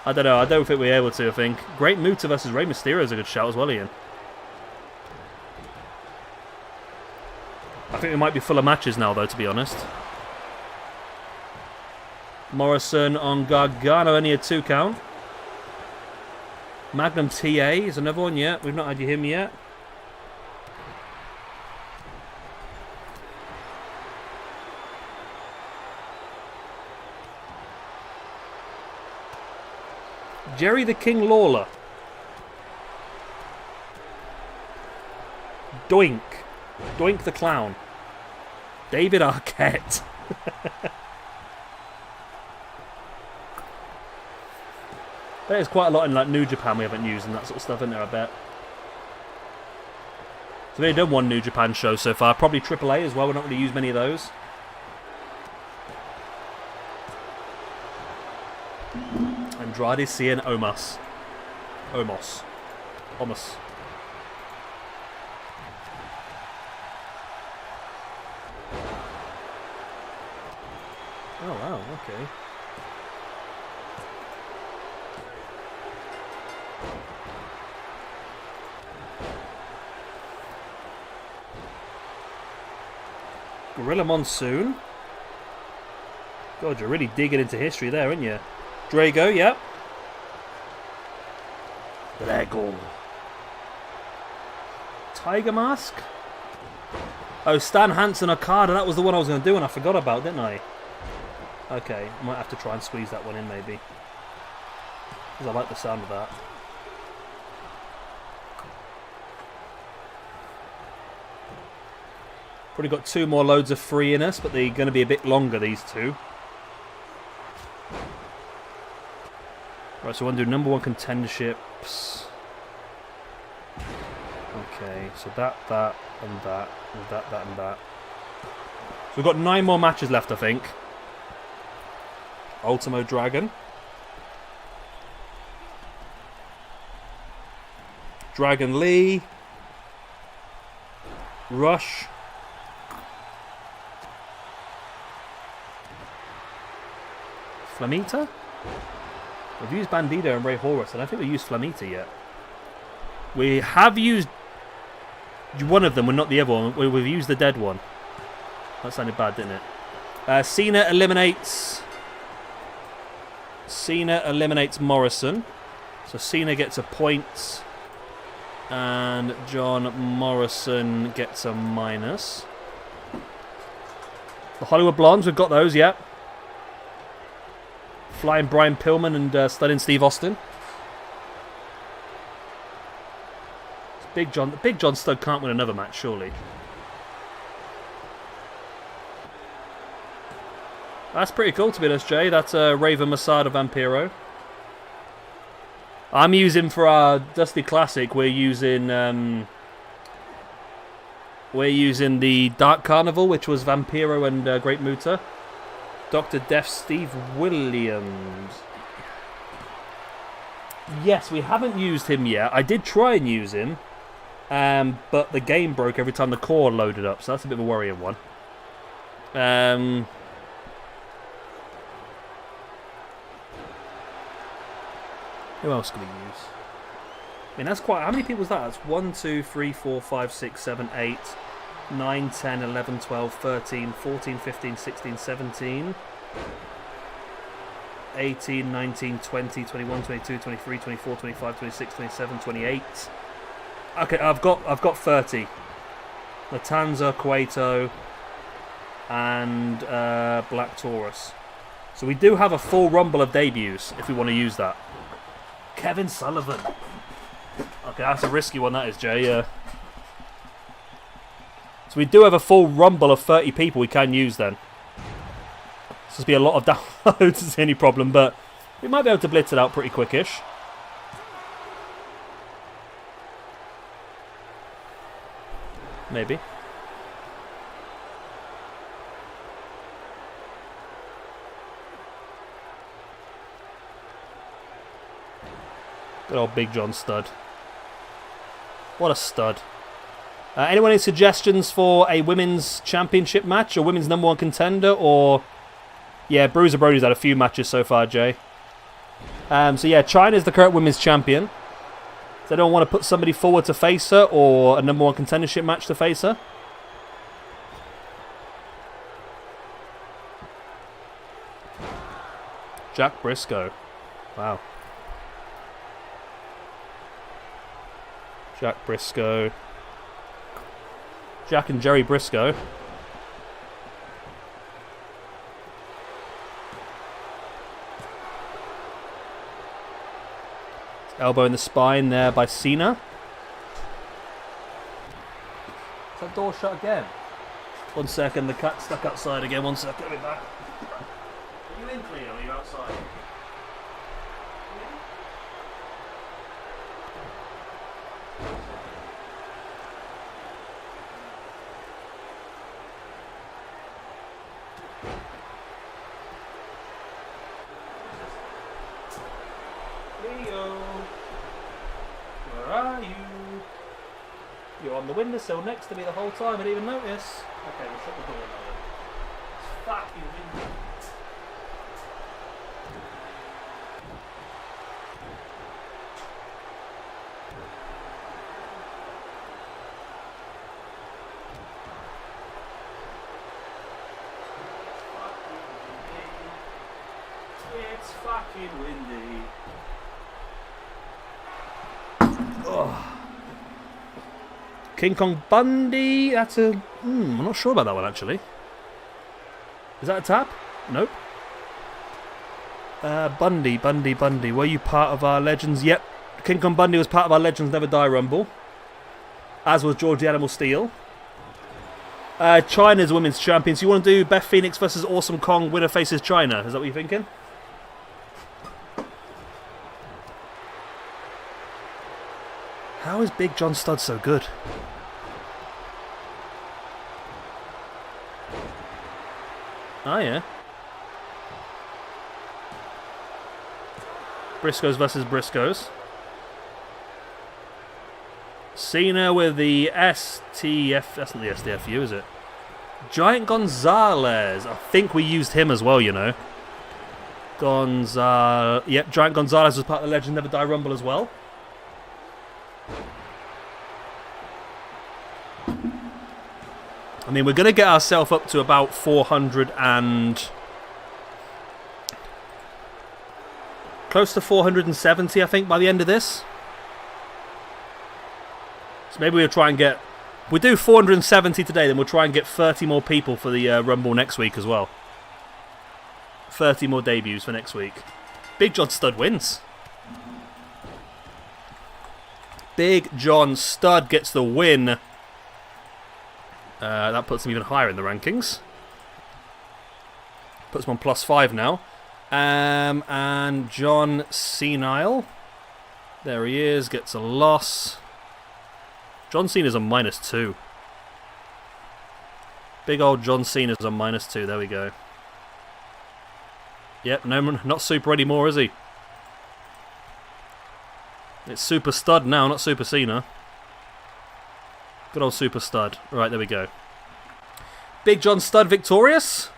I don't know. I don't think we're able to, I think. Great Muta versus Rey Mysterio is a good shout as well, Ian. I think we might be full of matches now, though, to be honest. Morrison on Gargano, only a 2 count. Magnum TA is another one, yeah. We've not had him yet. Jerry the King Lawler. Doink. Doink the Clown. David Arquette. There's quite a lot in like New Japan we haven't used and that sort of stuff in there, I bet. So we've done 1 New Japan show so far. Probably AAA as well. We're not going to use many of those. Andrade Cien Omos. Omos. Omos. Oh wow, okay. Gorilla Monsoon. God, you're really digging into history there, aren't you? Drago, yep. Drago. Tiger Mask? Oh, Stan Hansen Okada. That was the one I was going to do and I forgot about, didn't I? Okay, might have to try and squeeze that one in, maybe. Because I like the sound of that. Probably got 2 more loads of free in us, but they're going to be a bit longer, these 2. Right, so we want to do number 1 contenderships. Okay, so that, and that, and that, and that. So we've got 9 more matches left, I think. Ultimo Dragon. Dragon Lee. Rush. Flamita? We've used Bandido and Ray Horus. I don't think we've used Flamita yet. We have used one of them, but not the other one. We've used the dead one. That sounded bad, didn't it? Cena eliminates Morrison. So Cena gets a point. And John Morrison gets a minus. The Hollywood Blondes, we've got those, yeah. Flying Brian Pillman and Stunning Steve Austin. Big John Studd can't win another match, surely. That's pretty cool, to be honest, Jay. That's Raven Masada Vampiro. I'm using for our Dusty Classic. We're using the Dark Carnival, which was Vampiro and Great Muta. Dr. Death Steve Williams. Yes, we haven't used him yet. I did try and use him, but the game broke every time the core loaded up, so that's a bit of a worrying one. Who else can we use? I mean, that's quite... How many people was that? That's 1, 2, 3, 4, 5, 6, 7, 8, 9, 10, 11, 12, 13, 14, 15, 16, 17, 18, 19, 20, 21, 22, 23, 24, 25, 26, 27, 28. Okay, I've got 30. Matanza, Cueto, and Black Taurus. So we do have a full rumble of debuts if we want to use that. Kevin Sullivan. Okay, that's a risky one, that is, Jay. So we do have a full rumble of 30 people we can use then. This will be a lot of downloads, is the only problem, but we might be able to blitz it out pretty quickish. Maybe. Good old Big John Studd. What a stud. Anyone any suggestions for a women's championship match or women's #1 contender? Or, yeah, Bruiser Brody's had a few matches so far, Jay. So yeah, Chyna's the current women's champion. Does anyone want to put somebody forward to face her or a #1 contendership match to face her? Jack Briscoe. Wow. Jack Briscoe. Jack and Jerry Briscoe. Elbow in the spine there by Cena. Is that door shut again? 1 second, the cat's stuck outside again. 1 second, I'll be back. Are you in, Cleo, or are you outside? You're on the windowsill next to me the whole time, I didn't even notice. Okay, we'll shut the door now. It's fucking windy. It's fucking windy. Oh. King Kong Bundy, that's a... I'm not sure about that one, actually. Is that a tap? Nope. Bundy. Were you part of our Legends? Yep. King Kong Bundy was part of our Legends Never Die Rumble. As was George the Animal Steel. Chyna's women's champion. So you want to do Beth Phoenix versus Awesome Kong, winner faces Chyna. Is that what you're thinking? How is Big John Studd so good? Oh, yeah. Briscoes versus Briscoes. Cena with the STF... That's not the STFU, is it? Giant Gonzalez. I think we used him as well, you know. Yep, Giant Gonzalez was part of the Legend Never Die Rumble as well. I mean, we're going to get ourselves up to about 400 and... close to 470, I think, by the end of this. So maybe we'll try and get... we do 470 today, then we'll try and get 30 more people for the Rumble next week as well. 30 more debuts for next week. Big John Studd wins. Big John Studd gets the win. That puts him even higher in the rankings. Puts him on +5 now. And John Senile. There he is. Gets a loss. John Cena's on -2. Big old John Cena's on -2. There we go. Yep, no, not Super anymore, is he? It's Super Stud now, not Super Cena. Good old Super Stud. Right, there we go. Big John Studd victorious.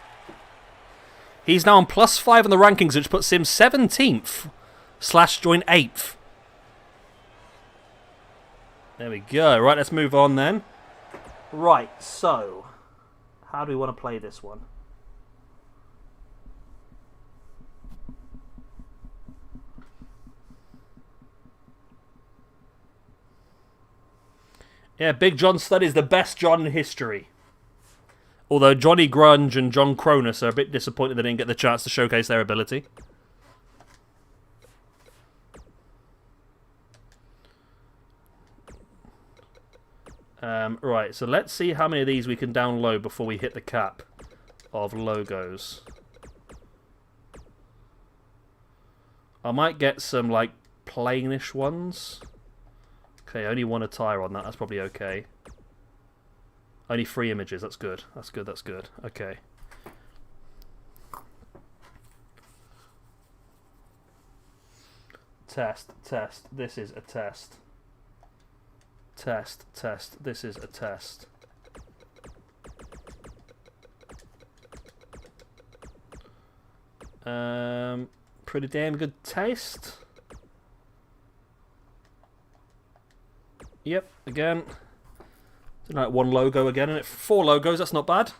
He's now on +5 on the rankings, which puts him 17th / join 8th. There we go. Right, let's move on then. Right, so how do we want to play this one? Yeah, Big John Studd is the best John in history. Although Johnny Grunge and John Cronus are a bit disappointed they didn't get the chance to showcase their ability. Right, so let's see how many of these we can download before we hit the cap of logos. I might get some, like, plainish ones. Okay, only one attire on that. That's probably okay. Only 3 images. That's good. That's good. That's good. Okay. Test. Test. This is a test. Test. Test. This is a test. Pretty damn good taste. Yep, again. Like 1 logo again, and 4 logos, that's not bad.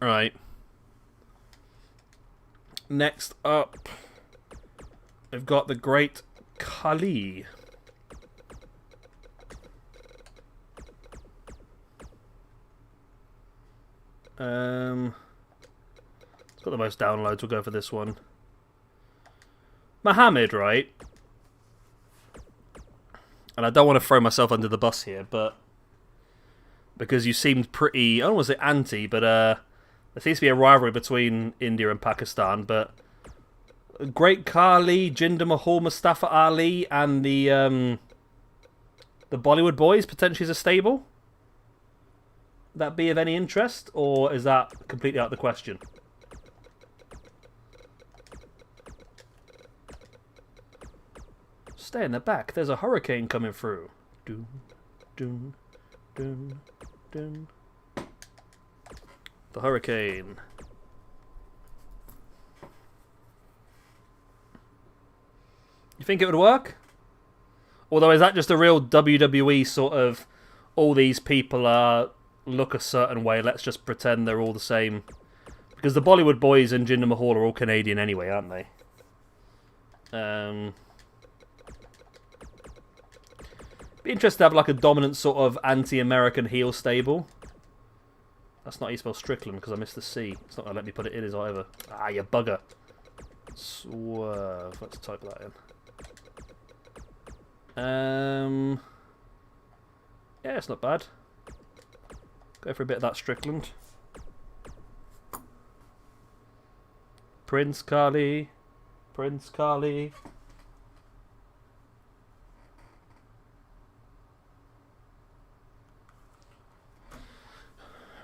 Right. Next up, we've got the Great Khali. It's got the most downloads, we'll go for this one. Mohammed, right? And I don't want to throw myself under the bus here, but because you seemed pretty, I don't want to say anti, but there seems to be a rivalry between India and Pakistan, but Great Khali, Jinder Mahal, Mustafa Ali, and the Bollywood Boys potentially as a stable? That be of any interest, or is that completely out of the question? Stay in the back. There's a hurricane coming through. Doom, doom, doom, doom. The hurricane. You think it would work? Although, is that just a real WWE sort of, all these people look a certain way, let's just pretend they're all the same? Because the Bollywood Boys and Jinder Mahal are all Canadian anyway, aren't they? Be interested to have like a dominant sort of anti-American heel stable. That's not how you spell Strickland because I missed the C. It's not going to let me put it in, is either. Ah, you bugger. Swerve. Let's type that in. Yeah, it's not bad. Go for a bit of that Strickland. Prince Kali. Prince Kali.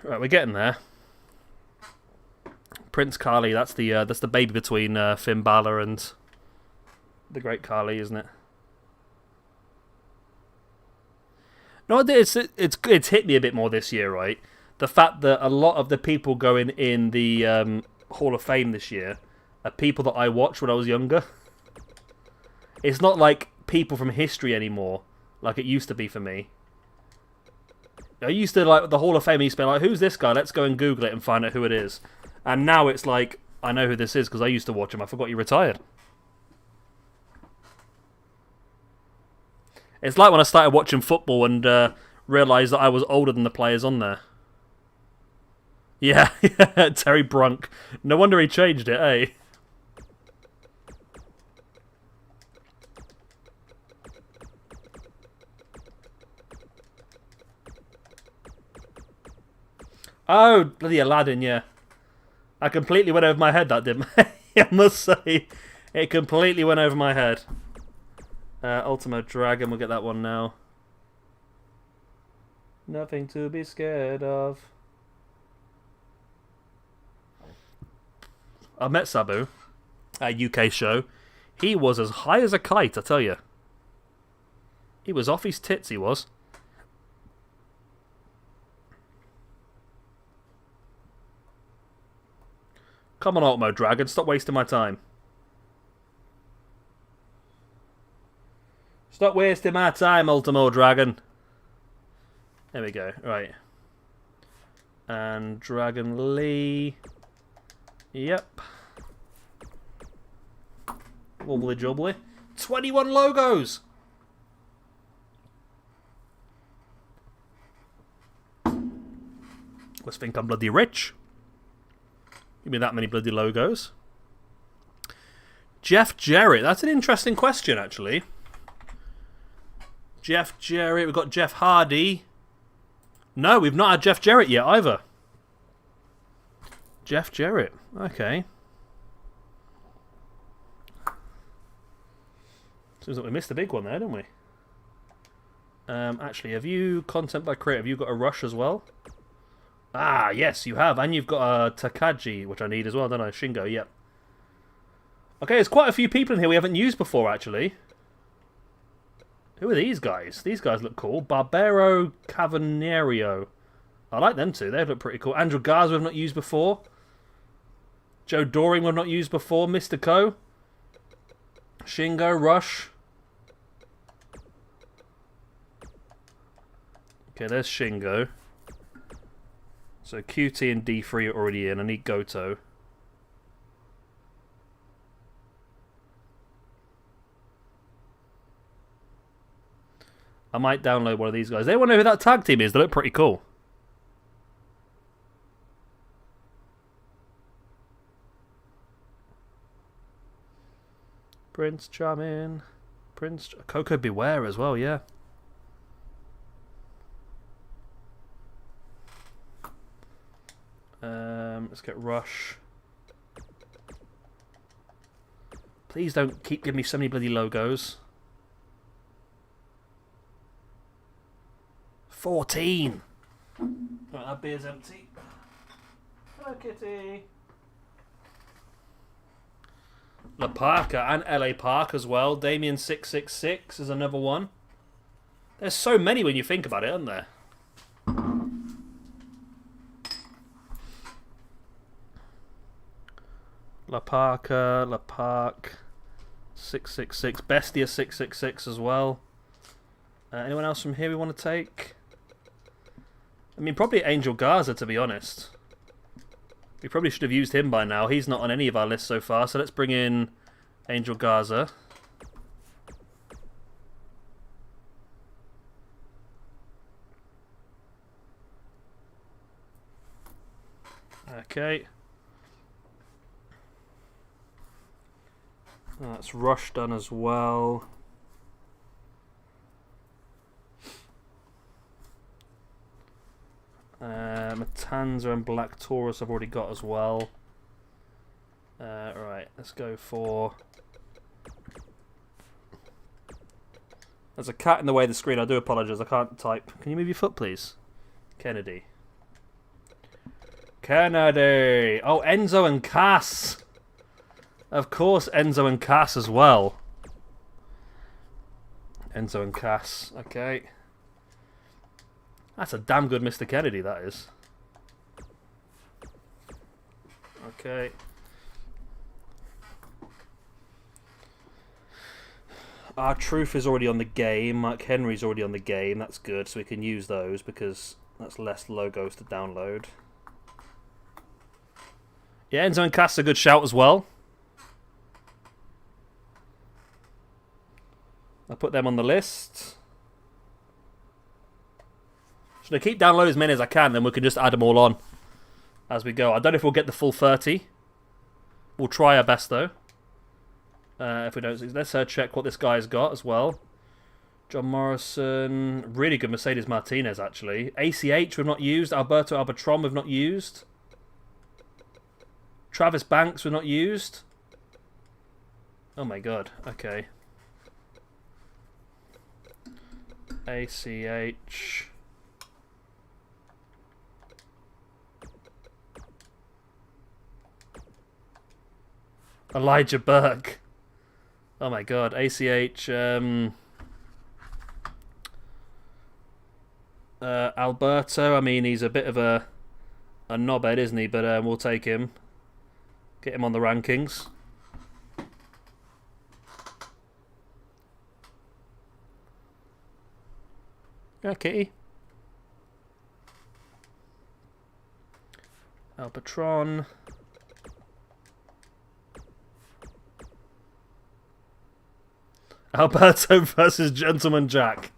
Right, we're getting there. Prince Kali, that's the baby between Finn Balor and the Great Kali, isn't it? No, it's hit me a bit more this year, right? The fact that a lot of the people going in the Hall of Fame this year are people that I watched when I was younger. It's not like people from history anymore, like it used to be for me. I used to like the Hall of Fame. I used to be like, "Who's this guy? Let's go and Google it and find out who it is." And now it's like, I know who this is because I used to watch him. I forgot he retired. It's like when I started watching football and realised that I was older than the players on there. Yeah, Terry Brunk. No wonder he changed it, eh? Oh, bloody Aladdin, yeah. I completely went over my head, that didn't I? I must say, it completely went over my head. Ultimo Dragon, we'll get that one now. Nothing to be scared of. I met Sabu at a UK show. He was as high as a kite, I tell you. He was off his tits, he was. Come on, Ultimo Dragon, stop wasting my time. Stop wasting my time, Ultimo Dragon. There we go, right. And Dragon Lee. Yep. Wobbly jubbly. 21 logos! Must think I'm bloody rich. Give me that many bloody logos. Jeff Jarrett. That's an interesting question, actually. Jeff Jarrett. We've got Jeff Hardy. No, we've not had Jeff Jarrett yet, either. Jeff Jarrett. Okay. Seems like we missed a big one there, don't we? Actually, have you, content by creator, have you got a Rush as well? Ah, yes, you have. And you've got a Takagi, which I need as well, don't I? Shingo, yep. Okay, there's quite a few people in here we haven't used before, actually. Who are these guys? These guys look cool. Barbero Cavanerio. I like them too. They look pretty cool. Andrew Garza we've not used before. Joe Doring we've not used before. Mr. Co. Shingo, Rush. Okay, there's Shingo. So QT and D3 are already in. I need Goto. I might download one of these guys. They want to know who that tag team is. They look pretty cool. Prince Charming. Coco Beware as well, yeah. Let's get Rush. Please don't keep giving me so many bloody logos. 14! Right, that beer's empty. Hello, kitty. La Parka and LA Park as well. Damien 666 is another one. There's so many when you think about it, aren't there? La Parka, La Park, 666, Bestia 666 as well. Anyone else from here we want to take? I mean, probably Angel Garza, to be honest. We probably should have used him by now. He's not on any of our lists so far, so let's bring in Angel Garza. Okay. That's Rush done as well. Matanza and Black Taurus I've already got as well. Right, let's go for... There's a cat in the way of the screen. I do apologise. I can't type. Can you move your foot, please? Kennedy. Kennedy. Oh, Enzo and Cass. Of course, Enzo and Cass as well. Enzo and Cass. Okay. That's a damn good Mr. Kennedy, that is. Okay. Our Truth is already on the game. Mark Henry's already on the game. That's good, so we can use those because that's less logos to download. Yeah, Enzo and Cass are a good shout as well. I'll put them on the list. Should I keep downloading as many as I can, then we can just add them all on as we go. I don't know if we'll get the full 30. We'll try our best, though. If we don't, let's check what this guy's got as well. John Morrison, really good Mercedes Martinez, actually. ACH we've not used. Alberto Albatron we've not used. Travis Banks we've not used. Oh my god, okay. ACH. Elijah Burke. Oh my god, ACH. Alberto, I mean, he's a bit of a knobhead, isn't he? But we'll take him. Get him on the rankings. Yeah, Kitty. Albatron. Alberto versus Gentleman Jack.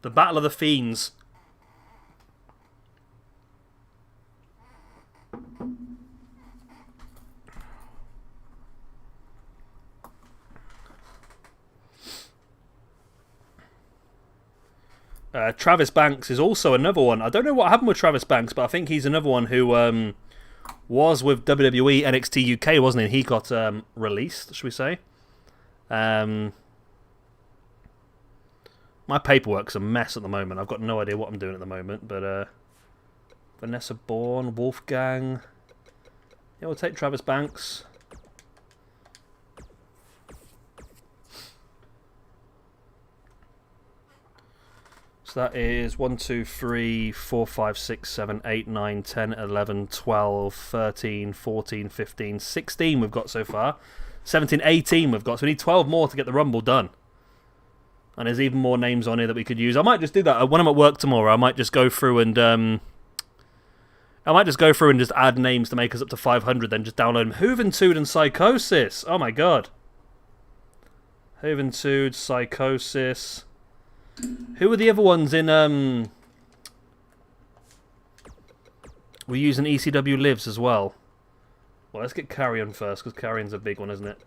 The Battle of the Fiends. Travis Banks is also another one. I don't know what happened with Travis Banks, but I think he's another one who was with WWE NXT UK, wasn't he? He got released, should we say. My paperwork's a mess at the moment. I've got no idea what I'm doing at the moment, but Vanessa Bourne, Wolfgang. Yeah, we'll take Travis Banks. So that is 1, 2, 3, 4, 5, 6, 7, 8, 9, 10, 11, 12, 13, 14, 15, 16 we've got so far. 17, 18 we've got. So we need 12 more to get the Rumble done. And there's even more names on here that we could use. I might just do that. When I'm at work tomorrow, I might just go through and just add names to make us up to 500, then just download them. Juventude and Psychosis. Oh my god. Juventude, Psychosis. Who are the other ones in we're using ECW Lives as well. Well, let's get Carrion first, because Carrion's a big one, isn't it?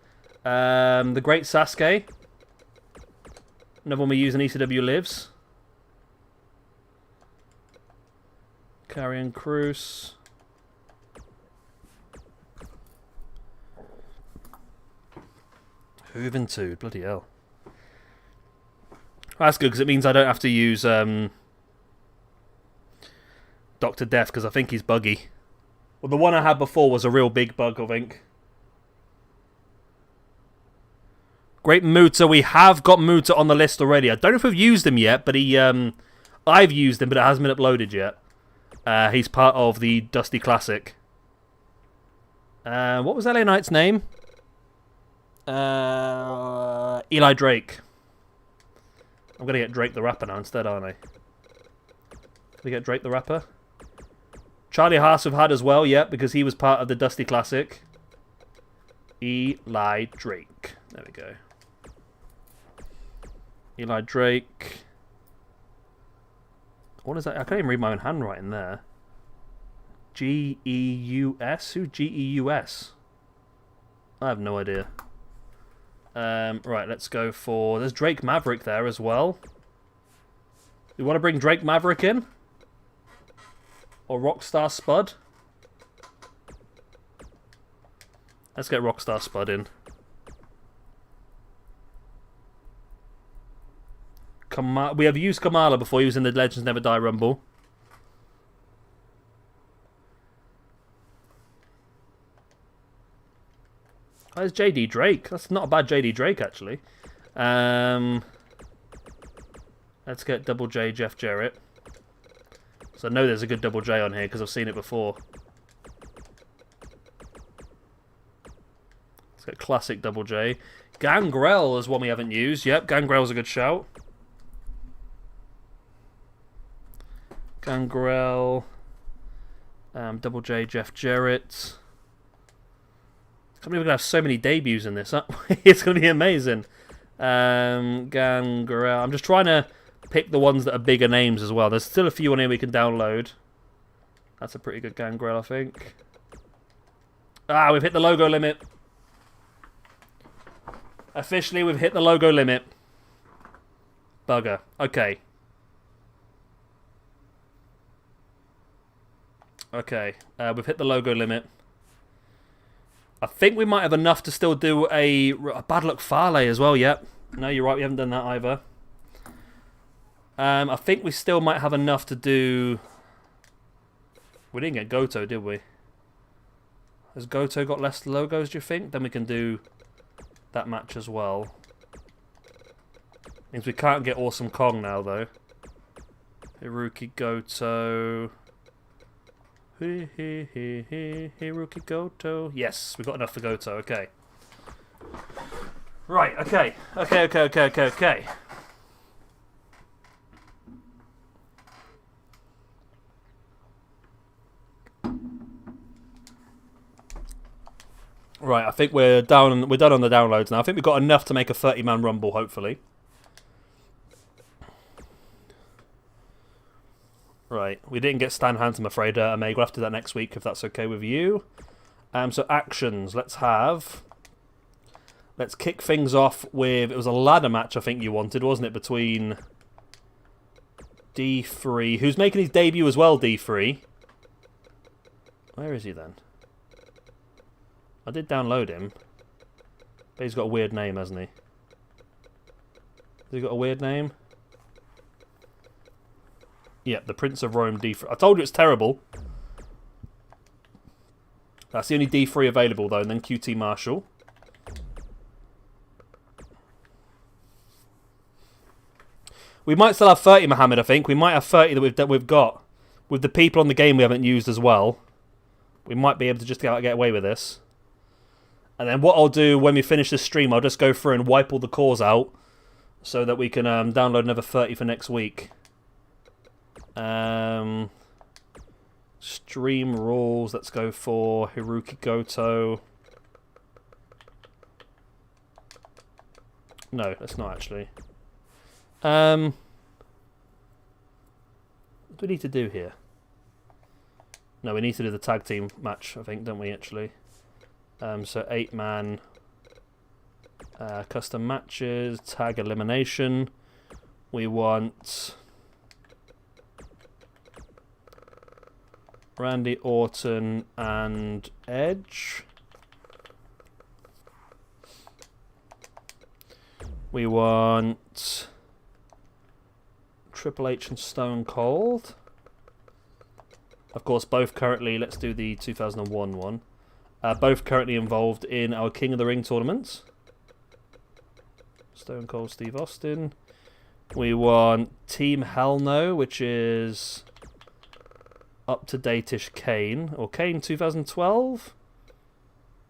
The Great Sasuke. Another one we use in ECW Lives. Carrion Cruz. Juventude, bloody hell. That's good, because it means I don't have to use Dr. Death, because I think he's buggy. Well, the one I had before was a real big bug, I think. Great Muta. We have got Muta on the list already. I don't know if we've used him yet, but I've used him, but it hasn't been uploaded yet. He's part of the Dusty Classic. What was LA Knight's name? Eli Drake. I'm going to get Drake the Rapper now instead, aren't I? Can we get Drake the Rapper? Charlie Haas we've had as well, yeah, because he was part of the Dusty Classic. Eli Drake. There we go. Eli Drake. What is that? I can't even read my own handwriting there. G-E-U-S? Who's G-E-U-S? I have no idea. Right, let's go for... There's Drake Maverick there as well. You want to bring Drake Maverick in? Or Rockstar Spud? Let's get Rockstar Spud in. We have used Kamala before. He was in the Legends Never Die Rumble. Oh, there's JD Drake. That's not a bad JD Drake, actually. Let's get Double J Jeff Jarrett. So I know there's a good Double J on here because I've seen it before. Let's get classic Double J. Gangrel is one we haven't used. Yep, Gangrel's a good shout. Gangrel. Double J Jeff Jarrett. I can't believe we're going to have so many debuts in this. It's going to be amazing. Gangrel. I'm just trying to pick the ones that are bigger names as well. There's still a few on here we can download. That's a pretty good Gangrel, I think. Ah, we've hit the logo limit. Officially, we've hit the logo limit. Bugger. Okay. Okay. We've hit the logo limit. I think we might have enough to still do a Bad Luck Fale as well, yep. No, you're right, we haven't done that either. I think we still might have enough to do... We didn't get Goto, did we? Has Goto got less logos, do you think? Then we can do that match as well. Means we can't get Awesome Kong now, though. Hiroki Goto... Hiroki Goto. Yes, we got enough for Goto. Okay. Right. Okay. Okay. Right. I think we're down. We're done on the downloads now. I think we've got enough to make a 30-man rumble. Hopefully. Right, we didn't get Stan Hans, I'm afraid, Meg. We'll have to do that next week if that's okay with you. So actions, let's kick things off with, it was a ladder match I think you wanted, wasn't it, between D3, who's making his debut as well, D3. Where is he then? I did download him, but he's got a weird name, hasn't he? Has he got a weird name? Yeah, the Prince of Rome D3. I told you it's terrible. That's the only D3 available, though, and then QT Marshall. We might still have 30, Mohammed, I think. We might have 30 that we've got. With the people on the game we haven't used as well. We might be able to just get away with this. And then what I'll do when we finish this stream, I'll just go through and wipe all the cores out. So that we can download another 30 for next week. Stream rules. Let's go for Hiroki Goto. No, that's not actually. What do we need to do here? No, we need to do the tag team match, I think, don't we, actually? So 8-man custom matches, tag elimination. We want Randy Orton and Edge. We want Triple H and Stone Cold. Of course, both currently, let's do the 2001 one. Both currently involved in our King of the Ring tournament. Stone Cold Steve Austin. We want Team Hell No, which is up-to-date-ish Kane. Or Kane 2012?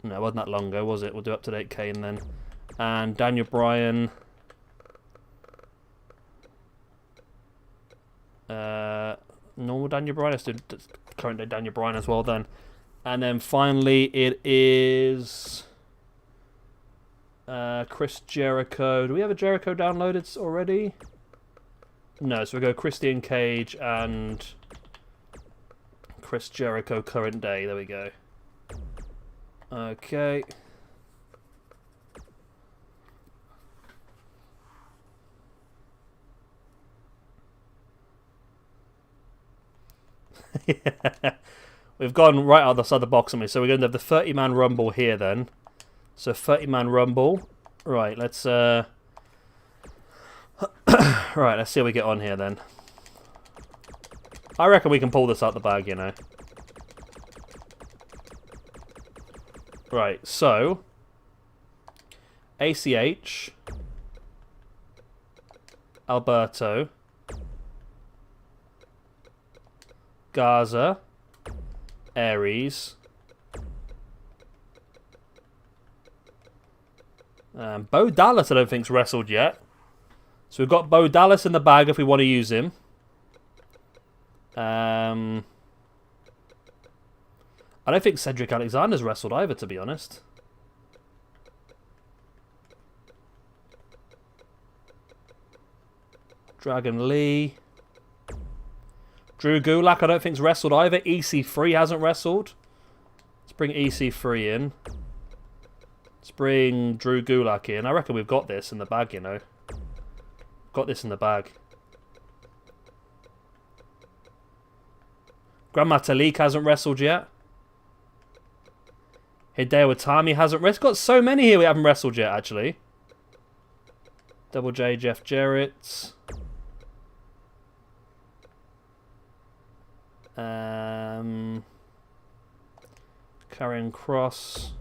No, it wasn't that long ago, was it? We'll do up-to-date Kane then. And Daniel Bryan. Normal Daniel Bryan. Let's do current day Daniel Bryan as well then. And then finally it is Chris Jericho. Do we have a Jericho downloaded already? No, so we go Christian Cage and Chris Jericho current day. There we go. Okay. Yeah. We've gone right out the side of the box on me, so we're going to have the 30-man rumble here then. So 30-man rumble. Right, let's right, let's see how we get on here then. I reckon we can pull this out the bag, you know. Right, so ACH, Alberto, Gaza, Aries, Bo Dallas I don't think's wrestled yet. So we've got Bo Dallas in the bag if we want to use him. I don't think Cedric Alexander's wrestled either, to be honest. Dragon Lee. Drew Gulak I don't think's wrestled either. EC3 hasn't wrestled. Let's bring EC3 in. Let's bring Drew Gulak in. I reckon we've got this in the bag, you know. Got this in the bag. Grand Metalik hasn't wrestled yet. Hideo Itami hasn't wrestled. Got so many here we haven't wrestled yet, actually. Double J, Jeff Jarrett. Karrion Kross.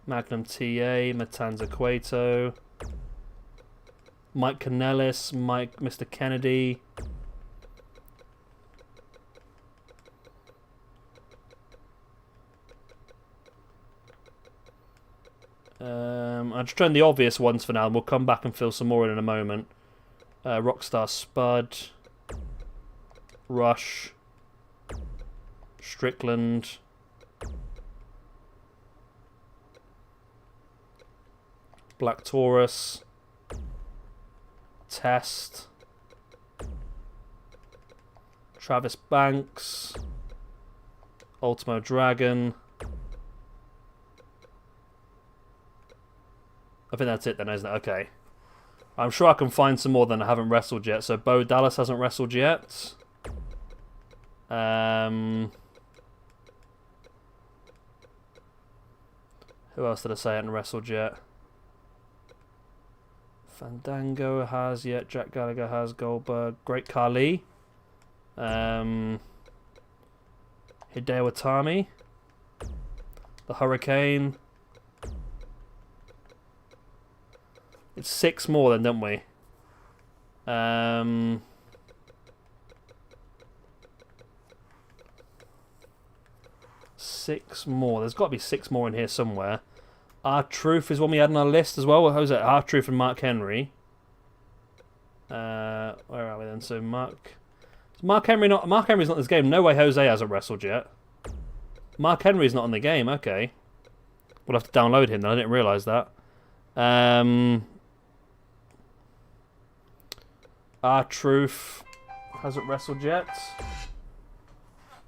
Magnum TA, Matanza Cueto. Mike Kanellis, Mr. Kennedy. I'm just trying the obvious ones for now, and we'll come back and fill some more in a moment. Rockstar Spud. Rush. Strickland. Black Taurus. Test. Travis Banks. Ultimo Dragon. I think that's it then, isn't it? Okay. I'm sure I can find some more than I haven't wrestled yet. So Bo Dallas hasn't wrestled yet. Who else did I say hadn't wrestled yet? Fandango has yet. Jack Gallagher has. Goldberg. Great Khali. Hideo Itami. The Hurricane. It's 6 more then, don't we? 6 more. There's got to be 6 more in here somewhere. R-Truth is one we had on our list as well. Who's that? R-Truth and Mark Henry. Where are we then? So Mark Henry's not in this game. No way Jose hasn't wrestled yet. Mark Henry's not in the game. Okay. We'll have to download him then. I didn't realise that. R-Truth hasn't wrestled yet.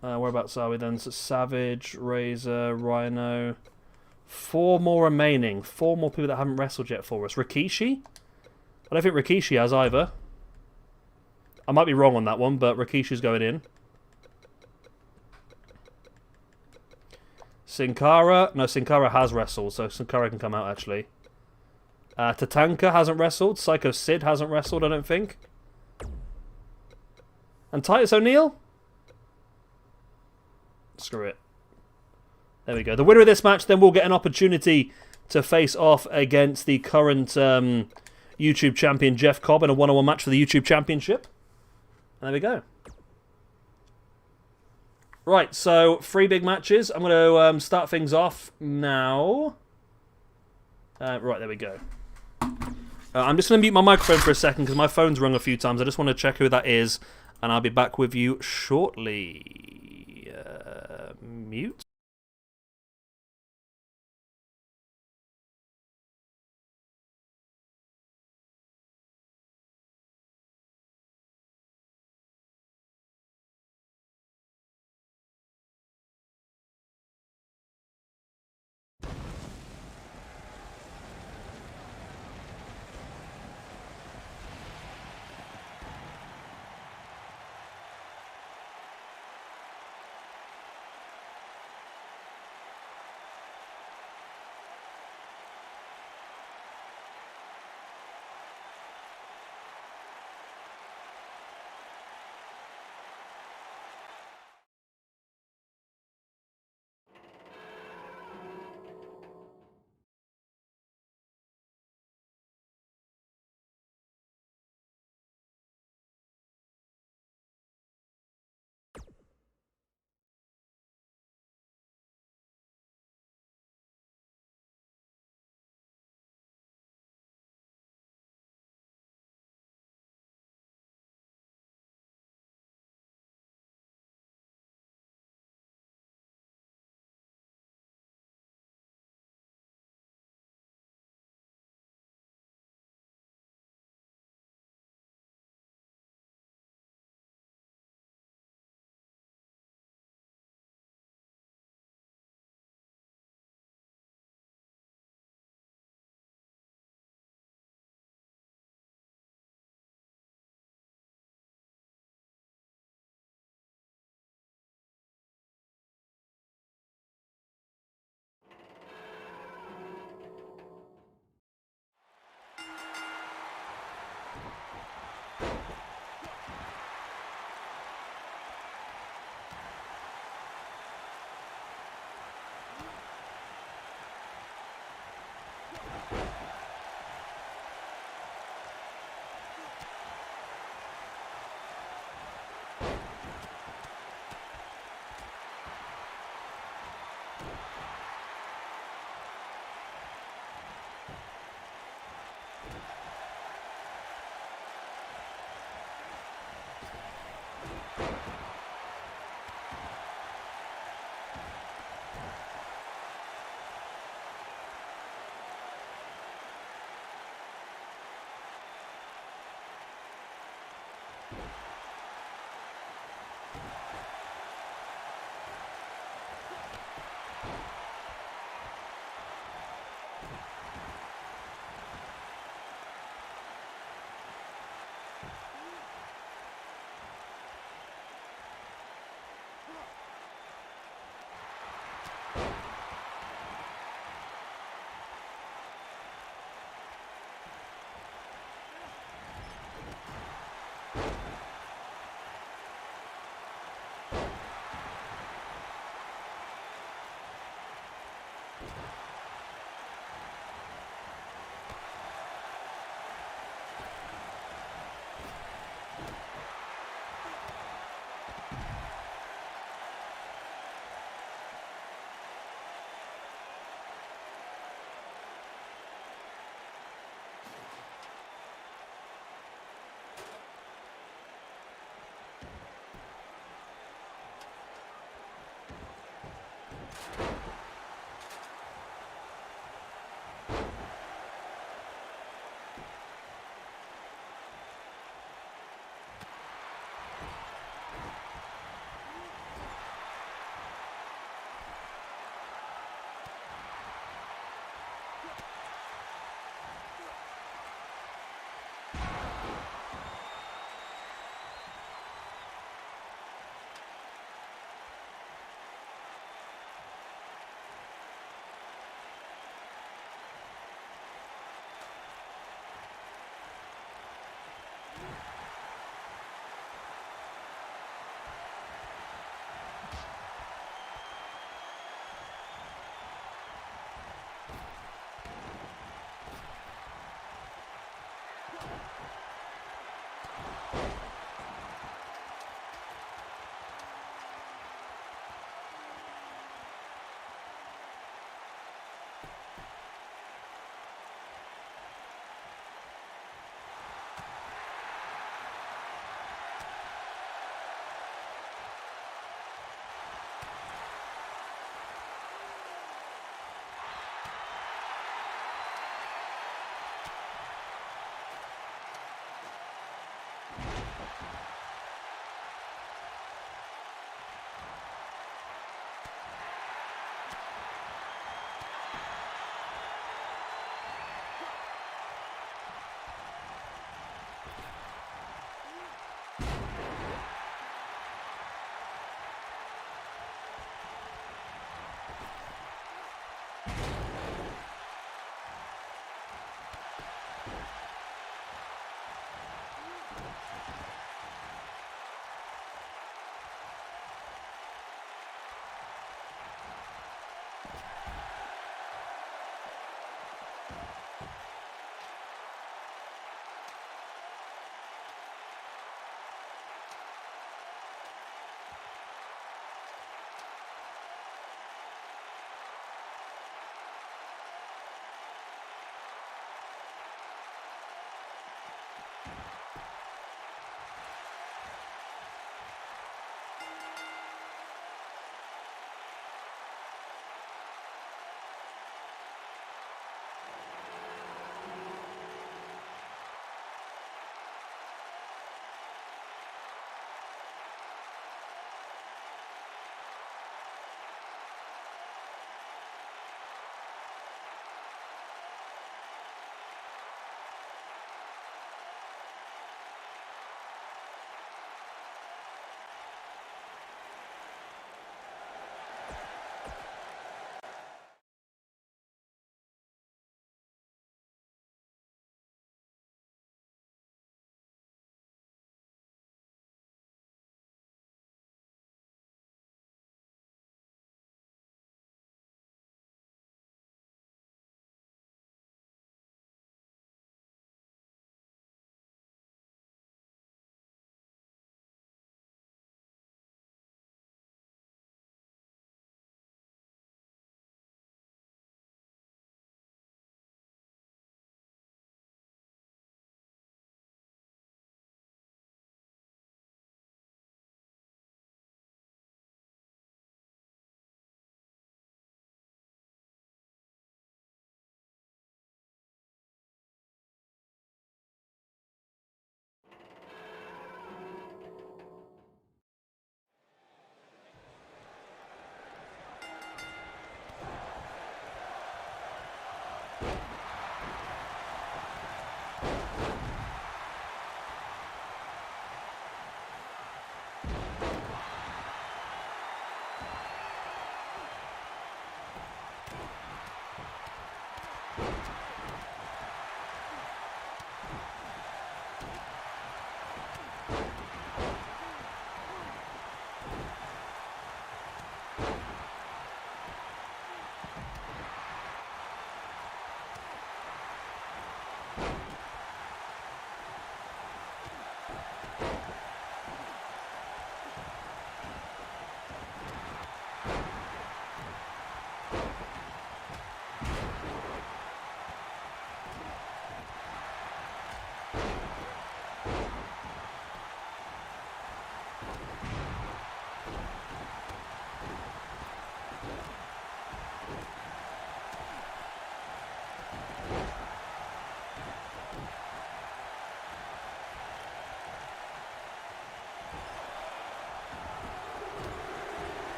Whereabouts are we then? So Savage, Razor, Rhino. 4 more remaining. 4 more people that haven't wrestled yet for us. Rikishi? I don't think Rikishi has either. I might be wrong on that one, but Rikishi's going in. Sin Cara. No, Sin Cara has wrestled, so Sin Cara can come out actually. Tatanka hasn't wrestled. Psycho Sid hasn't wrestled, I don't think. And Titus O'Neil? Screw it. There we go. The winner of this match then will get an opportunity to face off against the current YouTube champion Jeff Cobb in a one-on-one match for the YouTube Championship. And there we go. Right, so 3 big matches. I'm going to start things off now. Right, there we go. I'm just going to mute my microphone for a second because my phone's rung a few times. I just want to check who that is, and I'll be back with you shortly. Mute.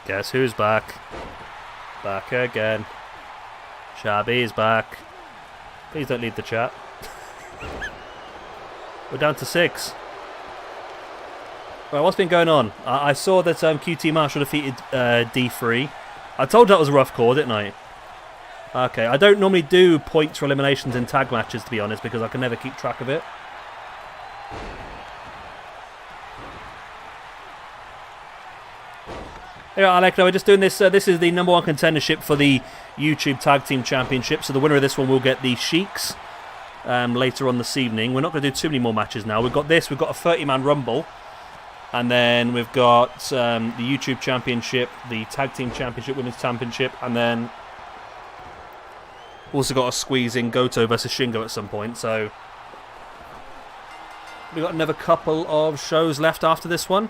Guess who's back? Back again. Shabby's back. Please don't leave the chat. We're down to 6. Right, what's been going on? I saw that QT Marshall defeated D3. I told you that was a rough call, didn't I? Okay, I don't normally do points for eliminations in tag matches, to be honest, because I can never keep track of it. Yeah, Alec, no, we're just doing this. This is the #1 contendership for the YouTube Tag Team Championship. So the winner of this one will get the Sheiks later on this evening. We're not going to do too many more matches now. We've got this. We've got a 30-man Rumble. And then we've got the YouTube Championship, the Tag Team Championship, Women's Championship. And then Also got to squeeze in Goto versus Shingo at some point, so we've got another couple of shows left after this one.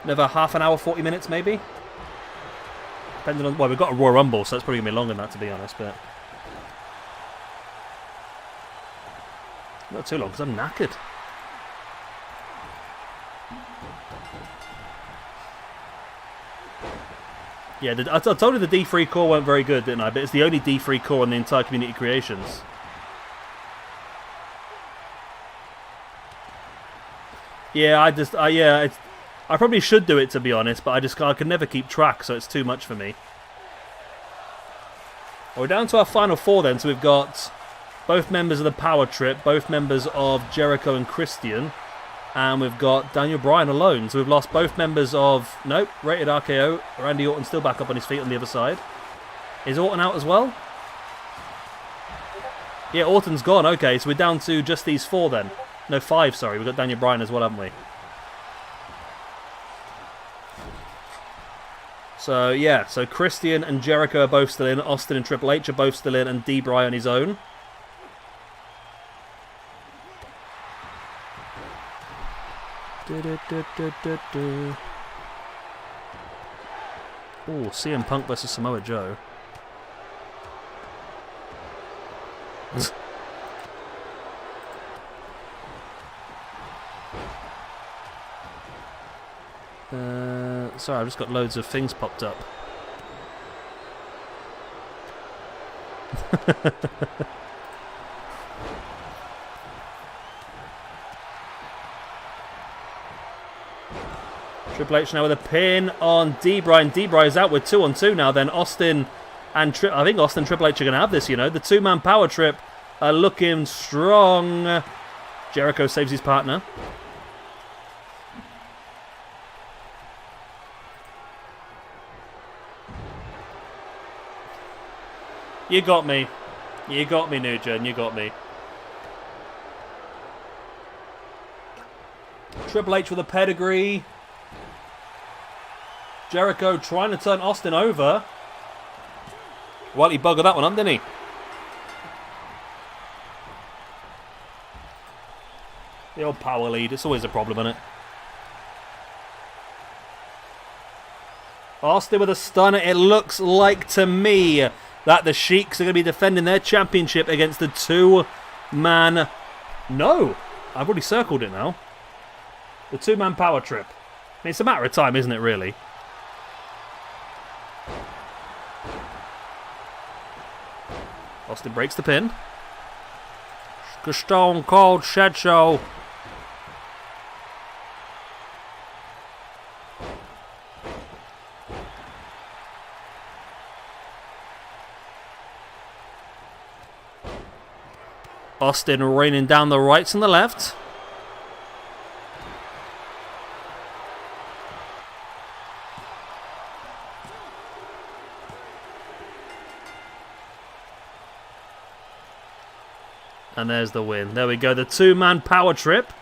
Another half an hour, 40 minutes maybe. Depending on, well, we've got a Royal Rumble, so that's probably going to be longer than that, to be honest, but not too long, because I'm knackered. Yeah, I told you the D3 core weren't very good, didn't I? But it's the only D3 core in the entire Community Creations. Yeah, I probably should do it, to be honest, but I can never keep track, so it's too much for me. Well, we're down to our final four then, so we've got both members of the Power Trip, both members of Jericho and Christian, and we've got Daniel Bryan alone. So we've lost both members of... Nope, Rated RKO. Randy Orton's still back up on his feet on the other side. Is Orton out as well? Yeah, Orton's gone. Okay, so we're down to just these four then. No, five, sorry. We've got Daniel Bryan as well, haven't we? So, yeah. So Christian and Jericho are both still in. Austin and Triple H are both still in. And D-Bry on his own. Oh, CM Punk versus Samoa Joe. Sorry, I've just got loads of things popped up. Triple H now with a pin on D-Bry. D-Bry is out with 2-on-2 now. Then Austin and I think Austin and Triple H are going to have this, you know. The two-man Power Trip are looking strong. Jericho saves his partner. You got me. You got me, Nugent. You got me. Triple H with a pedigree. Jericho trying to turn Austin over. Well, he buggered that one up, didn't he? The old power lead. It's always a problem, isn't it? Austin with a stunner. It looks like to me that the Sheiks are going to be defending their championship against the two-man... No! I've already circled it now. The two-man Power Trip. I mean, it's a matter of time, isn't it, really? Austin breaks the pin. Stone Cold Shed Show. Austin raining down the rights and the left. And there's the win. There we go. The two-man Power Trip.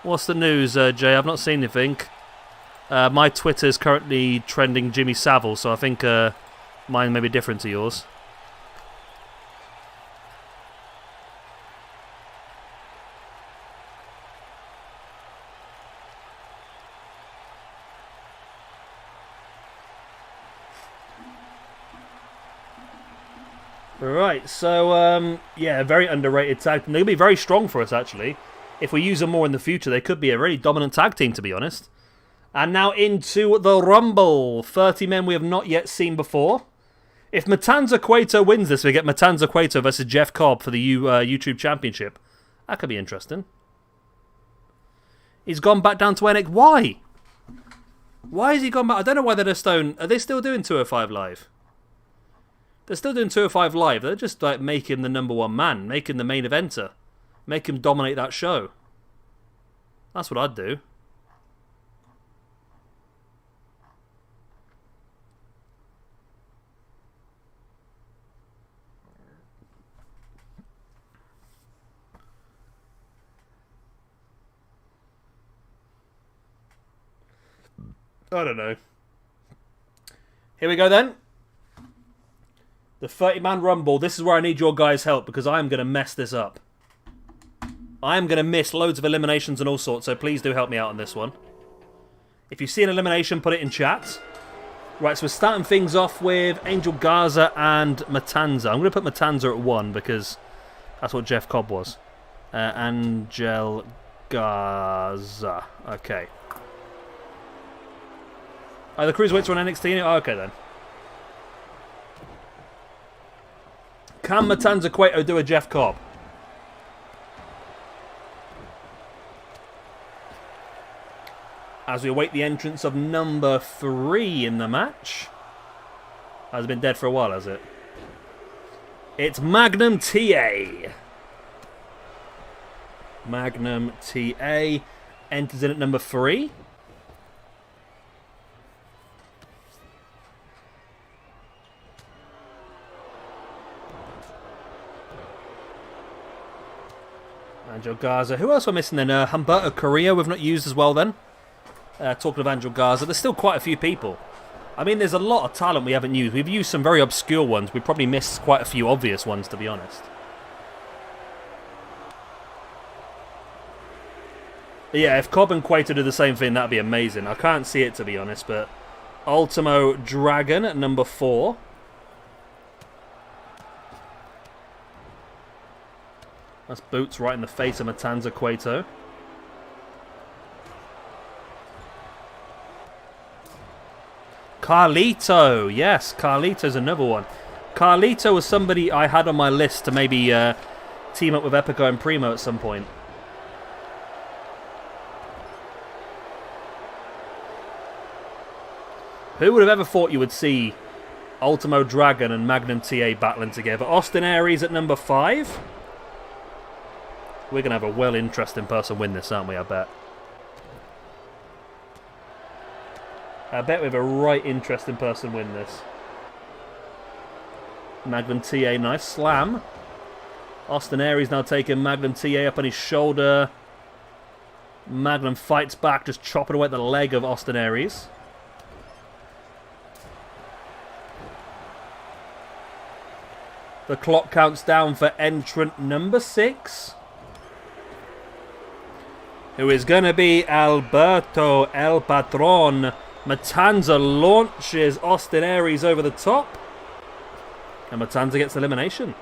What's the news, Jay? I've not seen anything. My Twitter's currently trending Jimmy Savile, so I think mine may be different to yours. Right, so, yeah, very underrated tag team. They'll be very strong for us, actually. If we use them more in the future, they could be a really dominant tag team, to be honest. And now into the Rumble. 30 men we have not yet seen before. If Matanza Cueto wins this, we get Matanza Cueto versus Jeff Cobb for the YouTube Championship. That could be interesting. He's gone back down to NXT. Why? Why has he gone back? I don't know why they're just Are they still doing 205 Live? They're still doing 205 Live. They're just like make him the number one man, make him the main eventer, make him dominate that show. That's what I'd do. I don't know. Here we go then. The 30-man Rumble. This is where I need your guys' help because I'm going to mess this up. I'm going to miss loads of eliminations and all sorts, so please do help me out on this one. If you see an elimination, put it in chat. Right, so we're starting things off with Angel Garza and Matanza. I'm going to put Matanza at 1 because that's what Jeff Cobb was. Angel Garza. Okay. Oh, the Cruiserweights are on NXT? Oh, okay then. Can Matanza Cueto do a Jeff Cobb? As we await the entrance of number 3 in the match. Has been dead for a while, has it? It's Magnum TA. Magnum TA enters in at number 3. Angel Garza. Who else we're missing then? Humberto Carrillo we've not used as well then. Talking of Angel Garza, there's still quite a few people. I mean, there's a lot of talent we haven't used. We've used some very obscure ones. We probably missed quite a few obvious ones, to be honest. But yeah, if Cobb and Cueto do the same thing, that'd be amazing. I can't see it, to be honest, but Ultimo Dragon at number 4. That's boots right in the face of Matanza Cueto. Carlito, yes, Carlito's another one. Carlito was somebody I had on my list to maybe team up with Epico and Primo at some point. Who would have ever thought you would see Ultimo Dragon and Magnum TA battling together? Austin Aries at number 5. We're going to have a well interesting person win this, aren't we, I bet? I bet we have a right interesting person win this. Magnum TA, nice slam. Austin Aries now taking Magnum TA up on his shoulder. Magnum fights back, just chopping away at the leg of Austin Aries. The clock counts down for entrant number 6. Who is going to be Alberto El Patron. Matanza launches Austin Aries over the top. And Matanza gets elimination.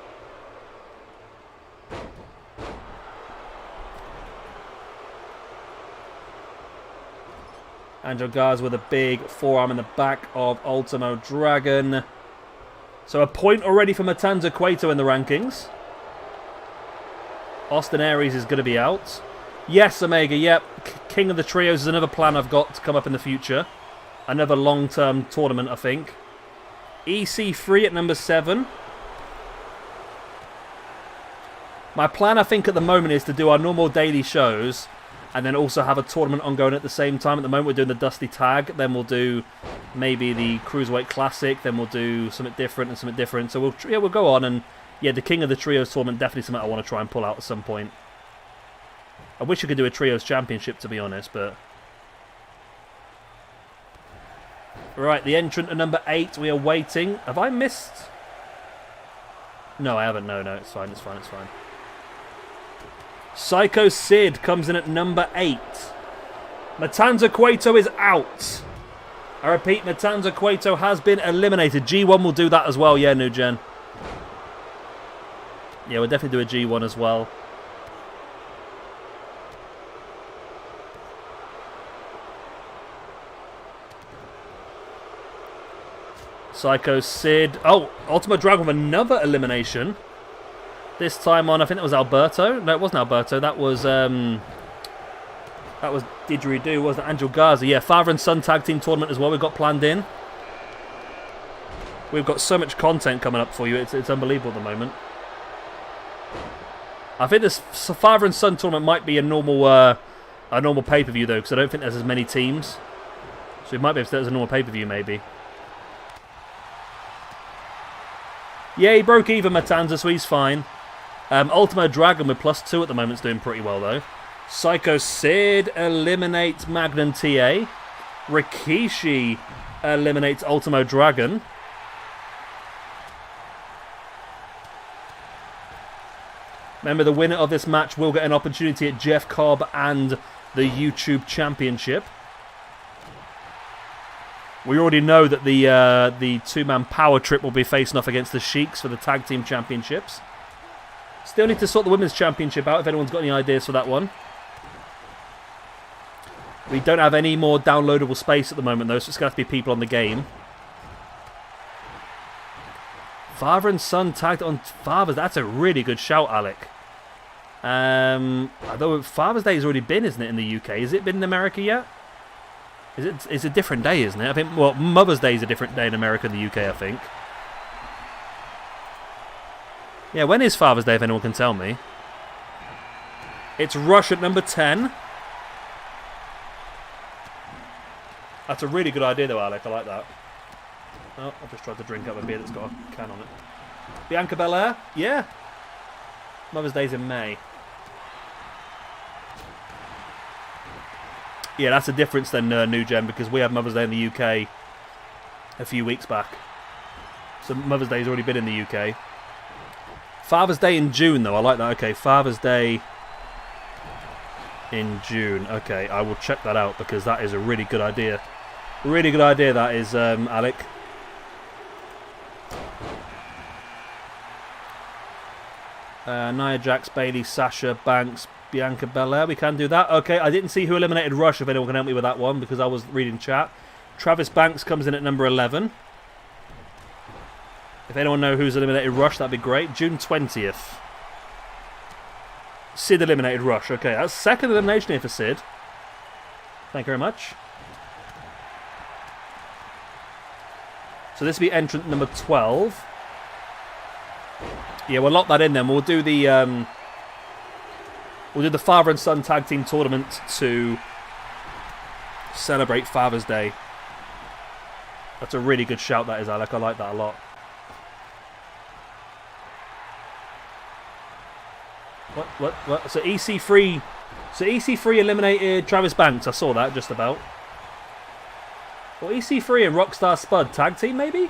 Angel Garza with a big forearm in the back of Ultimo Dragon. So a point already for Matanza Cueto in the rankings. Austin Aries is going to be out. Yes, Omega, yep. King of the Trios is another plan I've got to come up in the future. Another long-term tournament, I think. EC3 at number 7. My plan, I think, at the moment is to do our normal daily shows and then also have a tournament ongoing at the same time. At the moment, we're doing the Dusty Tag. Then we'll do maybe the Cruiserweight Classic. Then we'll do something different and something different. So we'll go on. And yeah, the King of the Trios tournament, definitely something I want to try and pull out at some point. I wish I could do a Trios Championship, to be honest, but... Right, the entrant at number 8, we are waiting. Have I missed? No, I haven't. No, it's fine, it's fine, it's fine. Psycho Sid comes in at number 8. Matanza Cueto is out. I repeat, Matanza Cueto has been eliminated. G1 will do that as well, yeah, New Gen. Yeah, we'll definitely do a G1 as well. Psycho Sid. Oh, Ultimo Dragon with another elimination. This time on, I think that was Alberto. No, it wasn't Alberto. That was Didgeridoo, wasn't it? Angel Garza. Yeah, father and son tag team tournament as well. We've got planned in. We've got so much content coming up for you. It's unbelievable at the moment. I think this father and son tournament might be a normal pay-per-view though, because I don't think there's as many teams. So it might be if there's a normal pay-per-view maybe. Yeah, he broke even, Matanza, so he's fine. Ultimo Dragon with +2 at the moment is doing pretty well, though. Psycho Sid eliminates Magnum TA. Rikishi eliminates Ultimo Dragon. Remember, the winner of this match will get an opportunity at Jeff Cobb and the YouTube Championship. We already know that the two-man power trip will be facing off against the Sheiks for the Tag Team Championships. Still need to sort the Women's Championship out if anyone's got any ideas for that one. We don't have any more downloadable space at the moment, though, so it's going to have to be people on the game. Father and son tagged on Father's. That's a really good shout, Alec. Although Father's Day has already been, isn't it, in the UK? Has it been in America yet? It's a different day, isn't it? I think, well, Mother's Day is a different day in America and the UK, I think. Yeah, when is Father's Day, if anyone can tell me? It's Rush at number 10. That's a really good idea, though, Alec. I like that. Oh, I've just tried to drink up a beer that's got a can on it. Bianca Belair? Yeah. Mother's Day's in May. Yeah, that's a difference then, New Gen, because we had Mother's Day in the UK a few weeks back. So Mother's Day's already been in the UK. Father's Day in June, though. I like that. Okay, Father's Day in June. Okay, I will check that out because that is a really good idea. Really good idea, that is, Alec. Nia Jax, Bayley, Sasha, Banks, Bianca Belair. We can do that. Okay, I didn't see who eliminated Rush, if anyone can help me with that one, because I was reading chat. Travis Banks comes in at number 11. If anyone knows who's eliminated Rush, that'd be great. June 20th. Sid eliminated Rush. Okay, that's second elimination here for Sid. Thank you very much. So this will be entrant number 12. Yeah, we'll lock that in then. We'll do the father and son tag team tournament to celebrate Father's Day. That's a really good shout, that is, Alec. I like that a lot. What? So EC3. So EC3 eliminated Travis Banks. I saw that just about. Well, EC3 and Rockstar Spud tag team, maybe?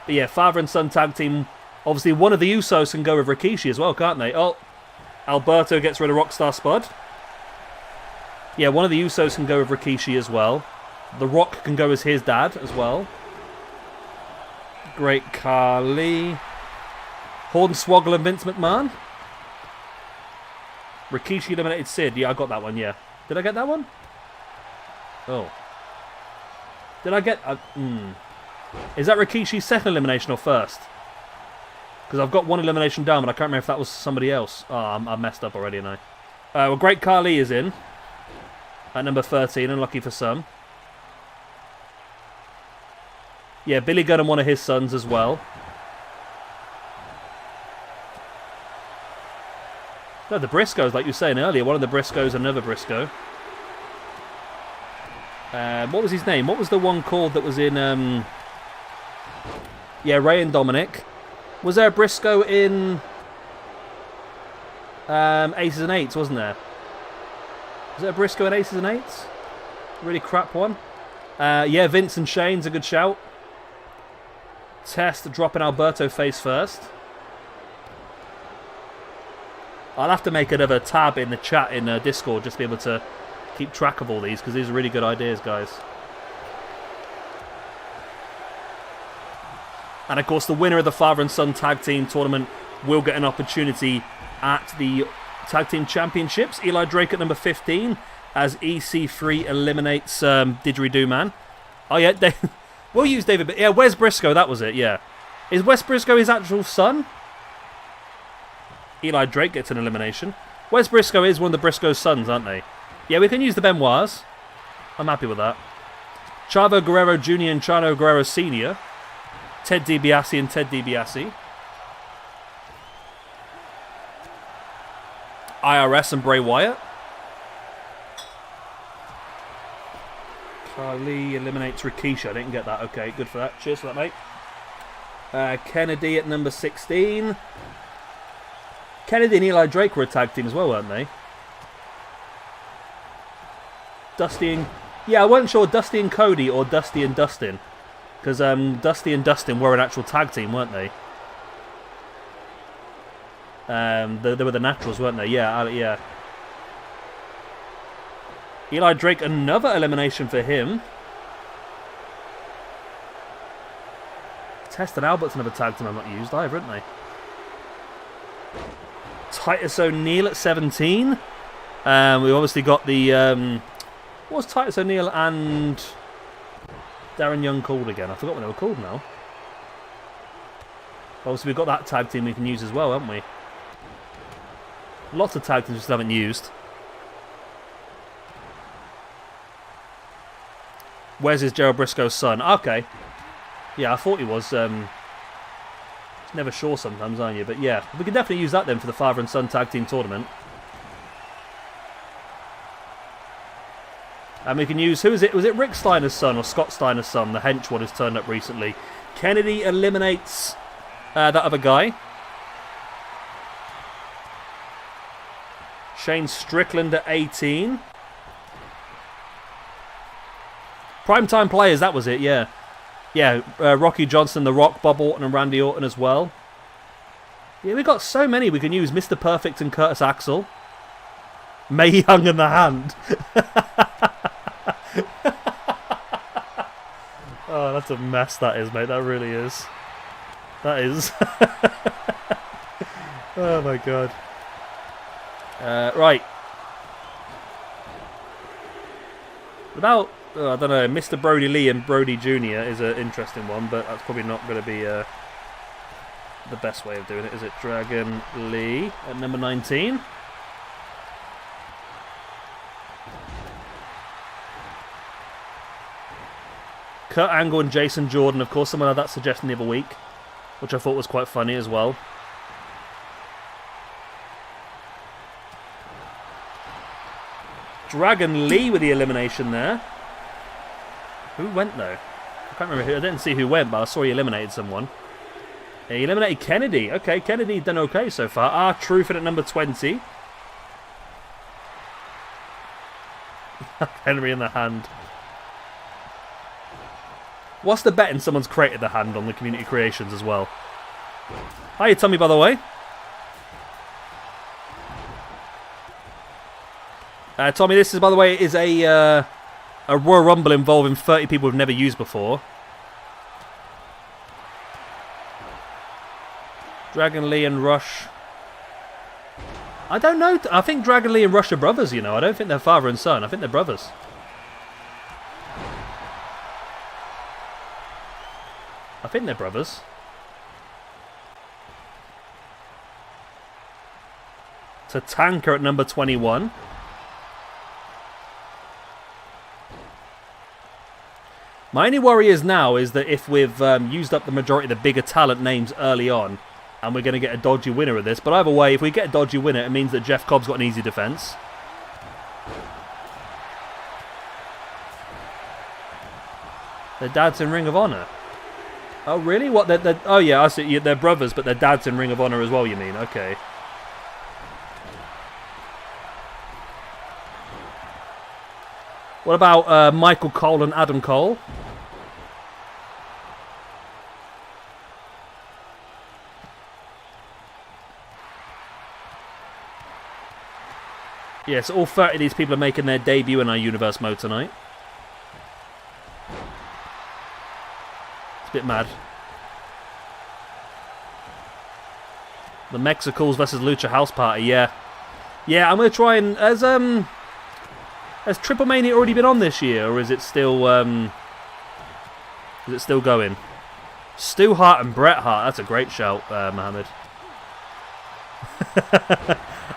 But yeah, father and son tag team. Obviously, one of the Usos can go with Rikishi as well, can't they? Oh, Alberto gets rid of Rockstar Spud. Yeah, one of the Usos can go with Rikishi as well. The Rock can go as his dad as well. Great Khali. Hornswoggle and Vince McMahon. Rikishi eliminated Sid. Yeah, I got that one, yeah. Did I get that one? Oh. Did I get... Is that Rikishi's second elimination or first? Because I've got one elimination down, but I can't remember if that was somebody else. Oh, I messed up already, now. Well, Great Khali is in. At number 13, unlucky for some. Yeah, Billy Gunn and one of his sons as well. No, the Briscoes, like you were saying earlier. One of the Briscoes, another Briscoe. What was his name? What was the one called that was in... Yeah, Ray and Dominic. Was there a Briscoe in... Aces and Eights, wasn't there? Was there a Briscoe in Aces and Eights? Really crap one. Yeah, Vince and Shane's a good shout. Test dropping Alberto face first. I'll have to make another tab in the chat in Discord just to be able to keep track of all these, because these are really good ideas, guys. And of course, the winner of the father and son tag team tournament will get an opportunity at the tag team championships. Eli Drake at number 15 as EC3 eliminates Didgeridoo Man. Oh yeah, we'll use David. But yeah, Wes Briscoe, that was it. Yeah, is Wes Briscoe his actual son? Eli Drake gets an elimination. Wes Briscoe is one of the Briscoe's sons, aren't they? Yeah, we can use the Benoits. I'm happy with that. Chavo Guerrero Jr. and Chavo Guerrero Sr. Ted DiBiase and Ted DiBiase. IRS and Bray Wyatt. Khali eliminates Rikishi. I didn't get that. Okay, good for that. Cheers for that, mate. Kennedy at number 16. Kennedy and Eli Drake were a tag team as well, weren't they? Dusty Yeah, I wasn't sure Dusty and Cody or Dusty and Dustin. Because Dusty and Dustin were an actual tag team, weren't they? They were the Naturals, weren't they? Yeah, yeah. Eli Drake, another elimination for him. Test and Albert's another tag team I've not used either, haven't they? Titus O'Neil at 17. We obviously got the... what was Titus O'Neil and Darren Young called again? I forgot what they were called now. Obviously we've got that tag team we can use as well, haven't we? Lots of tag teams we still haven't used. Where's his Gerald Briscoe's son? Okay. Yeah, I thought he was. Never sure sometimes, aren't you? But yeah, we can definitely use that then for the father and son tag team tournament. And we can use, who is it? Was it Rick Steiner's son or Scott Steiner's son? The hench one who's turned up recently. Kennedy eliminates that other guy. Shane Strickland at 18. Primetime players, that was it, yeah. Yeah, Rocky Johnson, The Rock, Bob Orton and Randy Orton as well. Yeah, we've got so many we can use. Mr. Perfect and Curtis Axel. Mae Young and the Hand. Oh, that's a mess that is, mate. That really is. That is. Oh, my God. Right. Without... I don't know, Mr. Brody Lee and Brody Jr. is an interesting one, but that's probably not going to be the best way of doing it, is it? Dragon Lee at number 19. Kurt Angle and Jason Jordan, of course, someone had that suggestion the other week, which I thought was quite funny as well. Dragon Lee with the elimination there. Who went though? I can't remember who. I didn't see who went, but I saw he eliminated someone. Yeah, he eliminated Kennedy. Okay, Kennedy done okay so far. R-Truth at number 20. Henry in the Hand. What's the betting someone's created the Hand on the community creations as well? Hiya, Tommy, by the way. Tommy, this is, by the way, is a Royal Rumble involving 30 people we've never used before. Dragon Lee and Rush. I don't know. I think Dragon Lee and Rush are brothers, you know. I don't think they're father and son. I think they're brothers. I think they're brothers. Tatanka at number 21. My only worry is now is that if we've used up the majority of the bigger talent names early on, and we're going to get a dodgy winner of this. But either way, if we get a dodgy winner, it means that Jeff Cobb's got an easy defence. Their dad's in Ring of Honor. Oh, really? What? Oh, yeah, I see. Yeah, they're brothers, but their dad's in Ring of Honor as well, you mean? Okay. What about Michael Cole and Adam Cole? Yes, all 30 of these people are making their debut in our Universe mode tonight. It's a bit mad. The Mexicals versus Lucha House Party, yeah. Yeah, I'm going to try and... Has Triple Mania already been on this year, or is it still going? Stu Hart and Bret Hart. That's a great shout, Mohammed.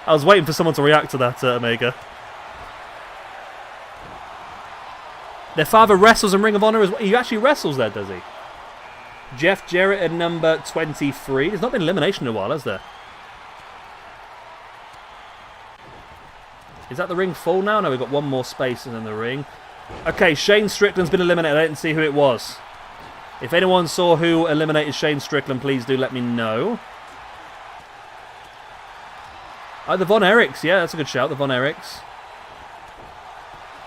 I was waiting for someone to react to that, Omega. Their father wrestles in Ring of Honor as well. He actually wrestles there, does he? Jeff Jarrett at number 23. There's not been elimination in a while, has there? Is that the ring full now? No, we've got one more space in the ring. Okay, Shane Strickland's been eliminated. I didn't see who it was. If anyone saw who eliminated Shane Strickland, please do let me know. Oh, the Von Erichs. Yeah, that's a good shout, the Von Erichs.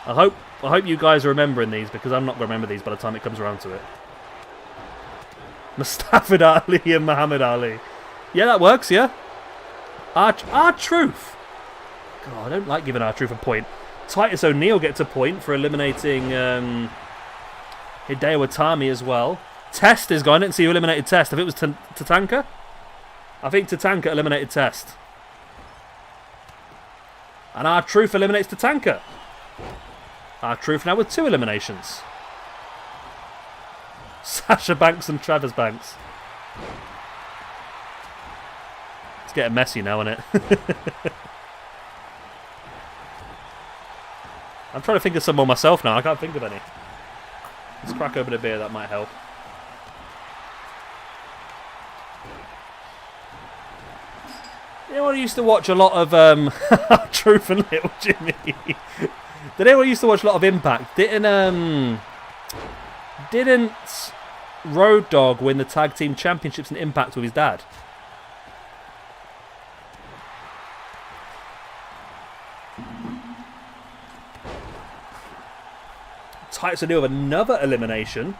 I I hope you guys are remembering these, because I'm not going to remember these by the time it comes around to it. Mustafa Ali and Muhammad Ali. Yeah, that works, yeah. R-Truth. God, I don't like giving R-Truth a point. Titus O'Neil gets a point for eliminating Hideo Itami as well. Test is gone. I didn't see who eliminated Test. If it was Tatanka? I think Tatanka eliminated Test. And R-Truth eliminates Tatanka. R-Truth now with 2 eliminations. Sasha Banks and Travis Banks. It's getting messy now, isn't it? I'm trying to think of some more myself now. I can't think of any. Let's crack open a beer. That might help. You know, I used to watch a lot of Truth and Little Jimmy. Did anyone used to watch a lot of Impact? Didn't Road Dogg win the tag team championships in Impact with his dad? Titus O'Neil with another elimination.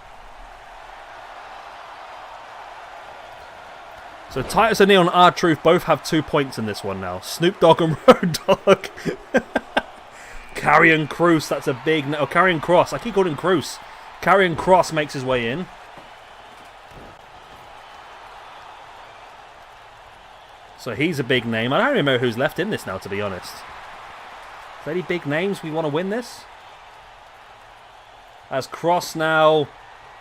So Titus O'Neil and R-Truth both have 2 points in this one now. Snoop Dogg and Road Dogg. Karrion Kross, that's a big... Oh, Karrion Kross. I keep calling him Kroos. Karrion Kross makes his way in. So he's a big name. I don't remember who's left in this now, to be honest. Is there any big names we want to win this? As Kross now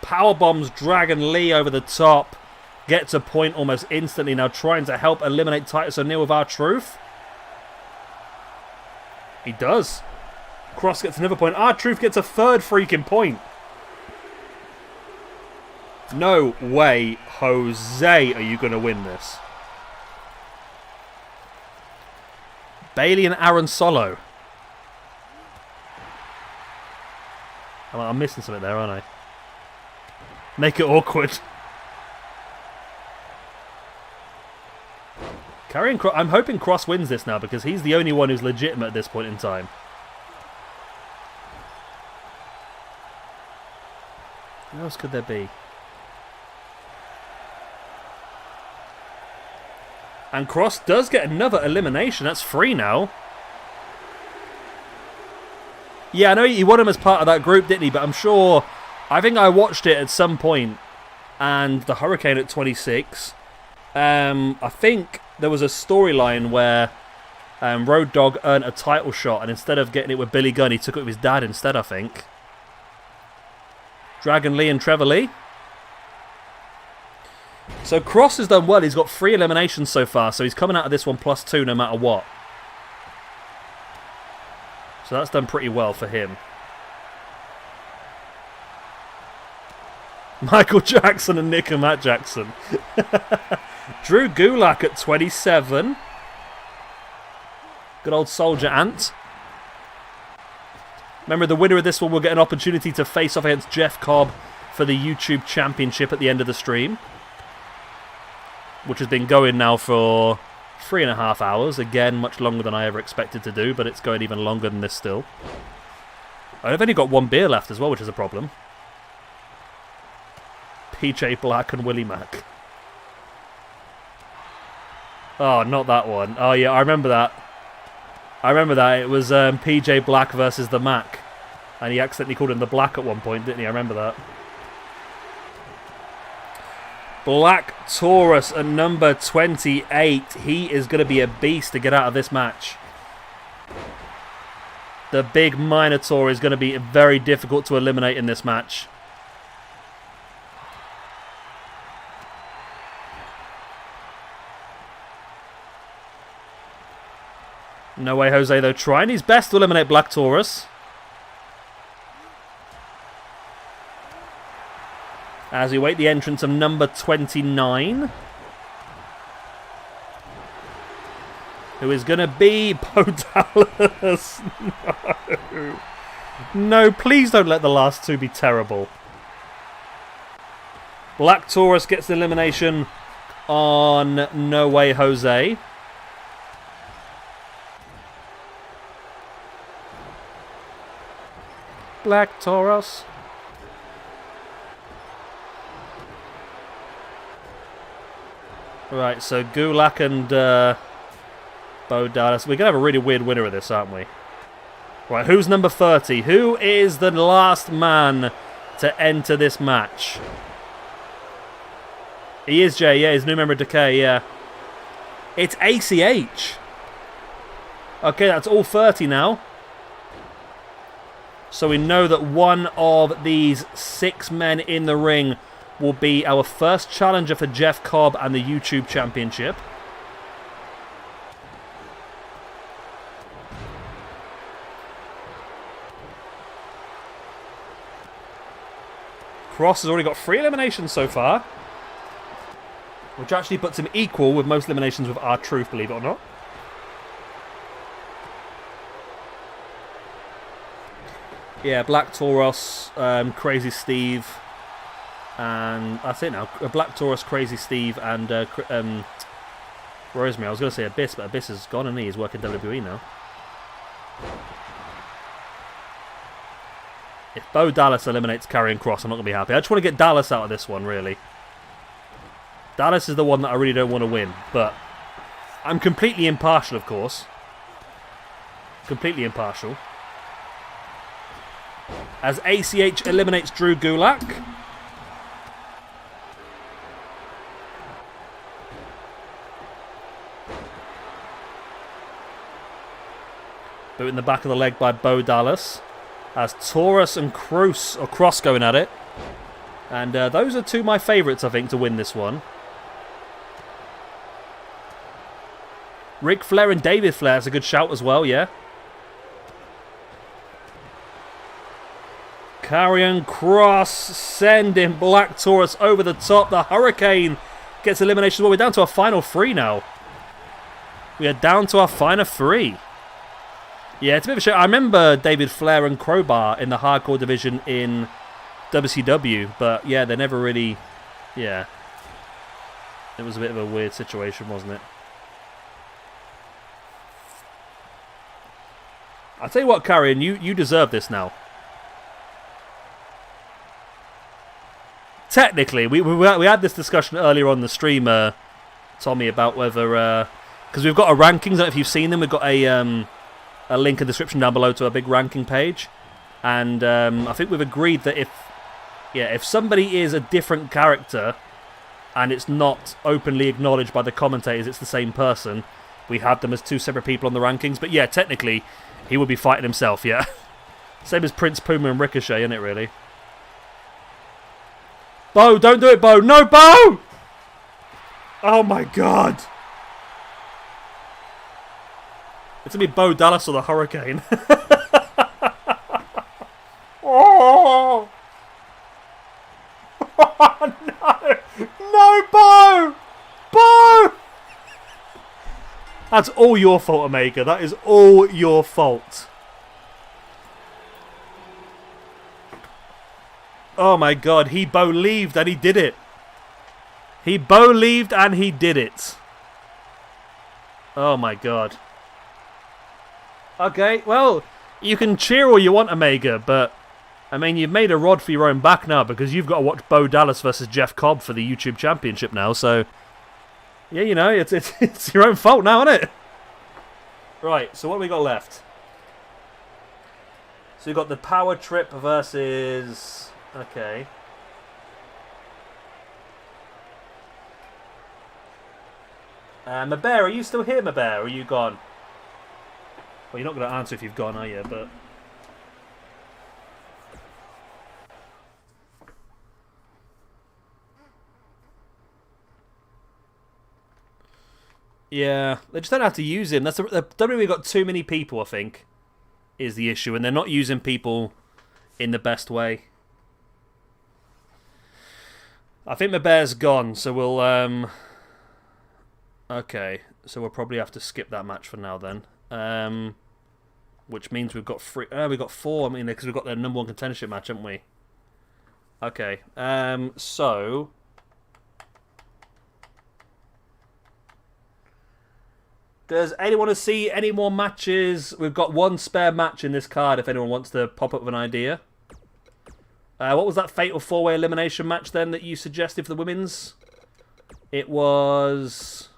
powerbombs Dragon Lee over the top. Gets a point almost instantly now, trying to help eliminate Titus O'Neil with R-Truth. He does. Kross gets another point. R-Truth gets a 3rd freaking point. No way, Jose, are you going to win this? Bailey and Aaron Solo. I'm missing something there, aren't I? Make it awkward. Karrion Kross. I'm hoping Kross wins this now, because he's the only one who's legitimate at this point in time. Who else could there be? And Kross does get another elimination. That's 3 now. Yeah, I know he won him as part of that group, didn't he? But I'm sure... I think I watched it at some point, and the Hurricane at 26. I think there was a storyline where Road Dogg earned a title shot, and instead of getting it with Billy Gunn, he took it with his dad instead, I think. Dragon Lee and Trevor Lee. So Kross has done well. He's got 3 eliminations so far, so he's coming out of this one +2 no matter what. So that's done pretty well for him. Michael Jackson and Nick and Matt Jackson. Drew Gulak at 27. Good old Soldier Ant. Remember, the winner of this one will get an opportunity to face off against Jeff Cobb for the YouTube Championship at the end of the stream, which has been going now for 3.5 hours. Again, much longer than I ever expected to do, but it's going even longer than this still. I've only got 1 beer left as well, which is a problem. PJ Black and Willie Mack. Oh, not that one. Oh, yeah, I remember that. I remember that. It was PJ Black versus the Mac. And he accidentally called him the Black at one point, didn't he? I remember that. Black Taurus at number 28. He is going to be a beast to get out of this match. The big Minotaur is going to be very difficult to eliminate in this match. No way Jose, though, trying his best to eliminate Black Taurus. As we wait the entrance of number 29. Who is going to be Bo Dallas. No. No, please don't let the last 2 be terrible. Black Taurus gets the elimination on No Way Jose. Black Taurus. Right, so Gulak and Bo Dallas. We're going to have a really weird winner of this, aren't we? Right, who's number 30? Who is the last man to enter this match? He is Jay, yeah, he's a new member of Decay, yeah. It's ACH. Okay, that's all 30 now. So we know that one of these 6 men in the ring will be our first challenger for Jeff Cobb and the YouTube Championship. Cross has already got 3 eliminations so far, which actually puts him equal with most eliminations with R-Truth, believe it or not. Yeah, Black Taurus, Crazy Steve, and that's it now. Black Taurus, Crazy Steve, and Rosemary. I was going to say Abyss, but Abyss is gone and he's working WWE now. If Bo Dallas eliminates Karrion Kross, I'm not going to be happy. I just want to get Dallas out of this one, really. Dallas is the one that I really don't want to win, but I'm completely impartial, of course. Completely impartial. As ACH eliminates Drew Gulak. Boot in the back of the leg by Bo Dallas. As Taurus and Cross going at it. And those are 2 of my favourites, I think, to win this one. Ric Flair and David Flair, that's a good shout as well, yeah. Karrion Kross sending Black Taurus over the top. The Hurricane gets elimination. Well, we're down to our final 3 now. We are down to our final 3. Yeah, it's a bit of a shame. I remember David Flair and Crowbar in the hardcore division in WCW, but yeah, they never really... Yeah. It was a bit of a weird situation, wasn't it? I'll tell you what, Karrion, you deserve this now. Technically, we had this discussion earlier on the stream, Tommy, about whether... Because we've got a rankings, I don't know if you've seen them, we've got a link in the description down below to a big ranking page. And I think we've agreed that if somebody is a different character and it's not openly acknowledged by the commentators it's the same person, we have them as 2 separate people on the rankings. But yeah, technically, he would be fighting himself, yeah. Same as Prince Puma and Ricochet, isn't it, really? Bo, don't do it, Bo. No, Bo! Oh, my God. It's going to be Bo Dallas or the Hurricane. Oh! Oh, no! No, Bo! Bo! That's all your fault, Omega. That is all your fault. Oh my God, he believed and he did it. He believed and he did it. Oh my God. Okay, well, you can cheer all you want, Omega, but I mean, you've made a rod for your own back now because you've got to watch Bo Dallas versus Jeff Cobb for the YouTube Championship now, so yeah, you know, it's your own fault now, isn't it? Right, so what have we got left? So we've got the Power Trip versus... Okay. Mabear, are you still here, Mabear? Or are you gone? Well, you're not going to answer if you've gone, are you? But... Yeah, they just don't have to use him. That's the WWE got too many people, I think, is the issue, and they're not using people in the best way. I think my bear's gone, so we'll okay, so we'll probably have to skip that match for now then. Which means we've got we've got 4. I mean, because we've got the #1 contendership match, haven't we? Okay. So. Does anyone want to see any more matches? We've got 1 spare match in this card if anyone wants to pop up with an idea. What was that fatal 4-way elimination match then that you suggested for the women's? It was...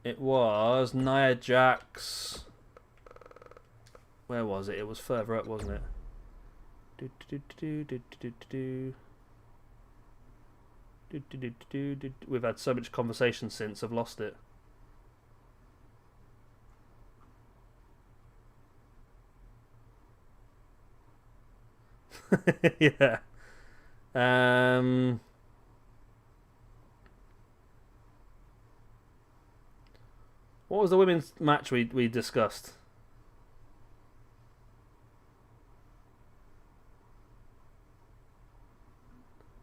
It was Nia Jax. Where was it? It was further up, wasn't it? We've had so much conversation since I've lost it. Yeah. What was the women's match we discussed?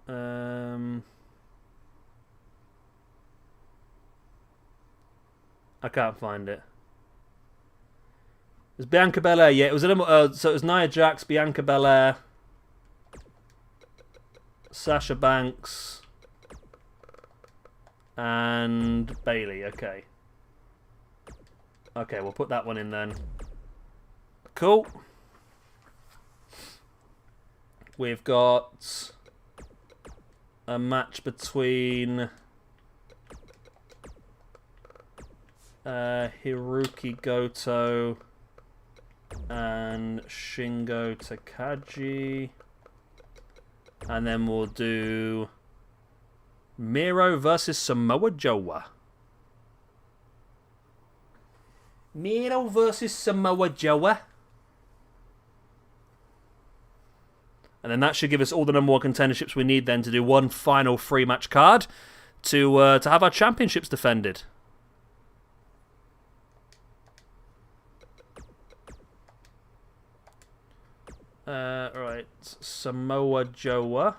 I can't find it. It was Bianca Belair. Yeah, it was so it was Nia Jax, Bianca Belair, Sasha Banks, and Bayley. Okay. Okay, we'll put that one in then. Cool. We've got a match between Hiroki Goto and Shingo Takagi. And then we'll do Miro versus Samoa Joe. Miro versus Samoa Joe. And then that should give us all the number 1 contenderships we need then to do one final 3-match card to have our championships defended. Right, Samoa Joe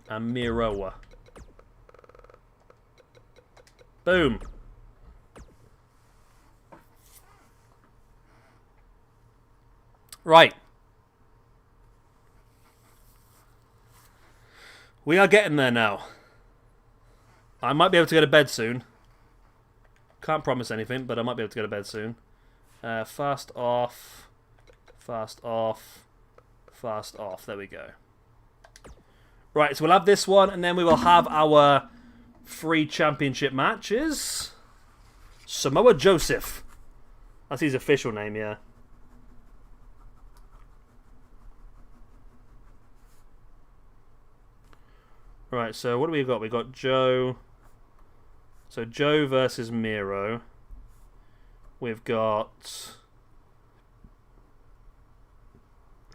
and Miro. Boom. Right. We are getting there now. I might be able to go to bed soon. Can't promise anything, but I might be able to go to bed soon. Fast off. Fast off. Fast off. There we go. Right, so we'll have this one, and then we will have our 3 championship matches. Samoa Joseph. That's his official name, yeah. Right, so what do we got? We got Joe. So Joe versus Miro. We've got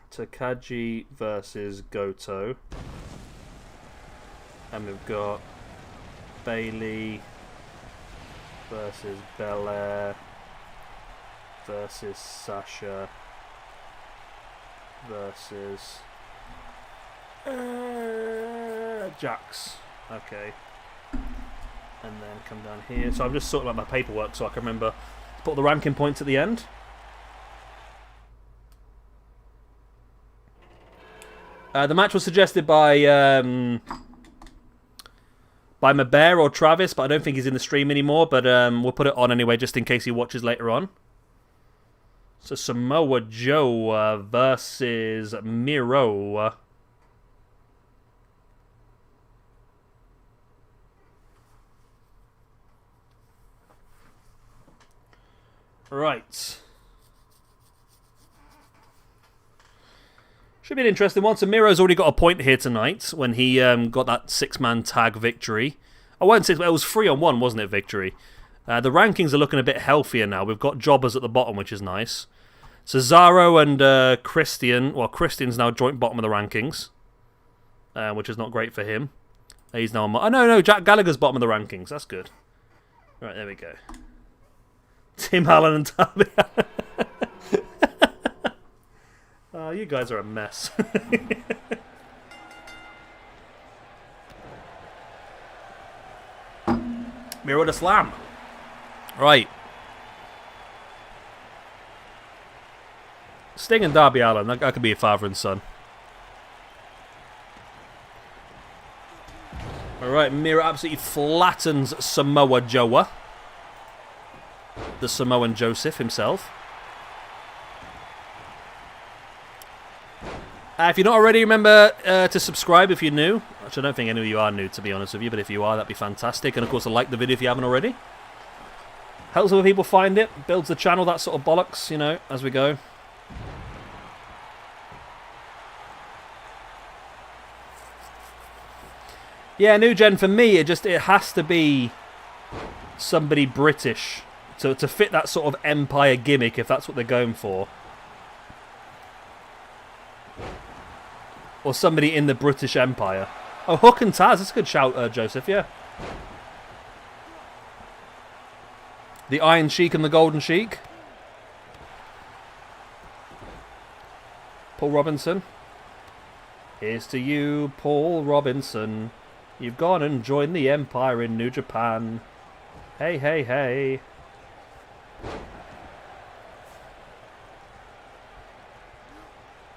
Takagi versus Goto. And we've got Bayley versus Belair versus Sasha versus Jax. Okay. And then come down here. So I'm just sorting out my paperwork so I can remember to put the ranking points at the end. The match was suggested by Mabear or Travis, but I don't think he's in the stream anymore. But we'll put it on anyway, just in case he watches later on. So Samoa Joe versus Miro. Right. Should be an interesting one. So Miro's already got a point here tonight when he got that 6-man tag victory. I won't say it was 3-on-1, wasn't it, victory? The rankings are looking a bit healthier now. We've got jobbers at the bottom, which is nice. Cesaro and Christian. Well, Christian's now joint bottom of the rankings, which is not great for him. He's now on... Oh, no, Jack Gallagher's bottom of the rankings. That's good. Right, there we go. Tim Allen and Darby Allin. Oh, you guys are a mess. Miro to slam. Right. Sting and Darby Allin. That could be a father and son. Alright, Miro absolutely flattens Samoa Joe. the Samoan Joseph himself. If you're not already, remember to subscribe if you're new. Actually, I don't think any of you are new, to be honest with you, but if you are, that'd be fantastic. And of course, like the video if you haven't already. Helps other people find it, builds the channel, that sort of bollocks, you know, as we go. Yeah, new gen for me, it has to be somebody British to fit that sort of Empire gimmick, if that's what they're going for. Or somebody in the British Empire. Oh, Hook and Taz, that's a good shout, Joseph, yeah. The Iron Sheik and the Golden Sheik. Paul Robinson. Here's to you, Paul Robinson. You've gone and joined the Empire in New Japan. Hey, hey, hey.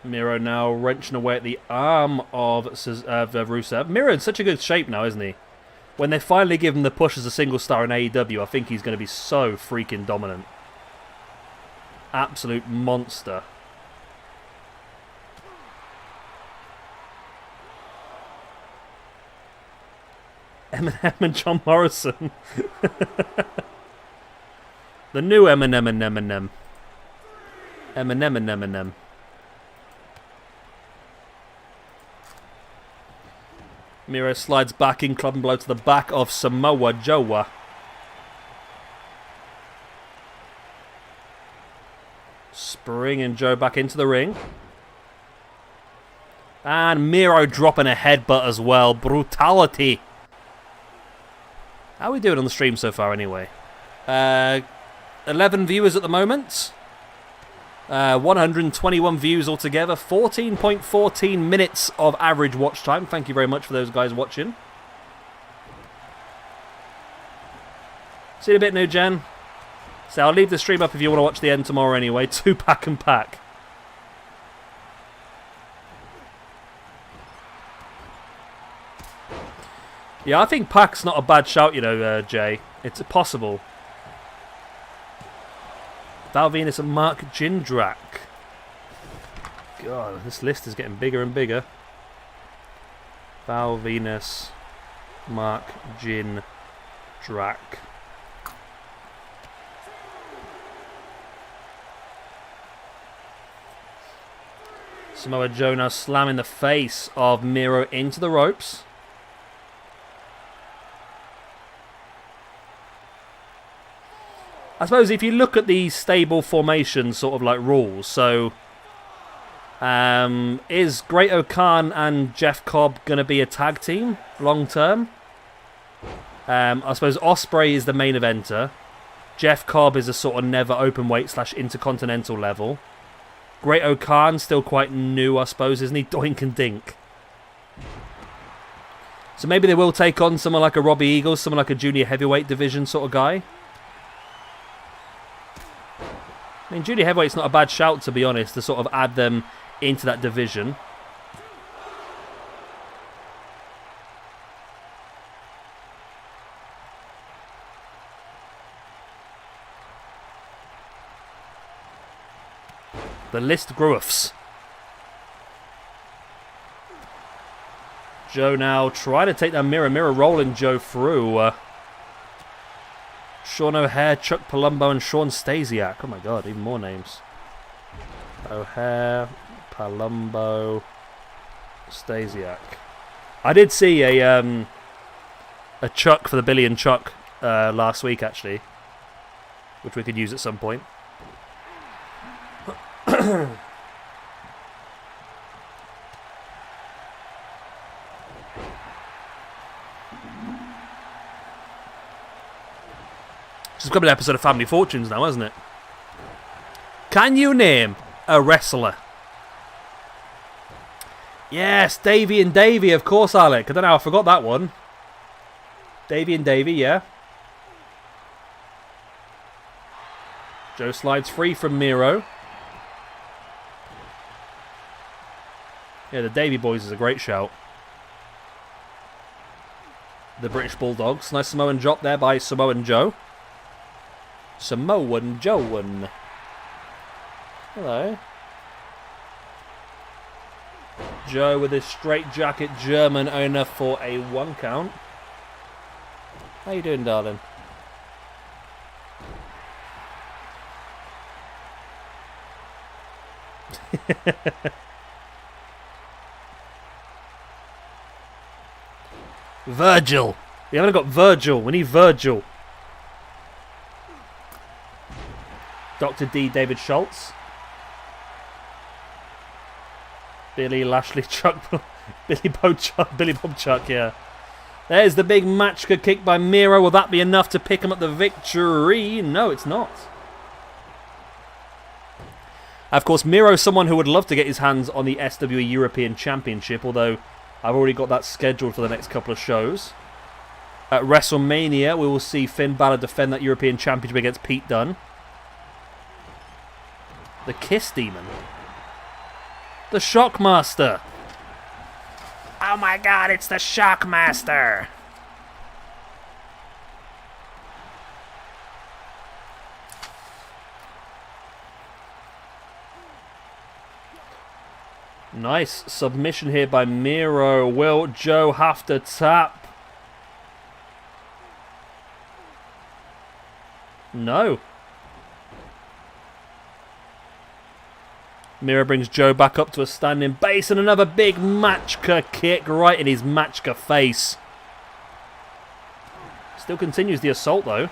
Miro now wrenching away at the arm of Rusev. Miro in such a good shape now, isn't he? When they finally give him the push as a single star in AEW, I think he's going to be so freaking dominant. Absolute monster. Eminem and John Morrison. The new Eminem and Eminem. Eminem and Eminem. Miro slides back in, club and blow to the back of Samoa Joe. Springing Joe back into the ring. And Miro dropping a headbutt as well. Brutality. How are we doing on the stream so far anyway? 11 viewers at the moment. 121 views altogether. 14.14 minutes of average watch time. Thank you very much for those guys watching. See you in a bit, new gen. So I'll leave the stream up if you want to watch the end tomorrow anyway. 2-pack and pack. Yeah, I think Pac's not a bad shout, you know, Jay. It's possible. Val Venus and Mark Jindrak. God, this list is getting bigger and bigger. Val Venus, Mark Jindrak. Samoa Joe now slamming the face of Miro into the ropes. I suppose if you look at the stable formation sort of like rules, so is Great O'Khan and Jeff Cobb going to be a tag team long term? I suppose Ospreay is the main eventer. Jeff Cobb is a sort of never open weight / intercontinental level. Great O'Khan still quite new, I suppose, isn't he? Doink and Dink. So maybe they will take on someone like a Robbie Eagles, someone like a junior heavyweight division sort of guy. I mean, junior heavyweight's not a bad shout, to be honest, to sort of add them into that division. The list growths. Joe now trying to take that Miro rolling Joe through. Sean O'Hare, Chuck Palumbo, and Sean Stasiak. Oh my god, even more names. O'Hare, Palumbo, Stasiak. I did see a Chuck for the Billy and Chuck last week, actually, which we could use at some point. It's a couple of episodes of Family Fortunes now, isn't it? Can you name a wrestler? Yes, Davey and Davey, of course, Alec. I don't know, I forgot that one. Davey and Davey, yeah. Joe slides free from Miro. Yeah, the Davey Boys is a great shout. The British Bulldogs. Nice Samoan drop there by Samoan Joe. Samoan Joan. Hello. Joe with his straitjacket German owner for a 1 count. How you doing, darling? Virgil. We haven't got Virgil. We need Virgil. Dr. D. David Schultz. Billy Lashley Chuck. Billy Bob Chuck, yeah. There's the big Machka kick by Miro. Will that be enough to pick him up the victory? No, it's not. Of course, Miro's someone who would love to get his hands on the SWE European Championship, although I've already got that scheduled for the next couple of shows. At WrestleMania, we will see Finn Balor defend that European Championship against Pete Dunne. The Kiss Demon. The Shockmaster. Oh my god, it's the Shockmaster. Nice submission here by Miro. Will Joe have to tap? No. Miro brings Joe back up to a standing base and another big Machka kick right in his Machka face. Still continues the assault though.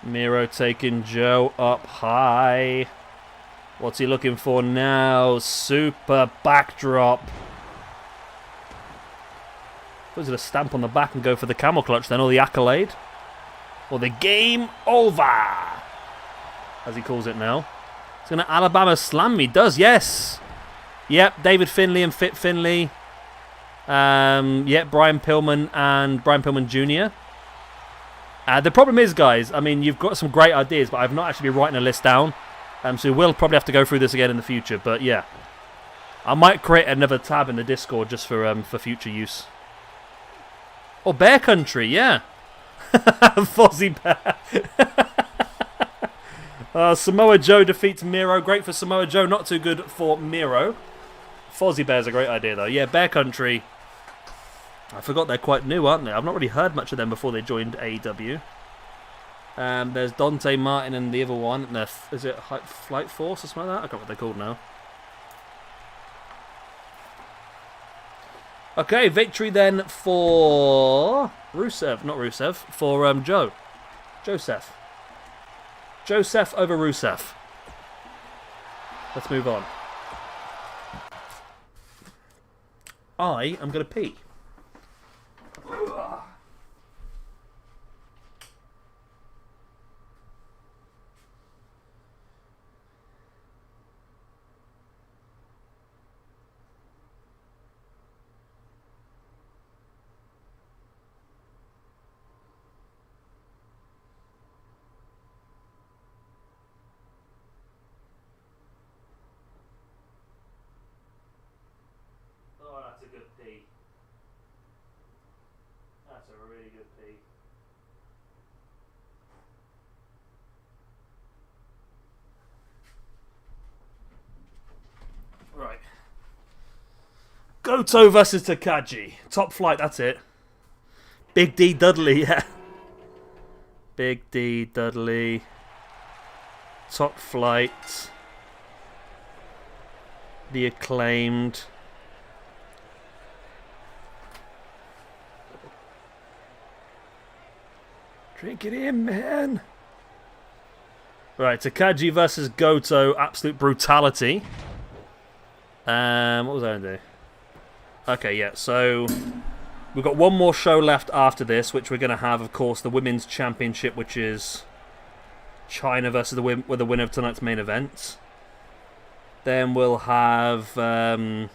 Miro taking Joe up high. What's he looking for now? Super backdrop. Was it a stamp on the back and go for the camel clutch then, or the accolade? Or the game over, as he calls it now. He's going to Alabama slam me. Does, yes. Yep, David Finlay and Fit Finlay. Yep, Brian Pillman and Brian Pillman Jr. The problem is, guys, I mean, you've got some great ideas, but I've not actually been writing a list down. So we'll probably have to go through this again in the future. But yeah, I might create another tab in the Discord just for future use. Or Bear Country, yeah. Fozzie Bear. Samoa Joe defeats Miro. Great for Samoa Joe, not too good for Miro. Fozzie Bear's a great idea, though. Yeah, Bear Country. I forgot they're quite new, aren't they? I've not really heard much of them before they joined AEW. There's Dante Martin and the other one. Is it Flight Force or something like that? I can't remember what they're called now. Okay, victory then for Rusev. Not Rusev. For Joe. Joseph. Joseph over Rusev. Let's move on. I am going to pee. Oh, that's a good pee. That's a really good pee. Right. Goto versus Takagi. Top flight, that's it. Big D Dudley, yeah. Big D Dudley. Top flight. The Acclaimed. Drink it in, man. Right, Takagi versus Goto. Absolute brutality. What was I going to do? Okay, yeah, so we've got one more show left after this, which we're going to have, of course, the Women's Championship, which is China versus the winner of tonight's main event. Then we'll have the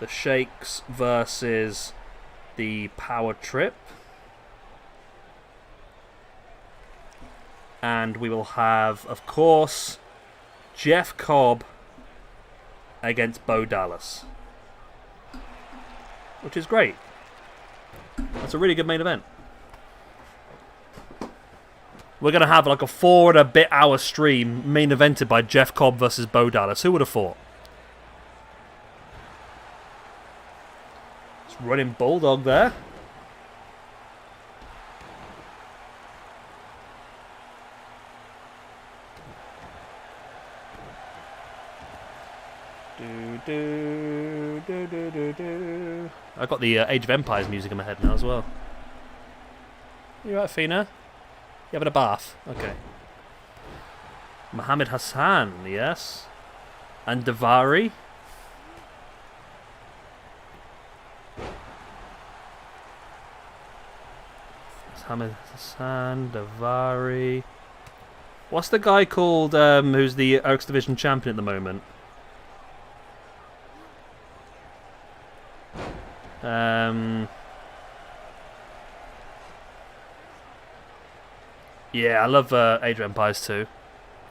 Shakes versus the Power Trip. And we will have, of course, Jeff Cobb against Bo Dallas. which is great. That's a really good main event. We're going to have like a 4 and a bit hour stream main evented by Jeff Cobb versus Bo Dallas. Who would have thought? It's running Bulldog there. I got the Age of Empires music in my head now as well. You right, Fina? You having a bath? Okay. Mohammed Hassan, yes. And Davari. Mohammed Hassan, Davari. What's the guy called who's the Oaks Division champion at the moment? Yeah, I love Age of Empires too.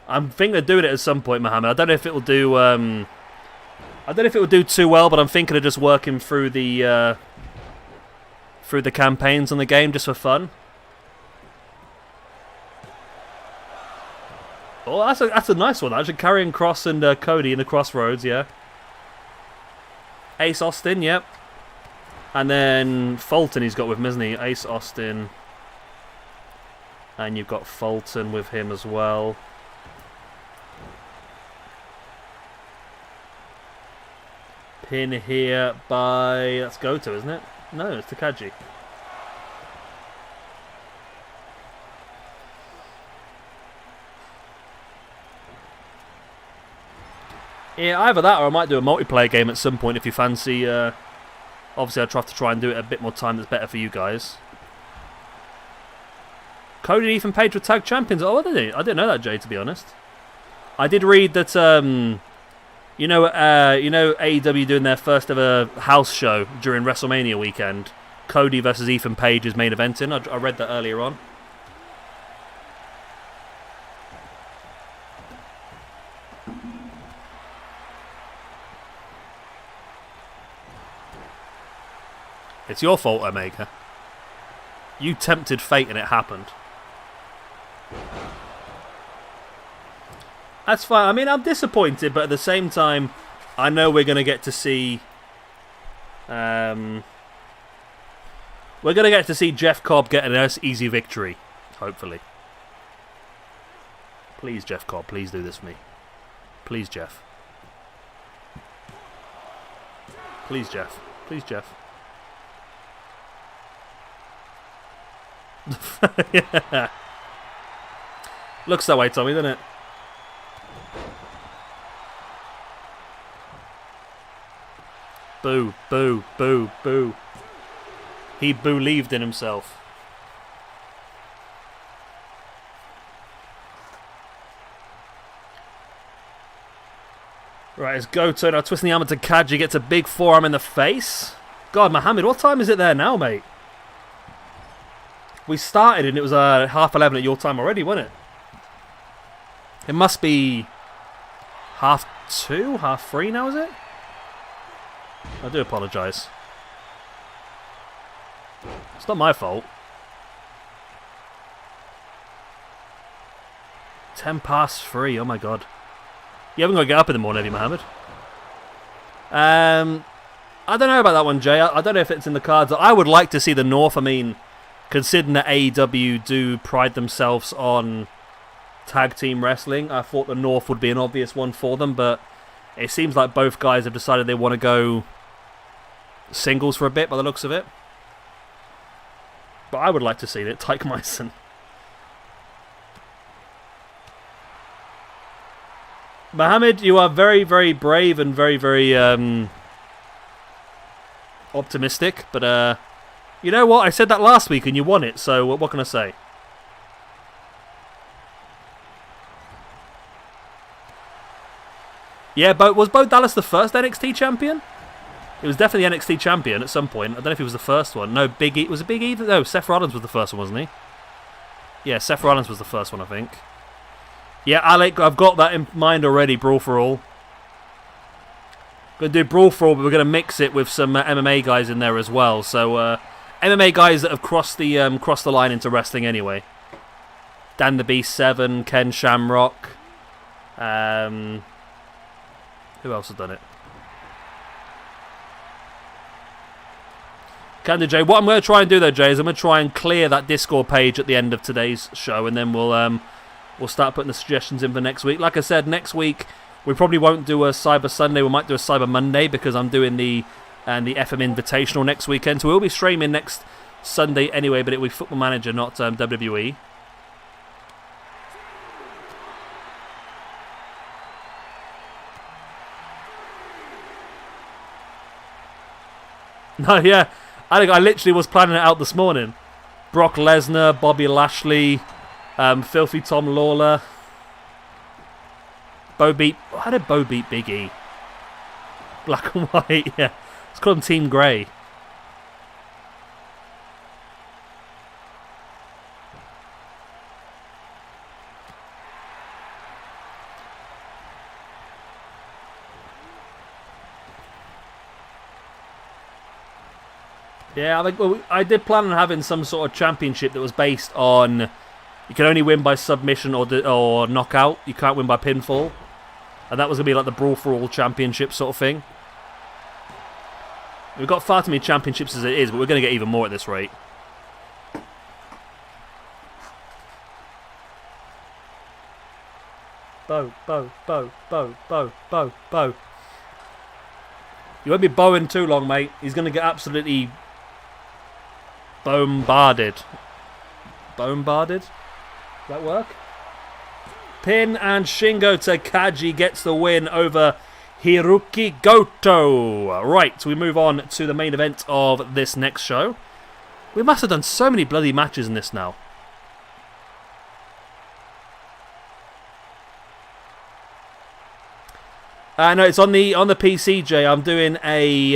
I'm thinking of doing it at some point, Mohammed. I don't know if it will do. I don't know if it will do too well, but I'm thinking of just working through the campaigns on the game just for fun. Oh, that's a nice one. Actually, carrying Cross and Cody in the Crossroads, yeah. Ace Austin, yep. And then Fulton he's got with him, isn't he? Ace Austin. And you've got Fulton with him as well. Pin here by... That's Goto, isn't it? No, it's Takagi. Yeah, either that or I might do a multiplayer game at some point if you fancy... obviously I'll try and do it a bit more time that's better for you guys. Cody and Ethan Page were tag champions. Oh, did he? I didn't know that, Jay, to be honest. I did read that, you know AEW doing their first ever house show during WrestleMania weekend. Cody versus Ethan Page is main eventing. I read that earlier on. It's your fault, Omega. You tempted fate and it happened. That's fine. I mean, I'm disappointed, but at the same time, I know we're going to get to see... we're going to get to see Jeff Cobb get a nice, easy victory, hopefully. Please, Jeff Cobb, please do this for me. Please, Jeff. Please, Jeff. Please, Jeff. Yeah. Looks that way, Tommy, doesn't it? Boo, boo, boo, boo. He believed in himself. Right, it's Goto now twisting the arm to Kaji, gets a big forearm in the face. God, Mohammed, what time is it there now, mate? We started and it was 11:30 at your time already, wasn't it? It must be 2:30, 3:30 now, is it? I do apologise. It's not my fault. 3:10, oh my god. You haven't got to get up in the morning, have you, Mohammed? I don't know about that one, Jay. I don't know if it's in the cards. I would like to see the North. I mean, considering that AEW do pride themselves on tag team wrestling, I thought the North would be an obvious one for them, but it seems like both guys have decided they want to go singles for a bit by the looks of it. But I would like to see it. Tyke Myson. Mohammed, you are very, very brave and very, very optimistic, but you know what? I said that last week and you won it, so what can I say? Yeah, was Bo Dallas the first NXT champion? It was definitely the NXT champion at some point. I don't know if he was the first one. No, Big E. Was it Big E? No, Seth Rollins was the first one, wasn't he? Yeah, Seth Rollins was the first one, I think. Yeah, Alec, I've got that in mind already, Brawl for All. Going to do Brawl for All, but we're going to mix it with some MMA guys in there as well. So MMA guys that have crossed the line into wrestling anyway. Dan the Beast 7, Ken Shamrock. Who else has done it? Can do, Jay. What I'm going to try and do though, Jay, is I'm going to try and clear that Discord page at the end of today's show, and then we'll start putting the suggestions in for next week. Like I said, next week we probably won't do a Cyber Sunday. We might do a Cyber Monday because I'm doing the FM Invitational next weekend. So we'll be streaming next Sunday anyway, but it'll be Football Manager, not WWE. No, yeah. I literally was planning it out this morning. Brock Lesnar, Bobby Lashley, Filthy Tom Lawler. How did Bo beat Big E? Black and white, yeah. Let's call him Team Grey. Yeah, I did plan on having some sort of championship that was based on you can only win by submission or knockout. You can't win by pinfall. And that was going to be like the Brawl for All championship sort of thing. We've got far too many championships as it is, but we're going to get even more at this rate. Bo. You won't be bowing too long, mate. He's going to get absolutely bombarded. Bombarded? Does that work? Pin, and Shingo Takagi gets the win over Hiroki Goto. Right, we move on to the main event of this next show. We must have done so many bloody matches in this now. No, it's on the PC, Jay. I'm doing a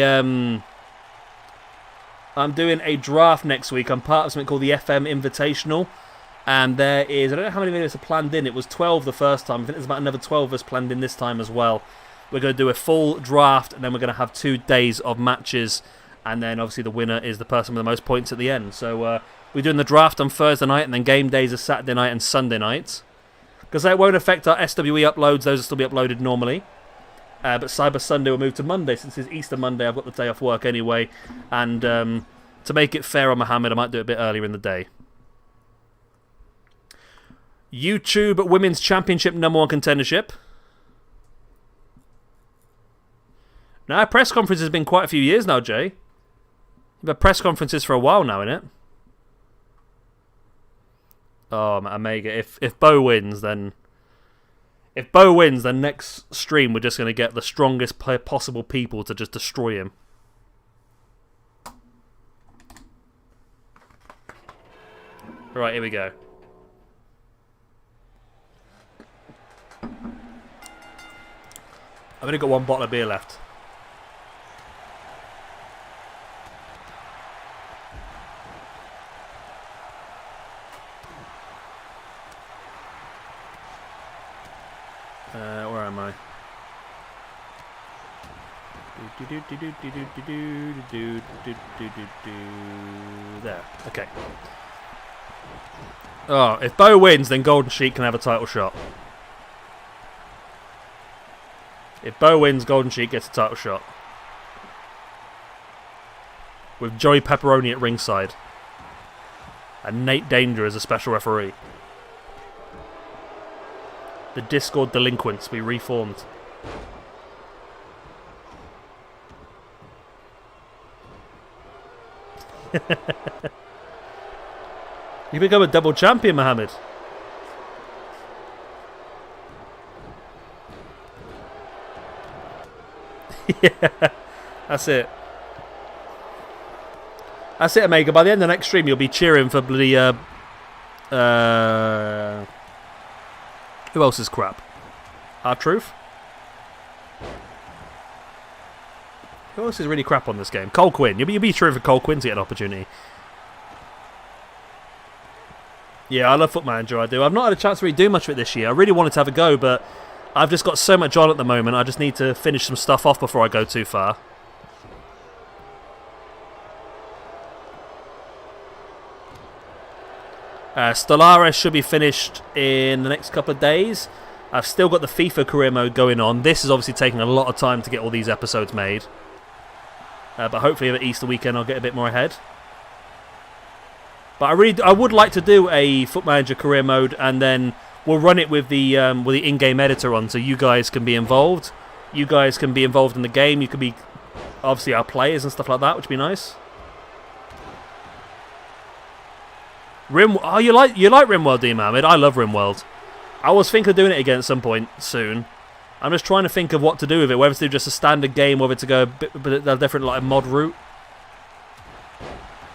draft next week. I'm part of something called the FM Invitational. And there is, I don't know how many videos are planned in. It was 12 the first time. I think there's about another 12 of us planned in this time as well. We're going to do a full draft, and then we're going to have 2 days of matches. And then obviously the winner is the person with the most points at the end. So we're doing the draft on Thursday night, and then game days are Saturday night and Sunday night. Because that won't affect our SWE uploads. Those will still be uploaded normally. But Cyber Sunday will move to Monday. Since it's Easter Monday, I've got the day off work anyway. And to make it fair on Mohammed, I might do it a bit earlier in the day. YouTube Women's Championship #1 contendership. Now, press conference has been quite a few years now, Jay. You've had press conferences for a while now, innit? Oh, Omega. If Bo wins, then... If Bo wins, then next stream we're just going to get the strongest possible people to just destroy him. Right, here we go. I've only got 1 bottle of beer left. Where am I? There. Okay. Oh, if Bo wins, then Golden Sheik can have a title shot. If Bo wins, Golden Sheik gets a title shot. With Joey Pepperoni at ringside. And Nate Danger as a special referee. The Discord delinquents be reformed. You become a double champion, Mohammed. Yeah, that's it. That's it, Omega. By the end of the next stream, you'll be cheering for bloody... who else is crap? R-Truth? Who else is really crap on this game? Cole Quinn. You'll be cheering for Cole Quinn to get an opportunity. Yeah, I love Foot Manager, I do. I've not had a chance to really do much of it this year. I really wanted to have a go, but I've just got so much on at the moment, I just need to finish some stuff off before I go too far. Stellaris should be finished in the next couple of days. I've still got the FIFA career mode going on. This is obviously taking a lot of time to get all these episodes made. But hopefully at Easter weekend I'll get a bit more ahead. But I would like to do a Foot Manager career mode, and then we'll run it with the in-game editor on, so you guys can be involved. You guys can be involved in the game. You can be obviously our players and stuff like that, which would be nice. Oh, you like RimWorld, D. Mohammed? I love RimWorld. I was thinking of doing it again at some point soon. I'm just trying to think of what to do with it. Whether to do just a standard game, whether to go a different like mod route.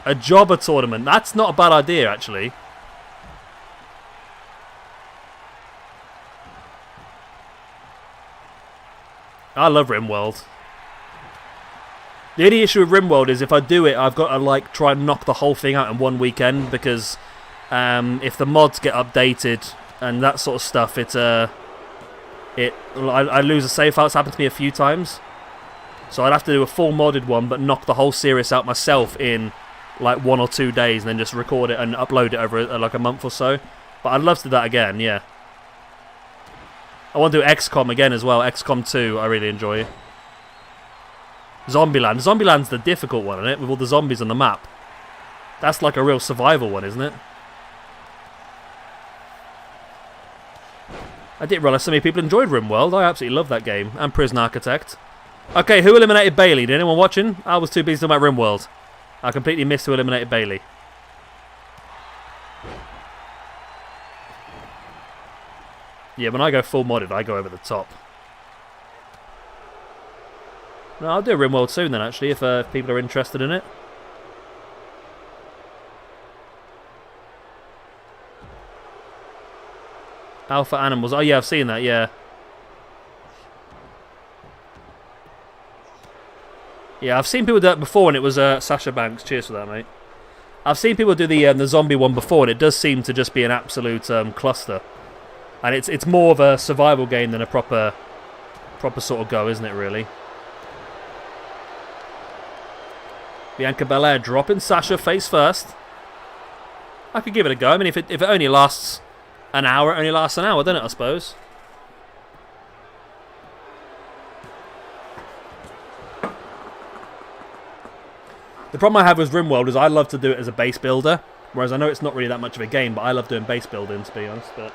A jobber tournament. That's not a bad idea, actually. I love RimWorld. The only issue with RimWorld is if I do it, I've got to like try and knock the whole thing out in one weekend, because if the mods get updated and that sort of stuff, I lose a save file. It's happened to me a few times, so I'd have to do a full modded one, but knock the whole series out myself in like 1 or 2 days, and then just record it and upload it over like a month or so. But I'd love to do that again. Yeah, I want to do XCOM again as well. XCOM 2, I really enjoy. Zombieland. Zombieland's the difficult one, isn't it? With all the zombies on the map. That's like a real survival one, isn't it? I didn't realise so many people enjoyed RimWorld. I absolutely love that game. And Prison Architect. Okay, who eliminated Bailey? Did anyone watching? I was too busy talking about RimWorld. I completely missed who eliminated Bailey. Yeah, when I go full modded, I go over the top. No, I'll do a RimWorld soon then, actually, if people are interested in it. Alpha Animals. Oh, yeah, I've seen that, yeah. Yeah, I've seen people do that before, and it was Sasha Banks. Cheers for that, mate. I've seen people do the zombie one before, and it does seem to just be an absolute cluster. And it's more of a survival game than a proper sort of go, isn't it, really? Bianca Belair dropping Sasha face first. I could give it a go. I mean, if it only lasts an hour, it only lasts an hour, doesn't it, I suppose? The problem I have with RimWorld is I love to do it as a base builder, whereas I know it's not really that much of a game, but I love doing base building, to be honest. But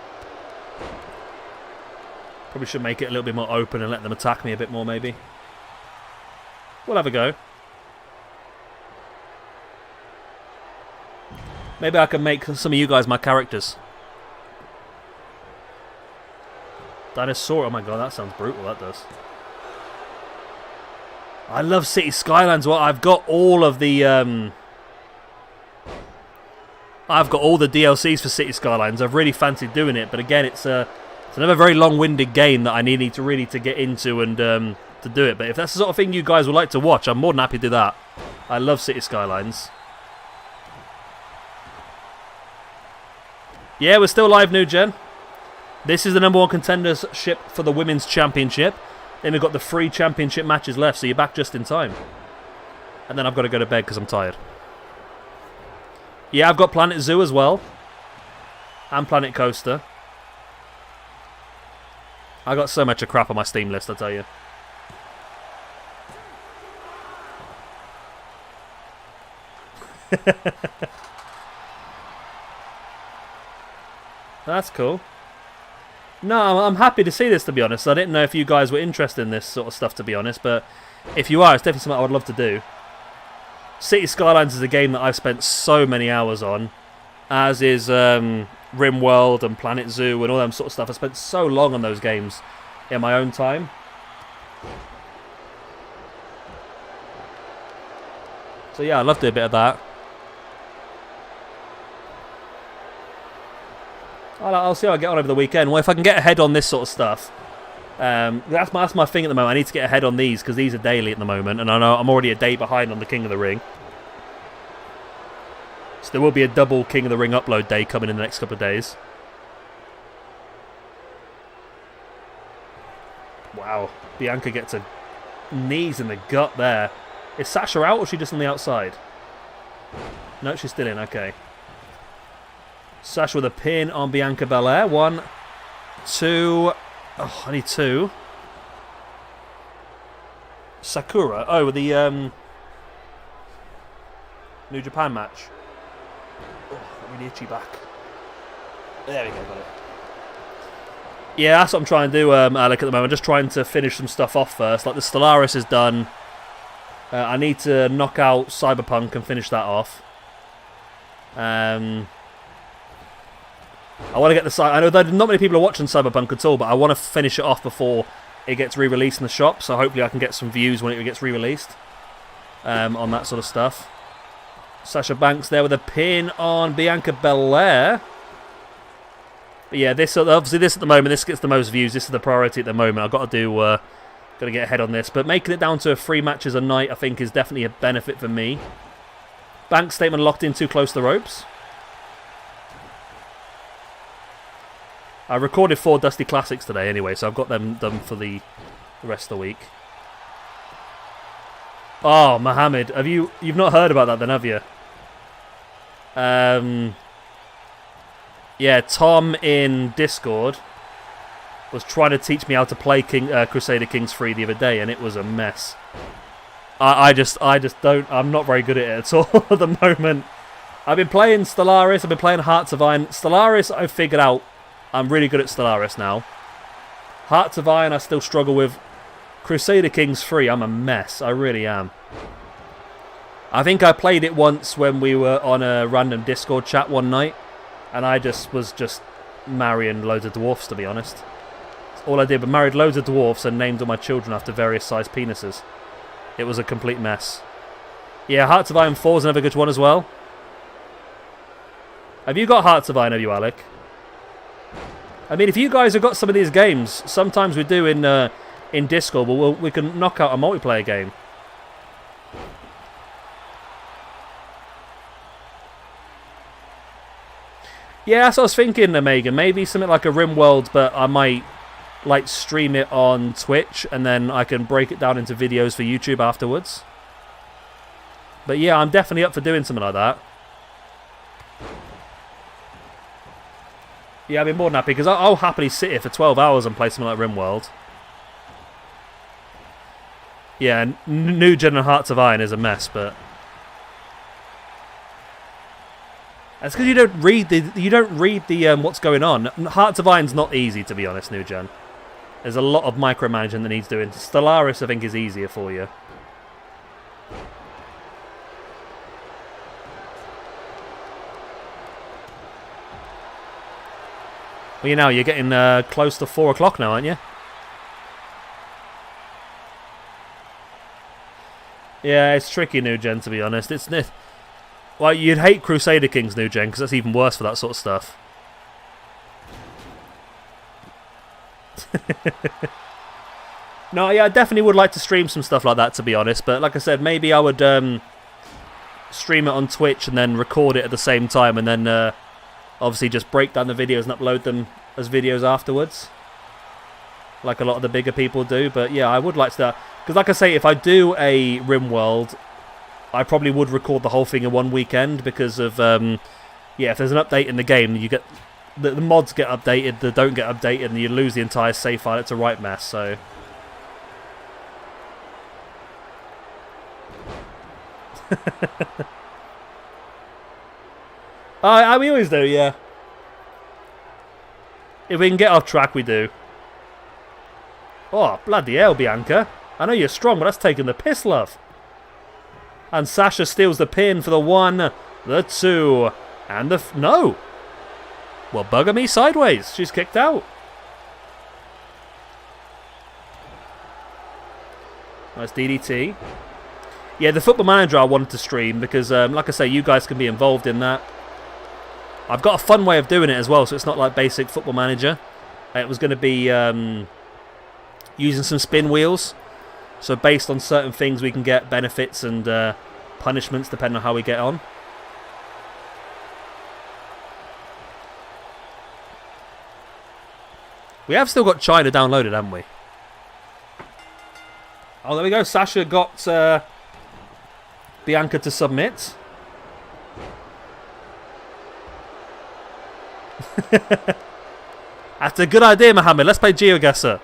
probably should make it a little bit more open and let them attack me a bit more, maybe. We'll have a go. Maybe I can make some of you guys my characters. Dinosaur, oh my god, that sounds brutal, that does. I love City Skylines. Well, I've got all of the DLCs for City Skylines. I've really fancied doing it, but again, it's another very long-winded game that I need to really get into and to do it. But if that's the sort of thing you guys would like to watch, I'm more than happy to do that. I love City Skylines. Yeah, we're still live, New Gen. This is the #1 contendership for the Women's Championship. Then we've got the 3 championship matches left, so you're back just in time. And then I've got to go to bed because I'm tired. Yeah, I've got Planet Zoo as well. And Planet Coaster. I got so much of crap on my Steam list, I tell you. That's cool. No, I'm happy to see this, to be honest. I didn't know if you guys were interested in this sort of stuff, to be honest. But if you are, it's definitely something I would love to do. City Skylines is a game that I've spent so many hours on. As is RimWorld and Planet Zoo and all that sort of stuff. I spent so long on those games in my own time. So yeah, I'd love to do a bit of that. I'll see how I get on over the weekend. Well, if I can get ahead on this sort of stuff, that's my thing at the moment. I need to get ahead on these because these are daily at the moment, and I know I'm already a day behind on the King of the Ring. So there will be a double King of the Ring upload day coming in the next couple of days. Wow. Bianca gets a knees in the gut there. Is Sasha out or is she just on the outside? No, she's still in. Okay. Sasha with a pin on Bianca Belair. 1, 2. Oh, I need 2. Sakura. Oh, with the New Japan match. Oh, really itchy back. There we go, got it. Yeah, that's what I'm trying to do, Alec, at the moment. Just trying to finish some stuff off first. Like the Stellaris is done. I need to knock out Cyberpunk and finish that off. I want to get the... I know that not many people are watching Cyberpunk at all, but I want to finish it off before it gets re-released in the shop. So hopefully I can get some views when it gets re-released on that sort of stuff. Sasha Banks there with a pin on Bianca Belair. But yeah, obviously this at the moment, this gets the most views. This is the priority at the moment. I've got to do... got to get ahead on this. But making it down to 3 matches a night, I think, is definitely a benefit for me. Banks statement locked in too close to the ropes. I recorded 4 Dusty Classics today anyway, so I've got them done for the rest of the week. Oh, Mohammed, you've not heard about that then, have you? Yeah, Tom in Discord was trying to teach me how to play Crusader Kings 3 the other day, and it was a mess. I just don't... I'm not very good at it at all at the moment. I've been playing Stellaris, I've been playing Hearts of Iron. Stellaris, I've figured out I'm really good at Stellaris now. Hearts of Iron, I still struggle with. Crusader Kings 3, I'm a mess. I really am. I think I played it once when we were on a random Discord chat one night, and I was just marrying loads of dwarfs, to be honest. All I did was married loads of dwarfs and named all my children after various sized penises. It was a complete mess. Yeah, Hearts of Iron 4 is another good one as well. Have you got Hearts of Iron, have you, Alec? I mean, if you guys have got some of these games, sometimes we do in Discord, but we can knock out a multiplayer game. Yeah, that's what I was thinking, Megan. Maybe something like a RimWorld, but I might like stream it on Twitch, and then I can break it down into videos for YouTube afterwards. But yeah, I'm definitely up for doing something like that. Yeah, I'd be more than happy, because I'll happily sit here for 12 hours and play something like RimWorld. Yeah, New Gen and Hearts of Iron is a mess, but... That's because you don't read the what's going on. Hearts of Iron's not easy, to be honest, New Gen. There's a lot of micromanaging that needs doing. Stellaris, I think, is easier for you. Well, you know, you're getting close to 4 o'clock now, aren't you? Yeah, it's tricky, New Gen, to be honest. Well, you'd hate Crusader Kings New Gen, because that's even worse for that sort of stuff. No, yeah, I definitely would like to stream some stuff like that, to be honest. But like I said, maybe I would stream it on Twitch and then record it at the same time, and then obviously just break down the videos and upload them as videos afterwards, like a lot of the bigger people do. But yeah, I would like to, because like I say, if I do a RimWorld, I probably would record the whole thing in one weekend, because of yeah, if there's an update in the game, you get the mods get updated, they don't get updated, and you lose the entire save file. It's a right mess. So we always do, yeah. If we can get off track, we do. Oh, bloody hell, Bianca. I know you're strong, but that's taking the piss, love. And Sasha steals the pin for the 1, the 2, and the... No! Well, bugger me sideways. She's kicked out. Nice DDT. Yeah, the Football Manager I wanted to stream, because, like I say, you guys can be involved in that. I've got a fun way of doing it as well, so it's not like basic Football Manager. It was going to be using some spin wheels. So based on certain things, we can get benefits and punishments depending on how we get on. We have still got China downloaded, haven't we? Oh, there we go. Sasha got Bianca to submit. That's a good idea, Mohammed. Let's play GeoGuessr.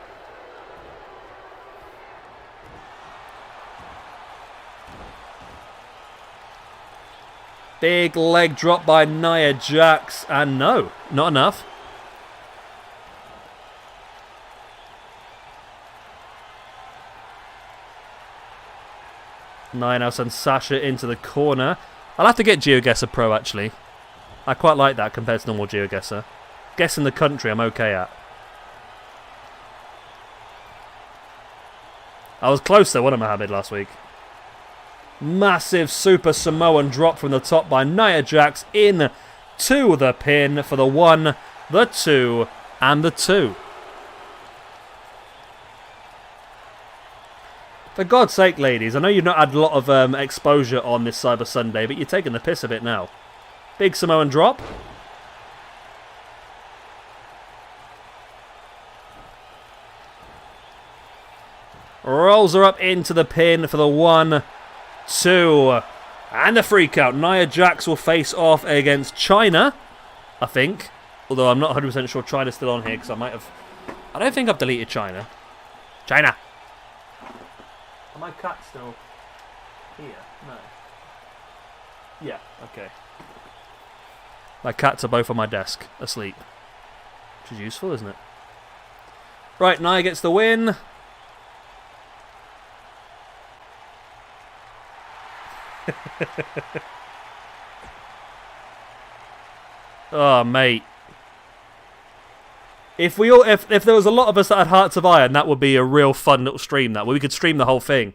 Big leg drop by Nia Jax. And no, not enough. Nia now sends Sasha into the corner. I'll have to get GeoGuessr Pro, actually. I quite like that compared to normal GeoGuessr. Guessing the country I'm okay at. I was close though, wasn't I, Mohammed, last week? Massive Super Samoan drop from the top by Nia Jax in to the pin for the 1, the 2, and the 2. For God's sake, ladies, I know you've not had a lot of exposure on this Cyber Sunday, but you're taking the piss a bit now. Big Samoan drop. Rolls her up into the pin for the 1, 2, and the freak out. Nia Jax will face off against China, I think. Although I'm not 100% sure China's still on here because I might have... I don't think I've deleted China. China! Are my cats still here? No. Yeah, okay. My cats are both on my desk, asleep. Which is useful, isn't it? Right, Nia gets the win. Oh, mate. If there was a lot of us that had Hearts of Iron, that would be a real fun little stream. That we could stream the whole thing,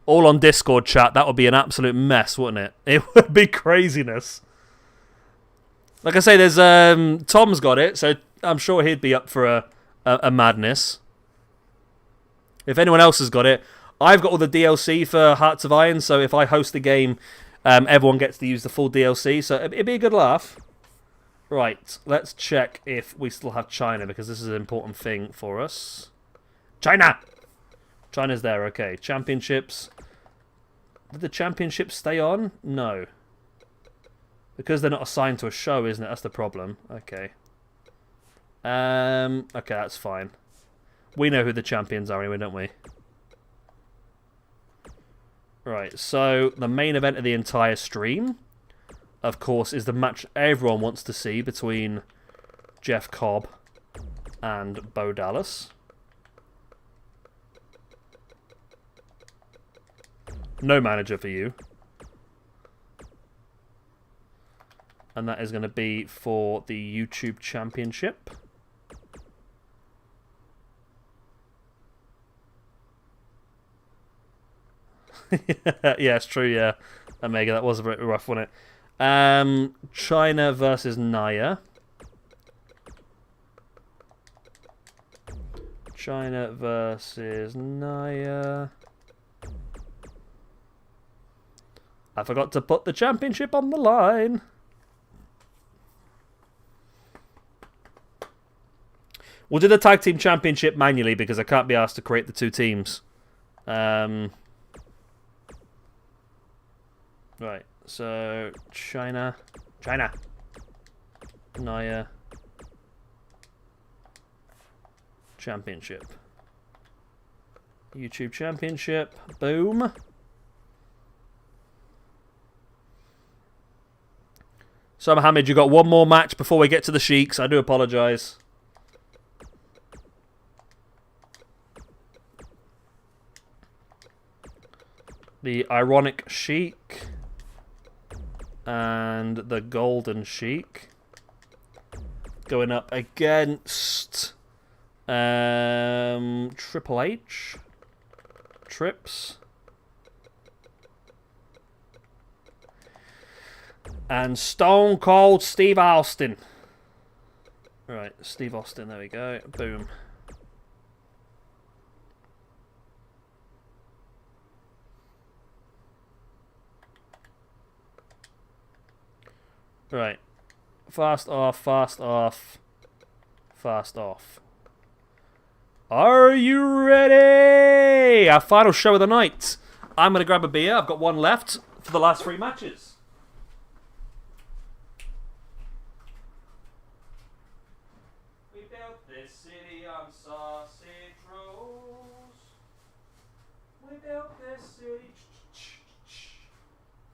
all on Discord chat. That would be an absolute mess, wouldn't it? It would be craziness. Like I say, there's Tom's got it, so I'm sure he'd be up for a madness. If anyone else has got it, I've got all the DLC for Hearts of Iron, so if I host the game, everyone gets to use the full DLC, so it'd be a good laugh. Right, let's check if we still have China, because this is an important thing for us. China! China's there, okay. Championships. Did the championships stay on? No. Because they're not assigned to a show, isn't it? That's the problem. Okay. Okay, that's fine. We know who the champions are anyway, don't we? Right, so the main event of the entire stream, of course, is the match everyone wants to see between Jeff Cobb and Bo Dallas. No manager for you. And that is going to be for the YouTube Championship. Yeah, it's true, yeah. Omega, that was a bit rough, wasn't it? China versus Nia. China versus Nia. I forgot to put the championship on the line. We'll do the tag team championship manually because I can't be asked to create the two teams. Right, so China, Nia, championship, YouTube championship, boom. So Mohammed, you got one more match before we get to the Sheiks. I do apologise. The Ironic Sheik and the Golden Sheik going up against Triple H, Trips, and Stone Cold Steve Austin. Right, Steve Austin, there we go. Boom. Right. Fast off, fast off, fast off. Are you ready? Our final show of the night. I'm going to grab a beer. I've got one left for the last 3 matches. We built this city on sausage rolls. We built this city.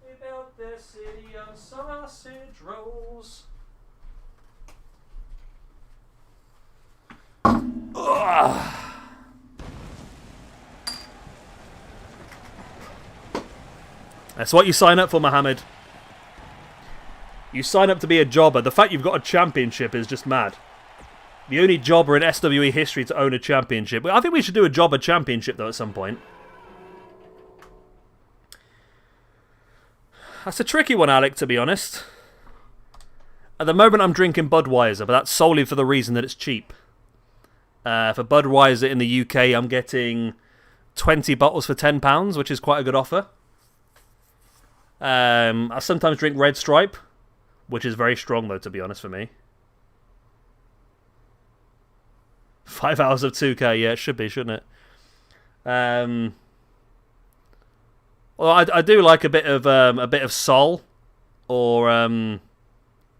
We built this city on sausage rolls. Ugh. That's what you sign up for, Mohammed. You sign up to be a jobber. The fact you've got a championship is just mad. The only jobber in SWE history to own a championship. I think we should do a jobber championship, though, at some point. That's a tricky one, Alec, to be honest. At the moment, I'm drinking Budweiser, but that's solely for the reason that it's cheap. For Budweiser in the UK, I'm getting 20 bottles for £10, which is quite a good offer. I sometimes drink Red Stripe, which is very strong, though, to be honest, for me. 5 hours of 2K, yeah, it should be, shouldn't it? Well, I do like a bit of Sol, or the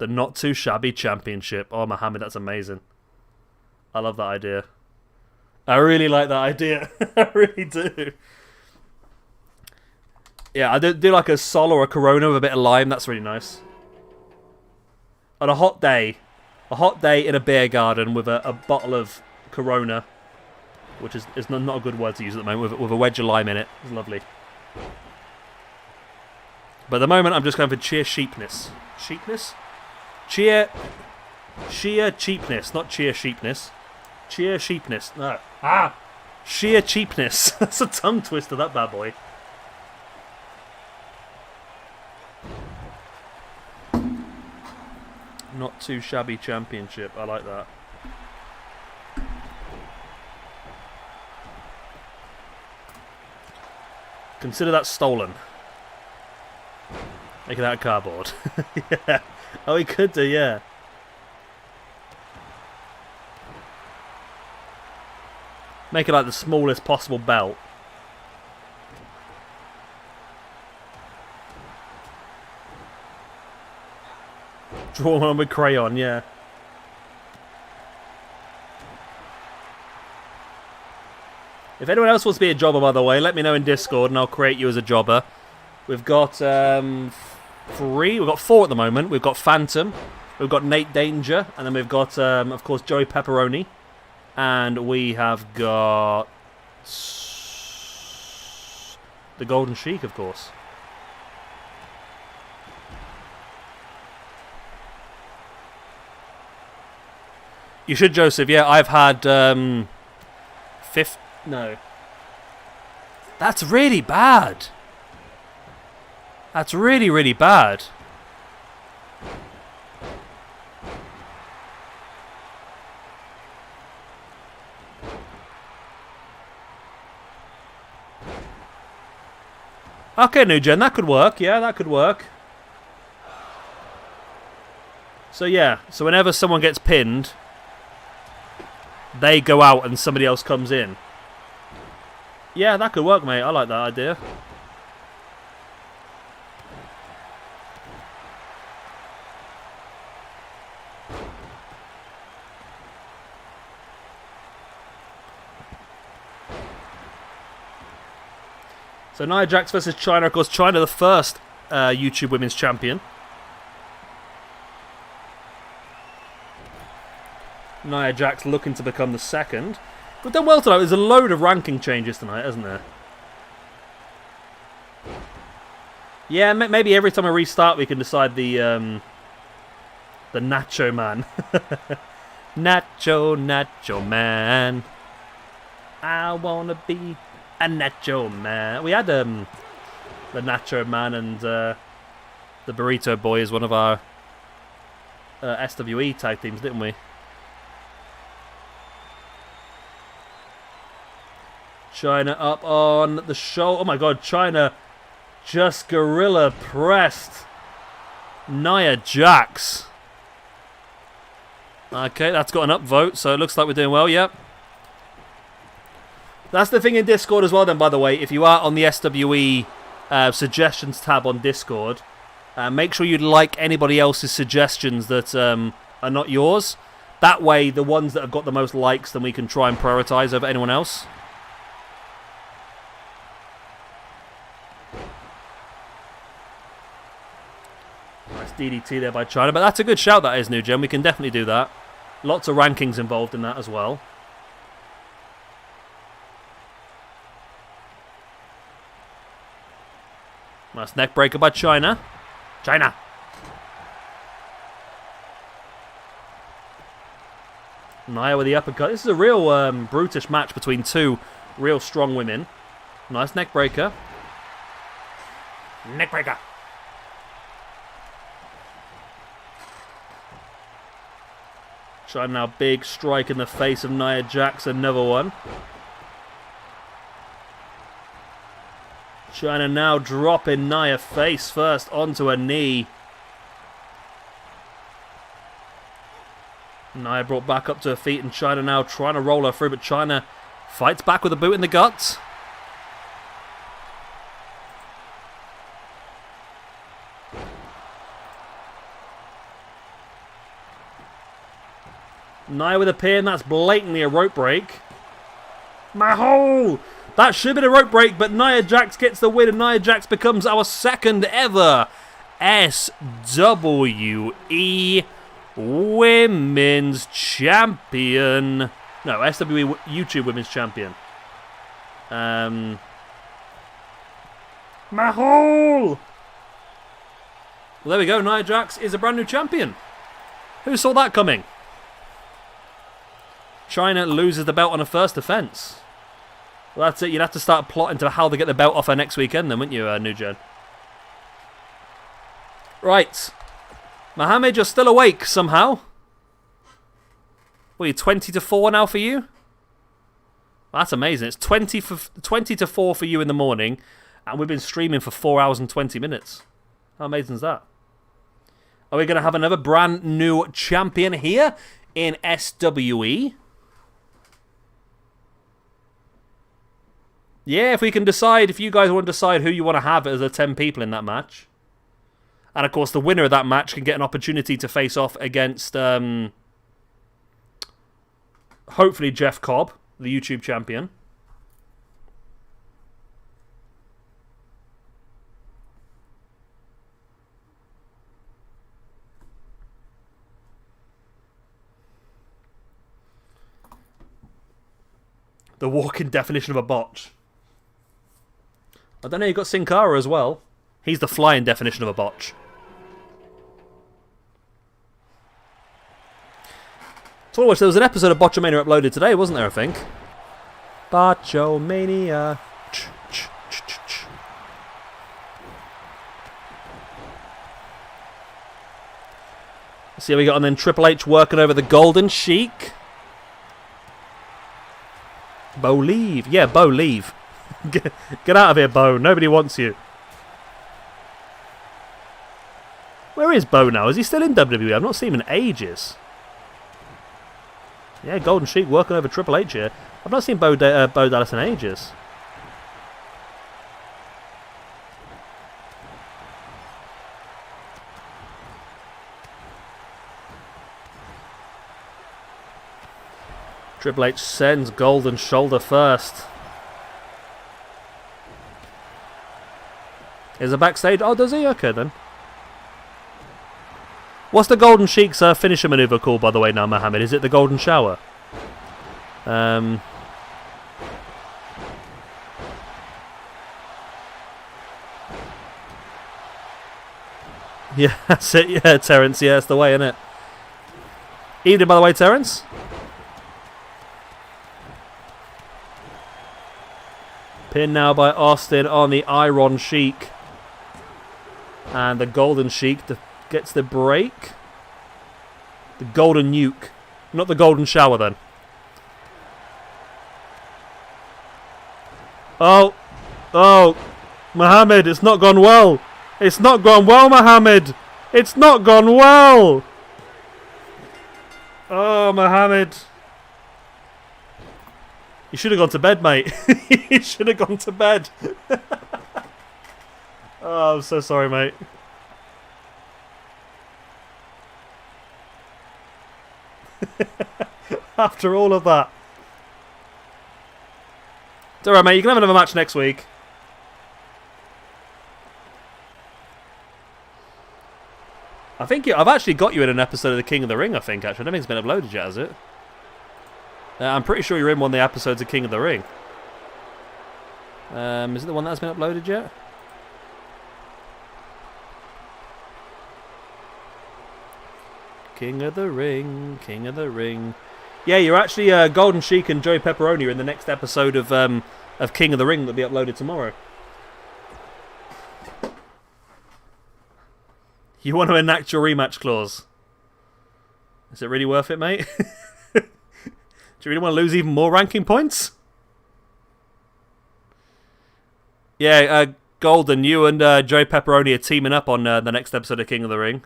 Not Too Shabby Championship. Oh, Mohammed, that's amazing. I love that idea. I really like that idea. I really do. Yeah, I do like a Sol or a Corona with a bit of lime. That's really nice. On a hot day in a beer garden with a bottle of Corona, which is not a good word to use at the moment, with a wedge of lime in it. It's lovely. But at the moment, I'm just going for sheer sheepness. Sheepness? Sheer cheapness, not sheer sheepness. Sheer sheepness. No. Sheer cheapness. That's a tongue twister, that bad boy. Not Too Shabby Championship. I like that. Consider that stolen. Make it out of cardboard. Yeah. Oh, he could do, yeah. Make it like the smallest possible belt. Draw one with crayon, yeah. If anyone else wants to be a jobber, by the way, let me know in Discord and I'll create you as a jobber. We've got 3. We've got 4 at the moment. We've got Phantom. We've got Nate Danger. And then we've got, of course, Joey Pepperoni. And we have got the Golden Sheik, of course. You should, Joseph. Yeah, I've had 5th. No, that's really bad. That's really, really bad. Okay, New Gen, that could work. Yeah, that could work. So yeah, so whenever someone gets pinned, they go out and somebody else comes in. Yeah, that could work, mate. I like that idea. So Nia Jax versus China. Of course, China the first YouTube Women's Champion. Nia Jax looking to become the second. We've done well tonight. There's a load of ranking changes tonight, isn't there? Yeah, maybe every time I restart we can decide the Nacho Man. Nacho Man. I wanna be a Nacho Man. We had the Nacho Man and the Burrito Boy as one of our SWE tag teams, didn't we? China up on the show. Oh my god, China just gorilla pressed Nia Jax. Okay, that's got an upvote, so it looks like we're doing well, yep. That's the thing in Discord as well then, by the way. If you are on the SWE suggestions tab on Discord, make sure you like anybody else's suggestions that are not yours. That way, the ones that have got the most likes, then we can try and prioritize over anyone else. Nice DDT there by China, but that's a good shout, that is, New Gen. We can definitely do that. Lots of rankings involved in that as well. Nice neck breaker by China. China! Nia with the uppercut. This is a real brutish match between two real strong women. Nice neck breaker. Neck breaker! China now, big strike in the face of Nia Jax, another one. China now dropping Nia face first onto her knee. Nia brought back up to her feet, and China now trying to roll her through, but China fights back with a boot in the guts. Nia with a pin, that's blatantly a rope break. My hole! That should have been a rope break, but Nia Jax gets the win, and Nia Jax becomes our second ever SWE Women's Champion. No, SWE YouTube Women's Champion. My hole! Well, there we go. Nia Jax is a brand new champion. Who saw that coming? China loses the belt on her first defense. Well, that's it. You'd have to start plotting to how they get the belt off her next weekend then, wouldn't you, New Gen? Right. Mohammed, you're still awake somehow. What are you, 20-4 now for you? That's amazing. It's 20-4 for you in the morning, and we've been streaming for 4 hours and 20 minutes. How amazing is that? Are we going to have another brand new champion here in SWE? Yeah, if we can decide, if you guys want to decide who you want to have as the 10 people in that match. And of course, the winner of that match can get an opportunity to face off against, hopefully, Jeff Cobb, the YouTube champion. The walking definition of a botch. I don't know, you've got Sin Cara as well. He's the flying definition of a botch. So there was an episode of Botchamania uploaded today, wasn't there, I think? Botchamania. Let's see how we got on then. Triple H working over the Golden Sheik. Bo, leave. Yeah, Bo, leave. Get out of here, Bo. Nobody wants you. Where is Bo now? Is he still in WWE? I've not seen him in ages. Yeah, Golden Sheik working over Triple H here. I've not seen Bo Dallas in ages. Triple H sends Golden Shoulder first. Is a backstage? Oh, does he? Okay, then. What's the Golden Sheik's finisher maneuver called, by the way, now, Mohammed? Is it the Golden Shower? Yeah, that's it. Yeah, Terence. Yeah, that's the way, isn't it? Evening, by the way, Terence. Pin now by Austin on the Iron Sheik. And the Golden Sheik gets the break. The Golden Nuke. Not the Golden Shower, then. Oh. Oh. Mohammed, it's not gone well. It's not gone well, Mohammed. It's not gone well. Oh, Mohammed. You should have gone to bed, mate. You should have gone to bed. Oh, I'm so sorry, mate. After all of that. It's alright, mate. You can have another match next week. I think I've actually got you in an episode of The King of the Ring, I think, actually. I don't think it's been uploaded yet, has it? I'm pretty sure you're in one of the episodes of King of the Ring. Is it the one that has been uploaded yet? King of the Ring, King of the Ring. Yeah, you're actually Golden Sheik and Joey Pepperoni are in the next episode of King of the Ring that'll be uploaded tomorrow. You want to enact your rematch clause? Is it really worth it, mate? Do you really want to lose even more ranking points? Yeah, Golden, you and Joey Pepperoni are teaming up on the next episode of King of the Ring.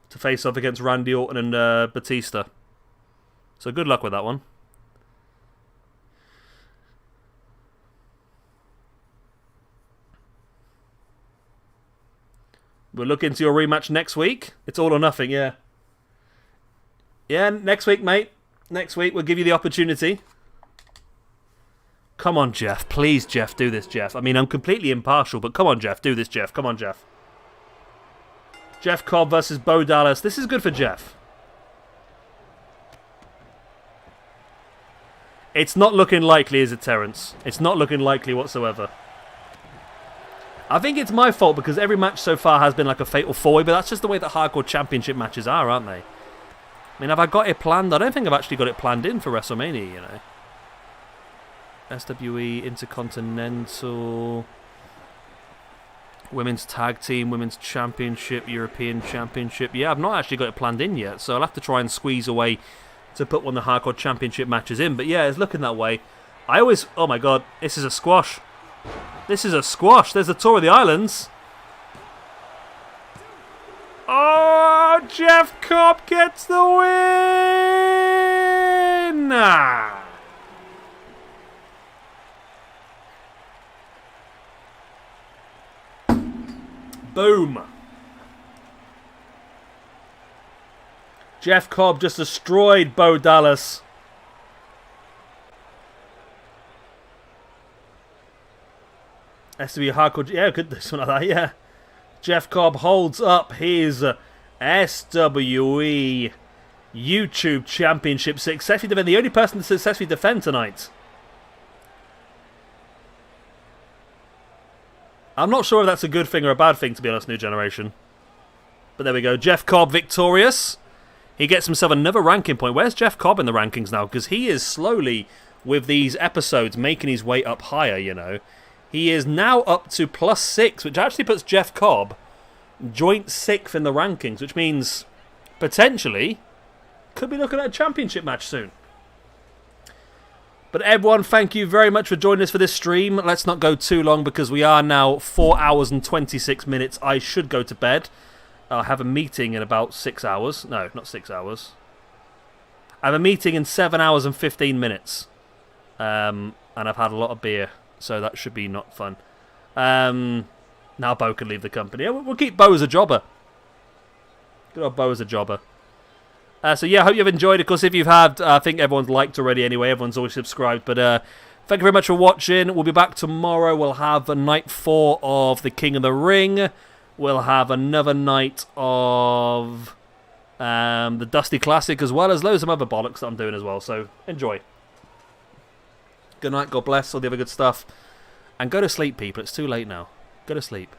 To face off against Randy Orton and Batista. So good luck with that one. We'll look into your rematch next week. It's all or nothing, yeah. Yeah, next week, mate. Next week, we'll give you the opportunity. Come on, Jeff. Please, Jeff, do this, Jeff. I mean, I'm completely impartial, but come on, Jeff. Do this, Jeff. Come on, Jeff. Jeff Cobb versus Bo Dallas. This is good for Jeff. It's not looking likely, is it, Terrence? It's not looking likely whatsoever. I think it's my fault because every match so far has been like a fatal four-way, but that's just the way that hardcore championship matches are, aren't they? I mean, have I got it planned? I don't think I've actually got it planned in for WrestleMania, you know. SWE, Intercontinental, Women's Tag Team, Women's Championship, European Championship. Yeah, I've not actually got it planned in yet, so I'll have to try and squeeze a way to put one of the hardcore championship matches in. But yeah, it's looking that way. I always... Oh my god, this is a squash. This is a squash. There's a Tour of the Islands. Oh, Jeff Cobb gets the win! Boom. Jeff Cobb just destroyed Bo Dallas. SWE hardcore. Yeah, good. This one like that. Yeah. Jeff Cobb holds up his SWE YouTube Championship successfully defend. The only person to successfully defend tonight. I'm not sure if that's a good thing or a bad thing, to be honest, New Generation. But there we go. Jeff Cobb victorious. He gets himself another ranking point. Where's Jeff Cobb in the rankings now? Because he is slowly, with these episodes, making his way up higher, you know. He is now up to +6, which actually puts Jeff Cobb joint 6th in the rankings, which means, potentially, could be looking at a championship match soon. But everyone, thank you very much for joining us for this stream. Let's not go too long because we are now 4 hours and 26 minutes. I should go to bed. I have a meeting in about 6 hours. No, not 6 hours. I have a meeting in 7 hours and 15 minutes. And I've had a lot of beer, so that should be not fun. Now Bo can leave the company. Yeah, we'll keep Bo as a jobber. Good old Bo as a jobber. So yeah, I hope you've enjoyed. Of course, if you've had, I think everyone's liked already anyway. Everyone's always subscribed. But thank you very much for watching. We'll be back tomorrow. We'll have a night 4 of The King of the Ring. We'll have another night of the Dusty Classic, as well as loads of other bollocks that I'm doing as well. So enjoy. Good night. God bless. All the other good stuff. And go to sleep, people. It's too late now. Go to sleep.